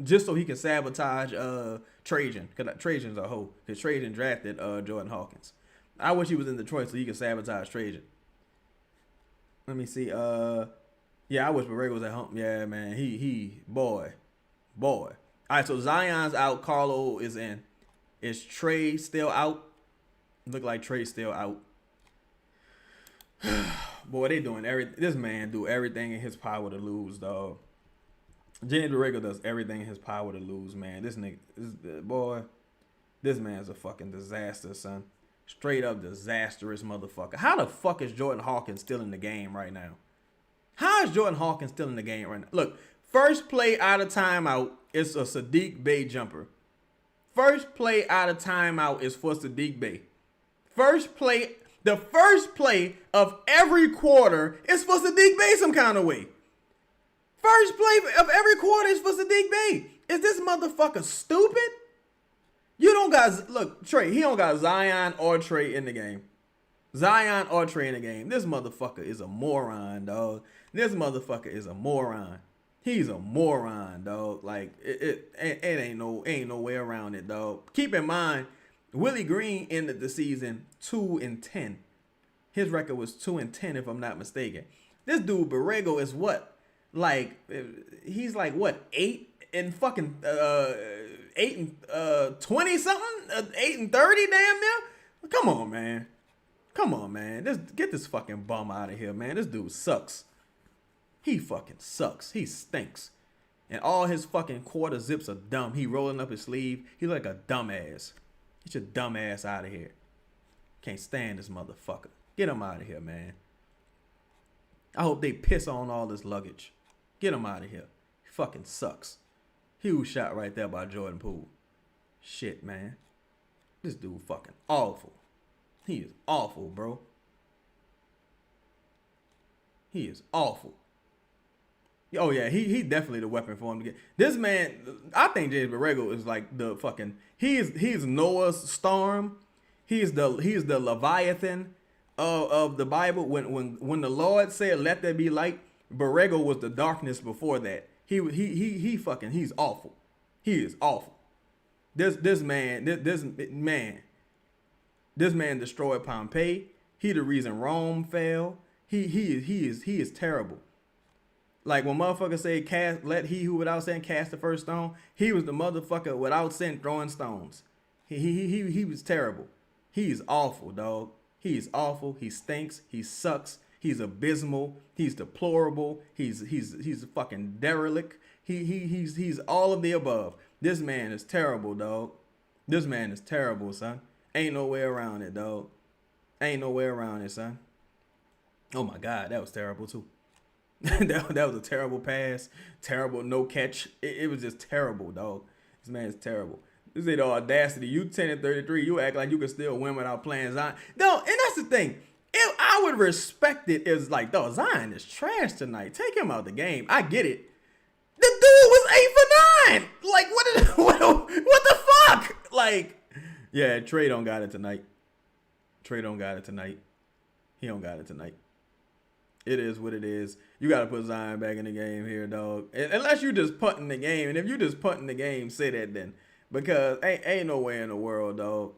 just so he can sabotage Trajan. Cause Trajan's a hoe. Cause Trajan drafted Jordan Hawkins. I wish he was in Detroit so he could sabotage Trajan. Let me see. Yeah, I wish Borrego was at home. Yeah, man. Boy. All right, so Zion's out. Carlo is in. Is Trey still out? Look like Trey's still out. Boy, they doing everything. This man do everything in his power to lose, dog. James Borrego does everything in his power to lose, man. This man's a fucking disaster, son. Straight up disastrous motherfucker. How the fuck is Jordan Hawkins still in the game right now? How is Jordan Hawkins still in the game right now? Look, first play out of timeout is a Sadiq Bey jumper. First play out of timeout is for Sadiq Bey. The first play of every quarter is for Sadiq Bey some kind of way. First play of every quarter is for Sadiq Bey. Is this motherfucker stupid? Trey, he don't got Zion or Trey in the game. This motherfucker is a moron, dog. This motherfucker is a moron. He's a moron, dog. Like, it ain't no way around it, dog. Keep in mind, Willie Green ended the season 2-10. His record was 2-10, if I'm not mistaken. This dude Borrego is what? Like, he's like what? 8 and fucking 8 and 20 something? 8 and 30, damn near. Come on, man. Get this fucking bum out of here, man. This dude sucks. He fucking sucks. He stinks. And all his fucking quarter zips are dumb. He rolling up his sleeve. He like a dumbass. Get your dumb ass out of here. Can't stand this motherfucker. Get him out of here, man. I hope they piss on all this luggage. Get him out of here. He fucking sucks. Huge shot right there by Jordan Poole. Shit, man. This dude fucking awful. He is awful, bro. He is awful. Oh, yeah, he definitely the weapon for him to get. This man, I think James Borrego is like the fucking, he's Noah's storm. He's the Leviathan of the Bible. When the Lord said, let there be light, Borrego was the darkness before that. He's awful. He is awful. This man destroyed Pompeii. He the reason Rome fell. He is terrible. Like when motherfuckers say cast, let he who without sin cast the first stone. He was the motherfucker without sin throwing stones. He was terrible. He's awful, dog. He's awful. He stinks. He sucks. He's abysmal. He's deplorable. He's a fucking derelict. He's all of the above. This man is terrible, dog. This man is terrible, son. Ain't no way around it, dog. Ain't no way around it, son. Oh my God, that was terrible too. that was a terrible pass. Terrible no catch. It was just terrible, dog. This man is terrible. This ain't the audacity. You 10 and 33. You act like you can still win without playing Zion. No, and that's the thing. If I would respect it as like, dog, Zion is trash tonight. Take him out the game. I get it. The dude was 8 for 9. Like, what the fuck? Like, yeah, Trey don't got it tonight. Trey don't got it tonight. He don't got it tonight. It is what it is. You got to put Zion back in the game here, dog. Unless you just punting the game. And if you just punting the game, say that then. Because ain't no way in the world, dog.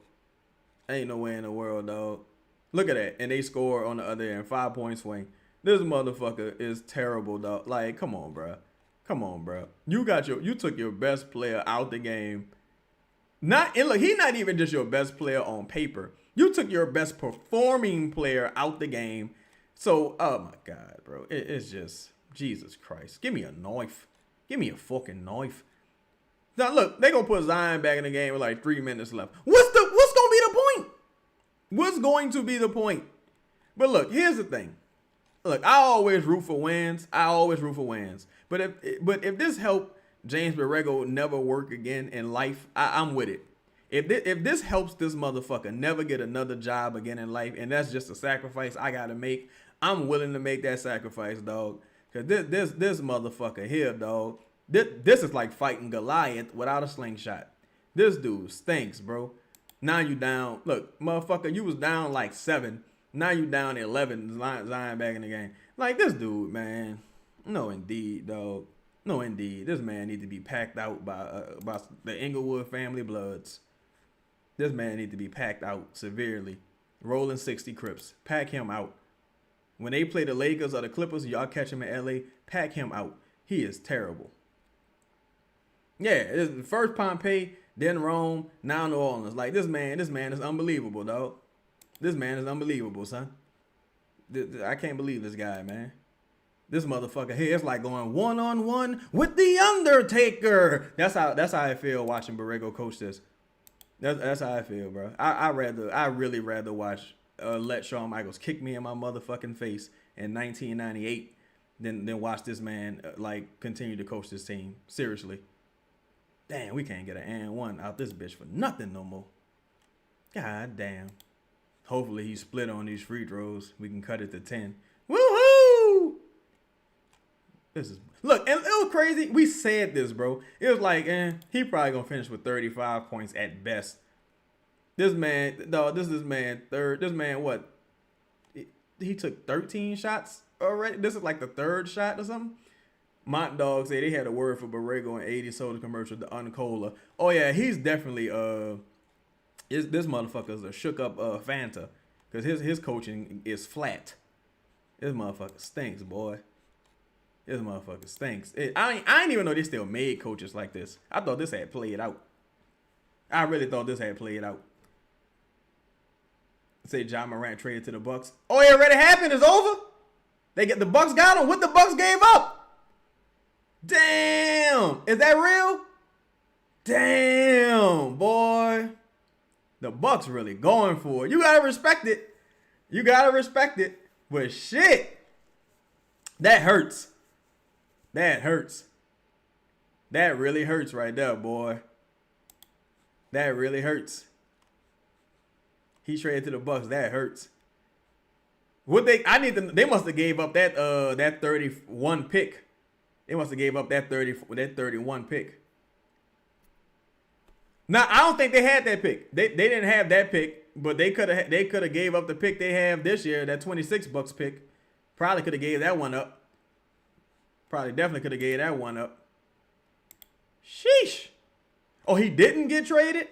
Ain't no way in the world, dog. Look at that. And they score on the other end. 5-point swing. This motherfucker is terrible, dog. Like, come on, bro. Come on, bro. You took your best player out the game. Look, he's not even just your best player on paper. You took your best performing player out the game. So, oh my God, bro. It's just, Jesus Christ. Give me a knife. Give me a fucking knife. Now, look, they going to put Zion back in the game with like 3 minutes left. What's going to be the point? What's going to be the point? But look, here's the thing. Look, I always root for wins. But if this helped James Borrego never work again in life, I'm with it. If this helps this motherfucker never get another job again in life, and that's just a sacrifice I got to make, I'm willing to make that sacrifice, dog. Because this motherfucker here, dog, this is like fighting Goliath without a slingshot. This dude stinks, bro. Now you down. Look, motherfucker, you was down like 7. Now you down 11. Zion back in the game. Like, this dude, man. No, indeed, dog. No, indeed. This man need to be packed out by the Inglewood family bloods. This man need to be packed out severely. Rolling 60 Crips. Pack him out. When they play the Lakers or the Clippers, y'all catch him in LA, pack him out. He is terrible. Yeah, first Pompeii, then Rome, now New Orleans. Like, this man is unbelievable, dog. This man is unbelievable, son. I can't believe this guy, man. This motherfucker here, it's like going one-on-one with the Undertaker. That's how I feel watching Borrego coach this. That's how I feel, bro. I really rather watch let Shawn Michaels kick me in my motherfucking face in 1998 than watch this man like continue to coach this team. Seriously. Damn, we can't get an and one out this bitch for nothing no more. God damn. Hopefully he split on these free throws. We can cut it to 10. Woohoo! Look, and it was crazy. We said this, bro. It was like, he probably gonna finish with 35 points at best. This man, dog, this man third. This man, what? He took 13 shots already. This is like the third shot or something. Mont Dog said they had a word for Borrego and 80 soda commercial, the Uncola. Oh yeah, he's definitely this motherfucker's a shook up Fanta, because his coaching is flat. This motherfucker stinks, boy. This motherfucker stinks. I didn't even know they still made coaches like this. I thought this had played out. I really thought this had played out. Say John Morant traded to the Bucks. Oh, it already happened. It's over. The Bucks got him. What the Bucks gave up? Damn. Is that real? Damn, boy. The Bucks really going for it. You gotta respect it. You gotta respect it. But shit, that hurts. That hurts. That really hurts right there, boy. That really hurts. He traded to the Bucks. That hurts. They must have gave up that 31 pick. They must have gave up that 31 pick. Now, I don't think they had that pick. They didn't have that pick, but they could have gave up the pick they have this year, that 26 Bucks pick. Probably could have gave that one up. Probably definitely could have gave that one up. Sheesh. Oh, he didn't get traded?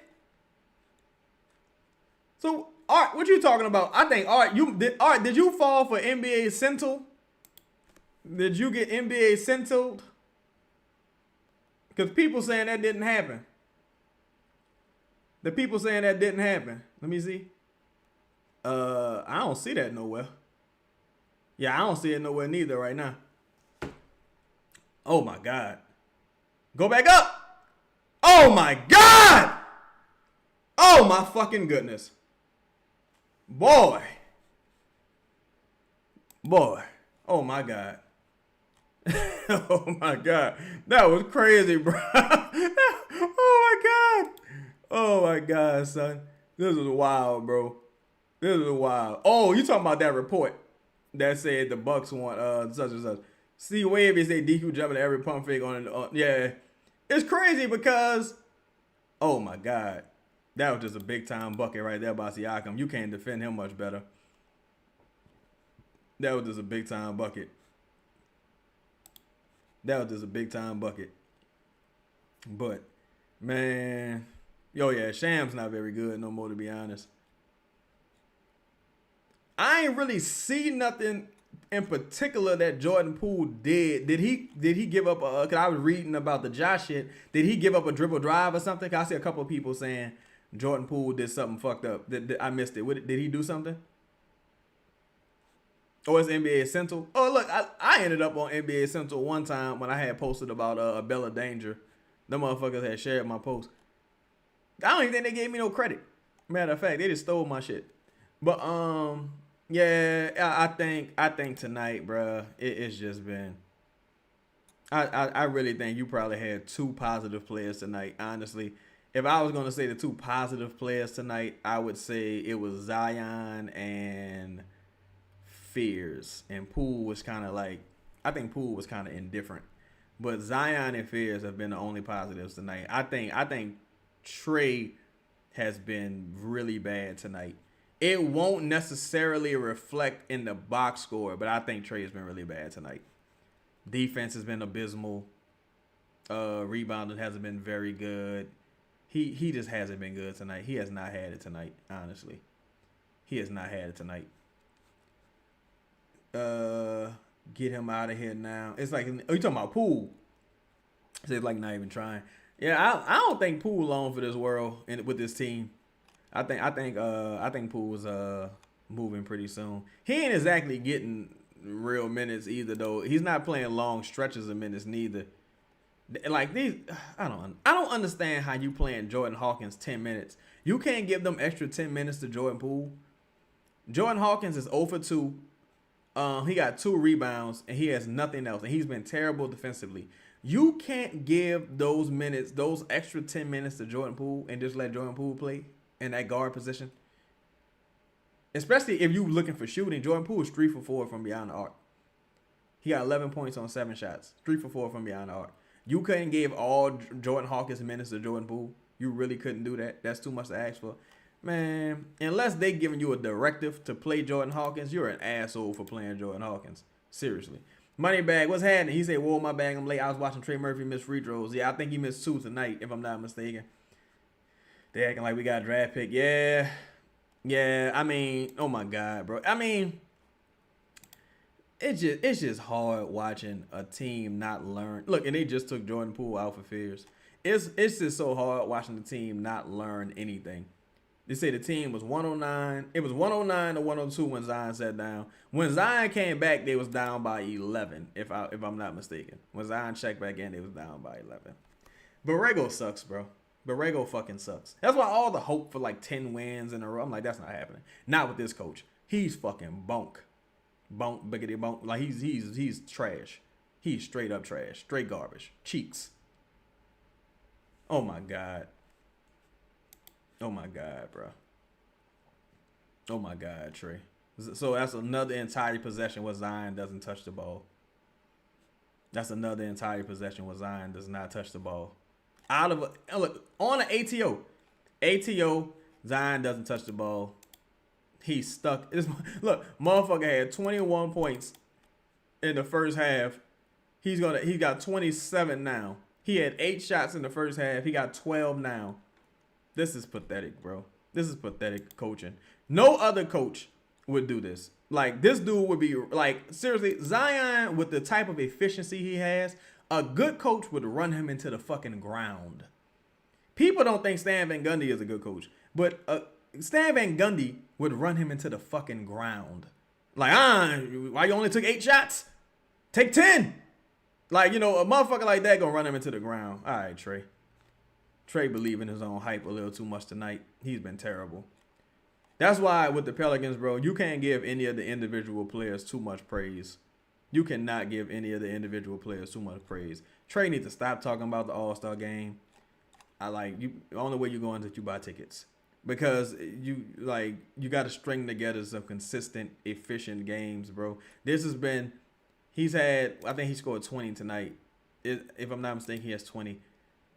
So, all right, what you talking about? I think, all right, did you fall for NBA Central? Did you get NBA Central? Because people saying that didn't happen. The people saying that didn't happen. Let me see. I don't see that nowhere. Yeah, I don't see it nowhere neither right now. Oh my God. Go back up. Oh my God. Oh my fucking goodness. Boy. Oh my God. Oh my God. That was crazy, bro. Oh my God. Oh my God, son. This is wild, bro. This is wild. Oh, you talking about that report that said the Bucks want such and such. See, Wavy say DQ jumping every pump fake yeah. It's crazy because, oh my God, that was just a big time bucket right there by Siakam. You can't defend him much better. That was just a big time bucket. But, man, yeah, Sham's not very good no more, to be honest. I ain't really see nothing in particular that Jordan Poole did. Did he give up cause I was reading about the Josh shit. Did he give up a dribble drive or something? Cause I see a couple of people saying Jordan Poole did something fucked up. I missed it. Did he do something? Oh, it's NBA Central. Oh, look, I ended up on NBA Central one time when I had posted about Bella Danger. Them motherfuckers had shared my post. I don't even think they gave me no credit. Matter of fact, they just stole my shit. But yeah, I think tonight, bruh, it's just been. I really think you probably had two positive players tonight. Honestly, if I was gonna say the two positive players tonight, I would say it was Zion and Fears. And Poole was kind of like, I think Poole was kind of indifferent, but Zion and Fears have been the only positives tonight. I think Trey has been really bad tonight. It won't necessarily reflect in the box score, but I think Trey has been really bad tonight. Defense has been abysmal. Rebounding hasn't been very good. He just hasn't been good tonight. He has not had it tonight, honestly. He has not had it tonight. Get him out of here now. It's like, you talking about Poole? It's like not even trying. Yeah, I don't think Poole long for this world with this team. I think Poole's moving pretty soon. He ain't exactly getting real minutes either, though. He's not playing long stretches of minutes neither. Like these, I don't understand how you playing Jordan Hawkins 10 minutes. You can't give them extra 10 minutes to Jordan Poole. Jordan Hawkins is 0 for 2. He got 2 rebounds and he has nothing else, and he's been terrible defensively. You can't give those minutes, those extra 10 minutes to Jordan Poole and just let Jordan Poole play in that guard position. Especially if you're looking for shooting. Jordan Poole is 3 for 4 from beyond the arc. He got 11 points on 7 shots. 3 for 4 from beyond the arc. You couldn't give all Jordan Hawkins minutes to Jordan Poole. You really couldn't do that. That's too much to ask for. Man, unless they giving you a directive to play Jordan Hawkins, you're an asshole for playing Jordan Hawkins. Seriously. Moneybag, what's happening? He said, whoa, my bag, I'm late. I was watching Trey Murphy miss free throws. Yeah, I think he missed 2 tonight, if I'm not mistaken. They acting like we got a draft pick. Yeah, I mean, oh my God, bro. I mean, it's just hard watching a team not learn. Look, and they just took Jordan Poole out for Fears. It's just so hard watching the team not learn anything. They say the team was 109. It was 109 to 102 when Zion sat down. When Zion came back, they was down by 11, if I'm not mistaken. When Zion checked back in, they was down by 11. Borrego sucks, bro. Borrego fucking sucks. That's why all the hope for like 10 wins in a row, I'm like, that's not happening. Not with this coach. He's fucking bunk. Bunk, biggity bunk. Like he's trash. He's straight up trash. Straight garbage. Cheeks. Oh my God. Oh my God, bro. Oh my God, Trey. So that's another entire possession where Zion doesn't touch the ball. That's another entire possession where Zion does not touch the ball. Look, on an ATO, Zion doesn't touch the ball. He's stuck. Look, motherfucker had 21 points in the first half He got 27 now. He had 8 shots in the first half. He got 12 now. This is pathetic, bro. This is pathetic coaching. No other coach would do this. Like, this dude would be, like, seriously, Zion, with the type of efficiency he has, a good coach would run him into the fucking ground. People don't think Stan Van Gundy is a good coach, but Stan Van Gundy would run him into the fucking ground. Like, why you only took 8 shots? Take 10. Like, a motherfucker like that gonna run him into the ground. All right, Trey. Trey believe in his own hype a little too much tonight. He's been terrible. That's why with the Pelicans, bro, you can't give any of the individual players too much praise. You cannot give any of the individual players too much praise. Trey needs to stop talking about the All-Star game. The only way you go is that you buy tickets. Because you got to string together some consistent, efficient games, bro. I think he scored 20 tonight. If I'm not mistaken, he has 20.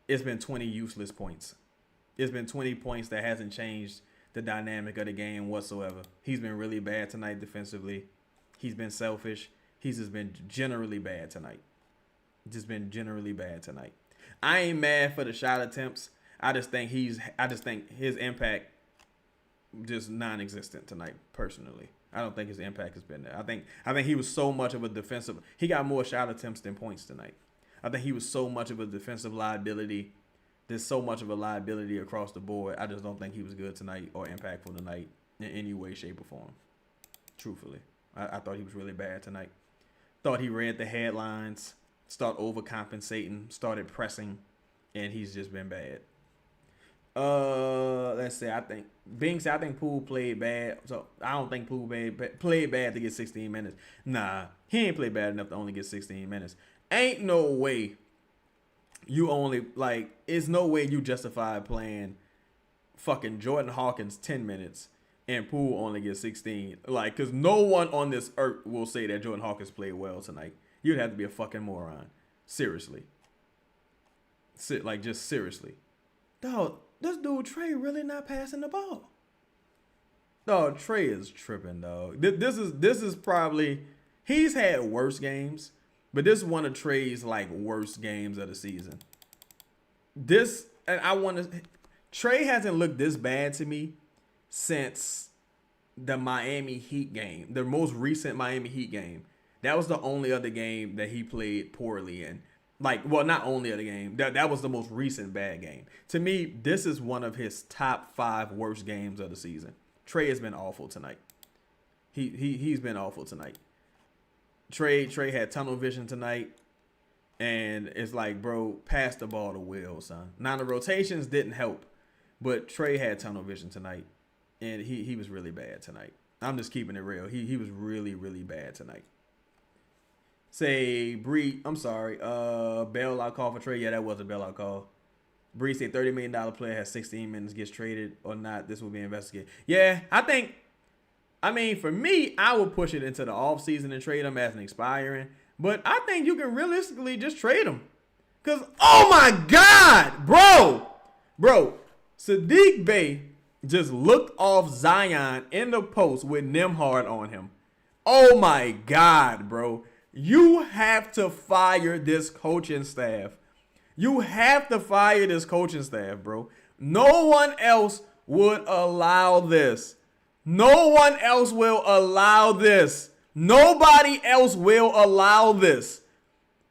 It's been 20 useless points. It's been 20 points that hasn't changed the dynamic of the game whatsoever. He's been really bad tonight defensively. He's been selfish. He's just been generally bad tonight. I ain't mad for the shot attempts. I just think his impact just non-existent tonight, personally. I don't think his impact has been there. I think he was so much of a defensive. He got more shot attempts than points tonight. I think he was so much of a defensive liability. There's so much of a liability across the board. I just don't think he was good tonight or impactful tonight in any way, shape, or form. Truthfully. I thought he was really bad tonight. Thought he read the headlines, started overcompensating, started pressing, and he's just been bad. Let's say I think Poole played bad, so I don't think Poole played bad to get 16 minutes. Nah, he ain't played bad enough to only get 16 minutes. Ain't no way it's no way you justify playing fucking Jordan Hawkins 10 minutes and Poole only gets 16. Like, because no one on this earth will say that Jordan Hawkins played well tonight. You'd have to be a fucking moron. Seriously. Just seriously. Dog, this dude Trey really not passing the ball. Dog, Trey is tripping, dog. This is probably, he's had worse games, but this is one of Trey's worst games of the season. Trey hasn't looked this bad to me since the Miami Heat game, the most recent Miami Heat game. That was the only other game that he played poorly in. Not only other game. That was the most recent bad game. To me, this is one of his top 5 worst games of the season. Trey has been awful tonight. He's been awful tonight. Trey had tunnel vision tonight, and it's bro, pass the ball to Will, son. Now the rotations didn't help, but Trey had tunnel vision tonight, and he was really bad tonight. I'm just keeping it real. He was really, really bad tonight. Say bailout call for Trey. Yeah, that was a bailout call. Bree said $30 million player has 16 minutes, gets traded or not. This will be investigated. Yeah, for me, I would push it into the offseason and trade him as an expiring. But I think you can realistically just trade him. Because, oh my God, bro, Sadiq Bey just looked off Zion in the post with Nembhard on him. Oh my God, bro. You have to fire this coaching staff. You have to fire this coaching staff, bro. No one else would allow this. No one else will allow this. Nobody else will allow this.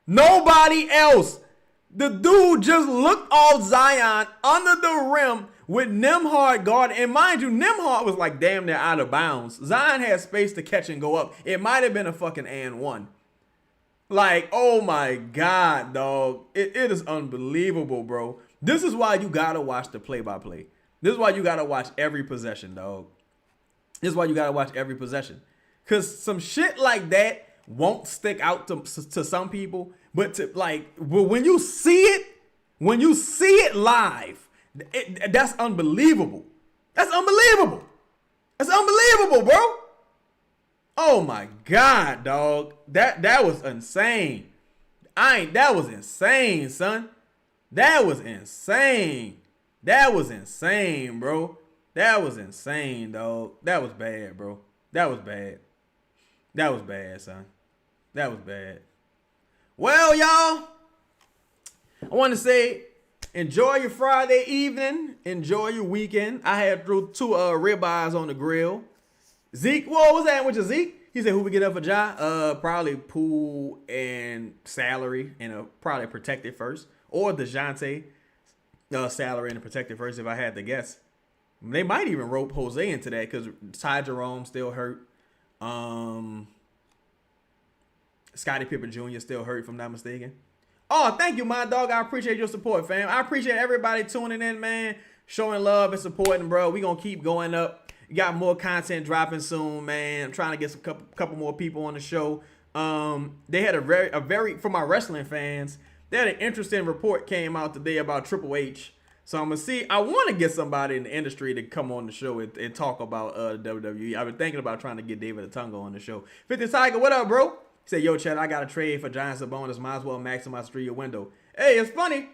Nobody else. The dude just looked off Zion under the rim with Nembhard guarding. And mind you, Nembhard was damn near out of bounds. Zion had space to catch and go up. It might have been a fucking and one. Oh my God, dog. It is unbelievable, bro. This is why you got to watch the play-by-play. This is why you got to watch every possession, dog. This is why you got to watch every possession. Because some shit like that won't stick out to some people. But when you see it live, that's unbelievable. That's unbelievable. That's unbelievable, bro. Oh my God, dog. That was insane. That was insane, son. That was insane. That was insane, bro. That was insane, dog. That was bad, bro. That was bad. That was bad, son. That was bad. Well, y'all, I want to say enjoy your Friday evening. Enjoy your weekend. I had threw 2 ribeyes on the grill. Zeke, what was that with your Zeke? He said, who we get up for Ja? Probably Poole and Salary and probably protected first. Or DeJounte, Salary and protected first if I had to guess. They might even rope Jose into that because Ty Jerome still hurt. Scottie Pippen Jr. still hurt if I'm not mistaken. Oh, thank you, my dog. I appreciate your support, fam. I appreciate everybody tuning in, man. Showing love and supporting, bro. We going to keep going up. Got more content dropping soon, man. I'm trying to get some couple more people on the show. They had a very for my wrestling fans, they had an interesting report came out today about Triple H. So I'm gonna see. I want to get somebody in the industry to come on the show and talk about WWE. I've been thinking about trying to get David Otunga on the show. 50 Tiger, what up, bro? He said, "Yo, Chad, I got a trade for Giants Sabonis. Might as well maximize 3-year window." Hey, it's funny.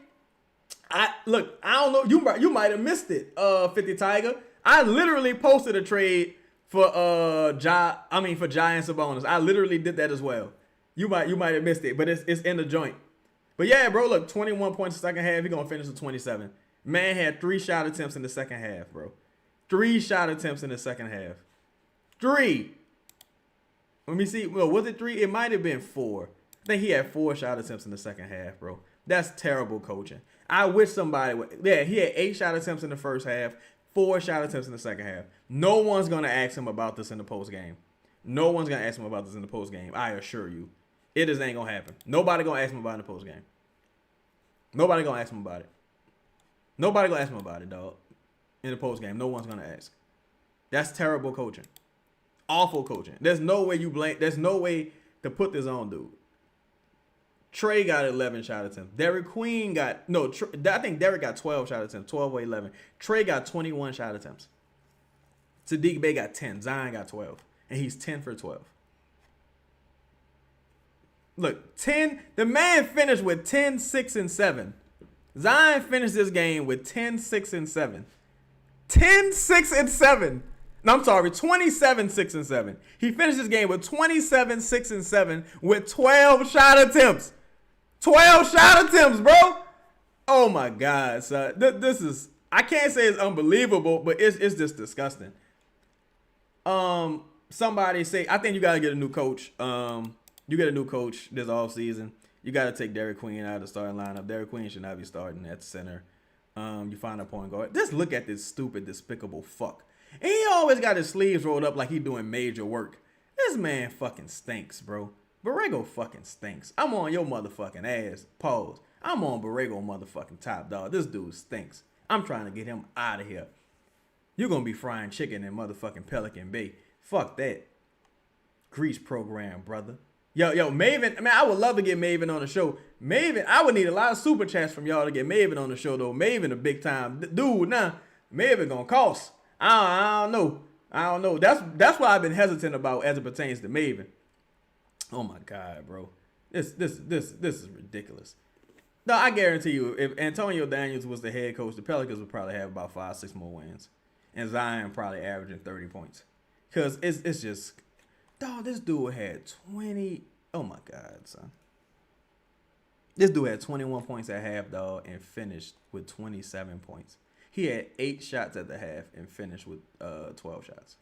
I don't know. You might have missed it. 50 Tiger. I literally posted a trade for for Giants Sabonis. I literally did that as well. You might have missed it, but it's in the joint. But yeah, bro, look, 21 points in the second half. He's gonna finish with 27. Man had 3 shot attempts in the second half, bro. 3 shot attempts in the second half. 3. Let me see. Well, was it 3? It might have been 4. I think he had 4 shot attempts in the second half, bro. That's terrible coaching. I wish somebody would. Yeah, he had 8 shot attempts in the first half, 4 shot attempts in the second half. No one's going to ask him about this in the post game. No one's going to ask him about this in the post game. I assure you. It just ain't going to happen. Nobody going to ask him about it in the post game. Nobody going to ask him about it. Nobody going to ask him about it, dog. In the post game. No one's going to ask. That's terrible coaching. Awful coaching. There's no way there's no way to put this on, dude. Trey got 11 shot attempts. Derek Queen got, I think Derek got 12 shot attempts, 12 or 11. Trey got 21 shot attempts. Sadiq Bey got 10. Zion got 12. And he's 10 for 12. Look, 10. The man finished with 10, 6, and 7. Zion finished this game with 10, 6, and 7. 10, 6, and 7. No, I'm sorry, 27, 6, and 7. He finished this game with 27, 6, and 7 with 12 shot attempts. 12 shot attempts, bro. Oh, my God, son. This is, I can't say it's unbelievable, but it's just disgusting. Somebody say, I think you got to get a new coach. You get a new coach this offseason. You got to take Derek Queen out of the starting lineup. Derek Queen should not be starting at center. You find a point guard. Just look at this stupid, despicable fuck. And he always got his sleeves rolled up like he doing major work. This man fucking stinks, bro. Borrego fucking stinks. I'm on your motherfucking ass. Pause. I'm on Borrego motherfucking top, dog. This dude stinks. I'm trying to get him out of here. You're going to be frying chicken in motherfucking Pelican Bay. Fuck that. Grease program, brother. Yo, Maven. Man, I would love to get Maven on the show. Maven, I would need a lot of super chats from y'all to get Maven on the show, though. Maven a big time dude now. Maven going to cost. I don't know. That's what I've been hesitant about as it pertains to Maven. Oh my God, bro. This is ridiculous. No, I guarantee you, if Antonio Daniels was the head coach, the Pelicans would probably have about 5-6 more wins. And Zion probably averaging 30 points. Because it's just, dog, this dude had 20. Oh my God, son. This dude had 21 points at half, dog, and finished with 27 points. He had 8 shots at the half and finished with 12 shots.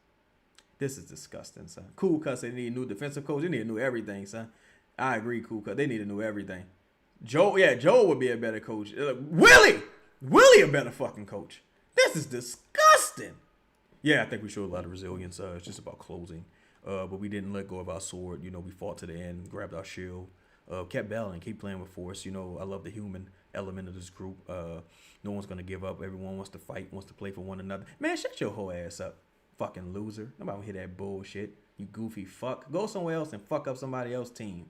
This is disgusting, son. Cool Cut said they need a new defensive coach. They need a new everything, son. I agree, Cool Cut. They need a new everything. Joe would be a better coach. Willie a better fucking coach. This is disgusting. Yeah, I think we showed a lot of resilience. It's just about closing. But we didn't let go of our sword. You know, we fought to the end, grabbed our shield, kept battling, keep playing with force. You know, I love the human element of this group. No one's going to give up. Everyone wants to fight, wants to play for one another. Man, shut your whole ass up, fucking loser. Nobody want to hear that bullshit. You goofy fuck. Go somewhere else and fuck up somebody else's team.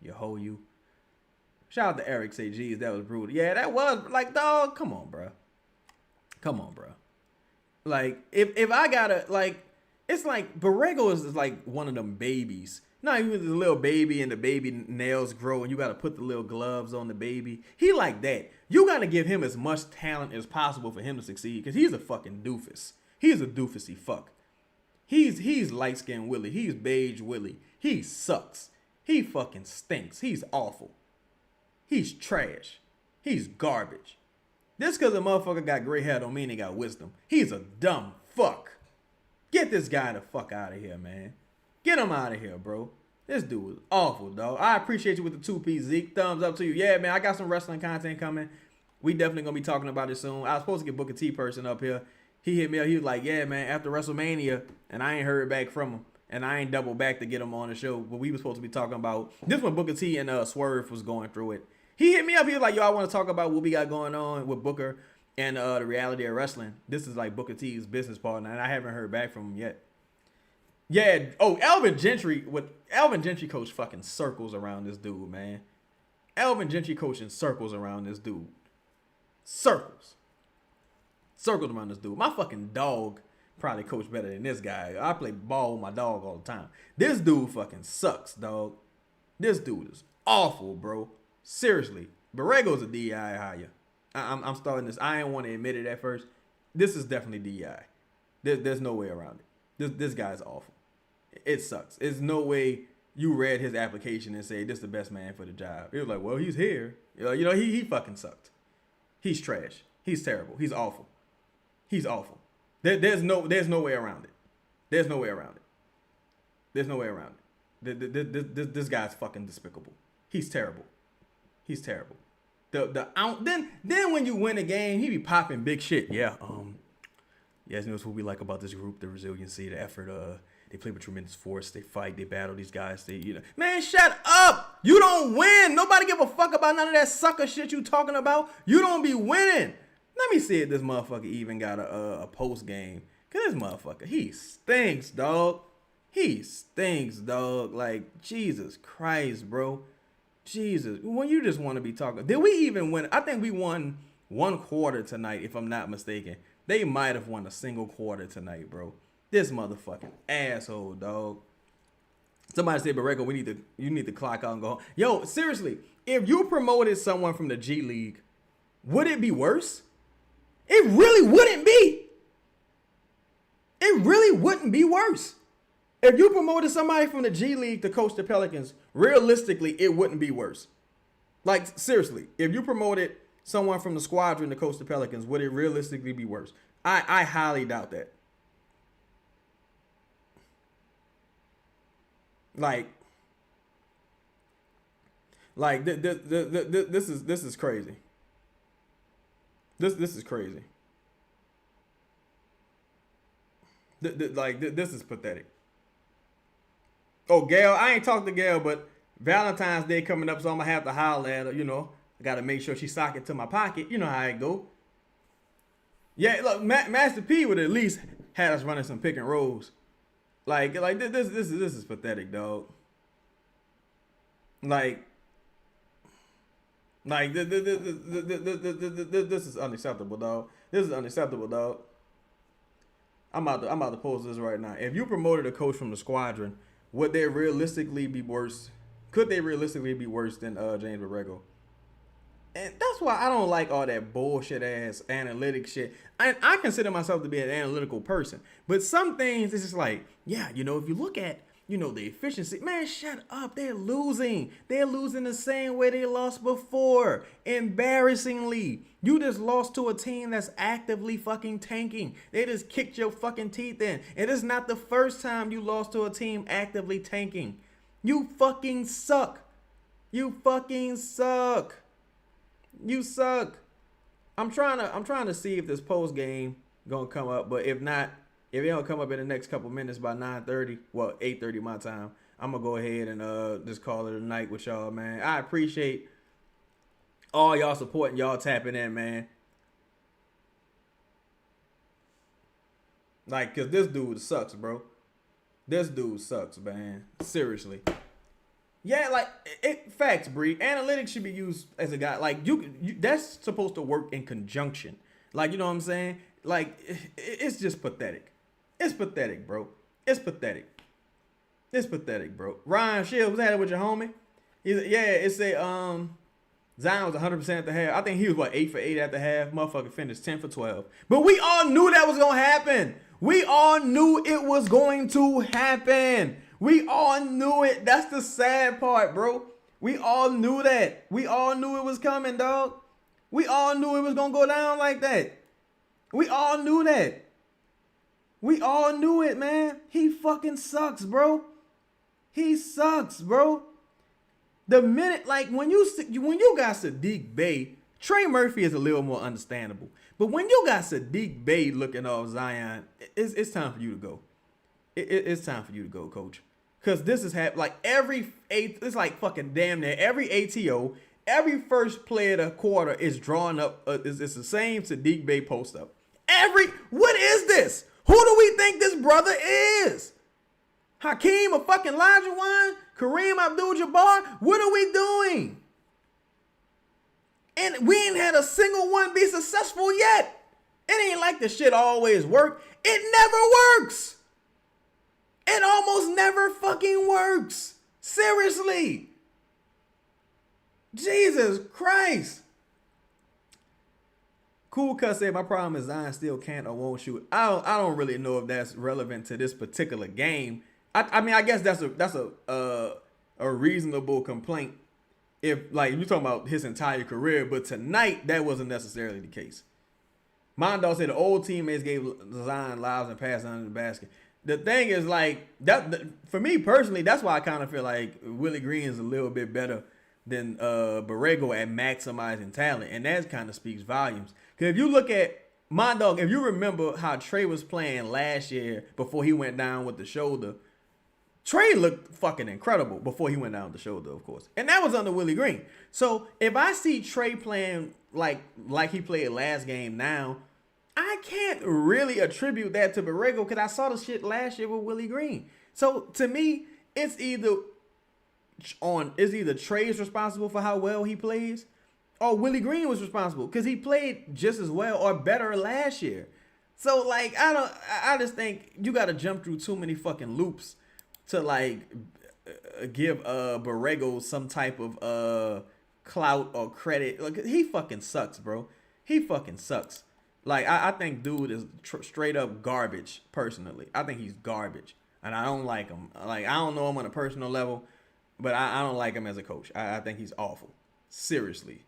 You hoe you. Shout out to Eric. Say, geez, that was brutal. Yeah, that was, like, dog, come on, bro. Come on, bro. Like, if I gotta, like, it's like, Borrego is like one of them babies. Not even the little baby and the baby nails grow and you got to put the little gloves on the baby. He like that. You got to give him as much talent as possible for him to succeed because he's a fucking doofus. He's a doofusy fuck. He's light-skinned Willie. He's beige Willie. He sucks. He fucking stinks. He's awful. He's trash. He's garbage. Just because a motherfucker got gray hair don't mean he got wisdom. He's a dumb fuck. Get this guy the fuck out of here, man. Get him out of here, bro. This dude is awful, dog. I appreciate you with the 2P, Zeke. Thumbs up to you. Yeah, man, I got some wrestling content coming. We definitely going to be talking about it soon. I was supposed to get Booker T person up here. He hit me up. He was like, yeah, man, after WrestleMania, and I ain't heard back from him. And I ain't double back to get him on the show. But we were supposed to be talking about this when Booker T and Swerve was going through it. He hit me up. He was like, yo, I want to talk about what we got going on with Booker and the reality of wrestling. This is like Booker T's business partner, and I haven't heard back from him yet. Yeah. Oh, Alvin Gentry coached fucking circles around this dude, man. Alvin Gentry coaching circles around this dude. Circles around this dude. My fucking dog probably coach better than this guy. I play ball with my dog all the time. This dude fucking sucks, dog. This dude is awful, bro. Seriously. Borrego's a DEI hire. I'm starting this. I didn't want to admit it at first. This is definitely DEI. There's no way around it. This guy's awful. It sucks. There's no way you read his application and say this is the best man for the job. It was like, well, he's here. You know, he fucking sucked. He's trash. He's terrible. He's awful. He's awful. There's no way around it. There's no way around it. There's no way around it. This guy's fucking despicable. He's terrible. He's terrible. Then when you win a game, he be popping big shit. Yeah. Yes, knows what we like about this group: the resiliency, the effort. They play with tremendous force. They fight. They battle these guys. Man, shut up. You don't win. Nobody give a fuck about none of that sucker shit you talking about. You don't be winning. Let me see if this motherfucker even got a post game. Cause this motherfucker, he stinks, dog. He stinks, dog. Like, Jesus Christ, bro. Jesus. When you just want to be talking. Did we even win? I think we won one quarter tonight, if I'm not mistaken. They might have won a single quarter tonight, bro. This motherfucking asshole, dog. Somebody said, Borrego, you need to clock out and go home. Yo, seriously, if you promoted someone from the G League, would it be worse? It really wouldn't be. It really wouldn't be worse. If you promoted somebody from the G League to coach the Pelicans, realistically, it wouldn't be worse. Like, seriously, if you promoted someone from the squadron to coach the Pelicans, would it realistically be worse? I highly doubt that. Like this is crazy. This is crazy. This is pathetic. Oh, Gail, I ain't talked to Gail, but Valentine's Day coming up, so I'm gonna have to holler at her. You know, I gotta make sure she sock it to my pocket. You know how it go. Yeah, look, Master P would at least had us running some pick and rolls. Like this is pathetic, dog. Like this is unacceptable, dog. This is unacceptable, dog. I'm about to post this right now. If you promoted a coach from the squadron, would they realistically be worse? Could they realistically be worse than James Borrego? And that's why I don't like all that bullshit ass analytic shit. I consider myself to be an analytical person, but some things it's just like, yeah, you know, if you look at, you know, the efficiency, man, shut up. They're losing. They're losing the same way they lost before. Embarrassingly. You just lost to a team that's actively fucking tanking. They just kicked your fucking teeth in. And it's not the first time you lost to a team actively tanking. You fucking suck. You fucking suck. You suck. I'm trying to see if this post game gonna come up, but if not, if it don't come up in the next couple minutes by 9:30, well 8:30 my time, I'm gonna go ahead and just call it a night with y'all, man. I appreciate all y'all supporting, y'all tapping in, man. Like, cause this dude sucks, bro. This dude sucks, man. Seriously. Yeah, like facts, Bree. Analytics should be used as a guy. Like you that's supposed to work in conjunction. Like, you know what I'm saying? Like it's just pathetic. It's pathetic, bro. It's pathetic. It's pathetic, bro. Ryan Shields, what's happening with your homie? It said Zion was 100% at the half. I think he was 8 for 8 at the half. Motherfucker finished 10 for 12. But we all knew that was gonna happen. We all knew it was going to happen. We all knew it. That's the sad part, bro. We all knew that. We all knew it was coming, dog. We all knew it was going to go down like that. We all knew that. We all knew it, man. He fucking sucks, bro. He sucks, bro. The minute, like, when you got Sadiq Bey, Trey Murphy is a little more understandable. But when you got Sadiq Bey looking off Zion, it's time for you to go. It's time for you to go, coach. Because this is like it's like fucking damn near every ATO, every first play of the quarter is drawn up. It's the same Sadiq Bey post up. What is this? Who do we think this brother is? Hakeem or fucking Olajuwon? Kareem Abdul-Jabbar? What are we doing? And we ain't had a single one be successful yet. It ain't like the shit always work. It never works. It almost never fucking works. Seriously. Jesus Christ. Cool Cut said, my problem is Zion still can't or won't shoot. I don't really know if that's relevant to this particular game. I mean, I guess that's a reasonable complaint if, like, you're talking about his entire career, but tonight that wasn't necessarily the case. Mondo said the old teammates gave Zion lives and passed under the basket. The thing is, like, for me personally, that's why I kind of feel like Willie Green is a little bit better than Borrego at maximizing talent, and that kind of speaks volumes. Because if you look at Mondo, if you remember how Trey was playing last year before he went down with the shoulder, Trey looked fucking incredible before he went down with the shoulder, of course. And that was under Willie Green. So if I see Trey playing like he played last game now, I can't really attribute that to Borrego because I saw the shit last year with Willie Green. So to me, it's either Trey's responsible for how well he plays, or Willie Green was responsible because he played just as well or better last year. So like I just think you got to jump through too many fucking loops to like give Borrego some type of clout or credit. Like, he fucking sucks, bro. He fucking sucks. Like, I think dude is straight up garbage, personally. I think he's garbage. And I don't like him. Like, I don't know him on a personal level, but I don't like him as a coach. I think he's awful. Seriously.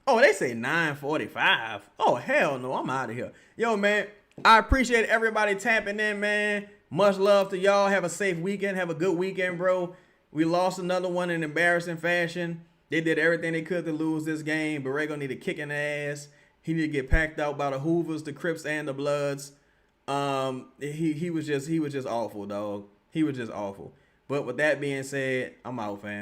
Oh, they say 9:45. Oh, hell no. I'm out of here. Yo, man, I appreciate everybody tapping in, man. Much love to y'all. Have a safe weekend. Have a good weekend, bro. We lost another one in embarrassing fashion. They did everything they could to lose this game. Borrego need a kick in the ass. He need to get packed out by the Hoovers, the Crips, and the Bloods. He was just awful, dog. He was just awful. But with that being said, I'm out, fam.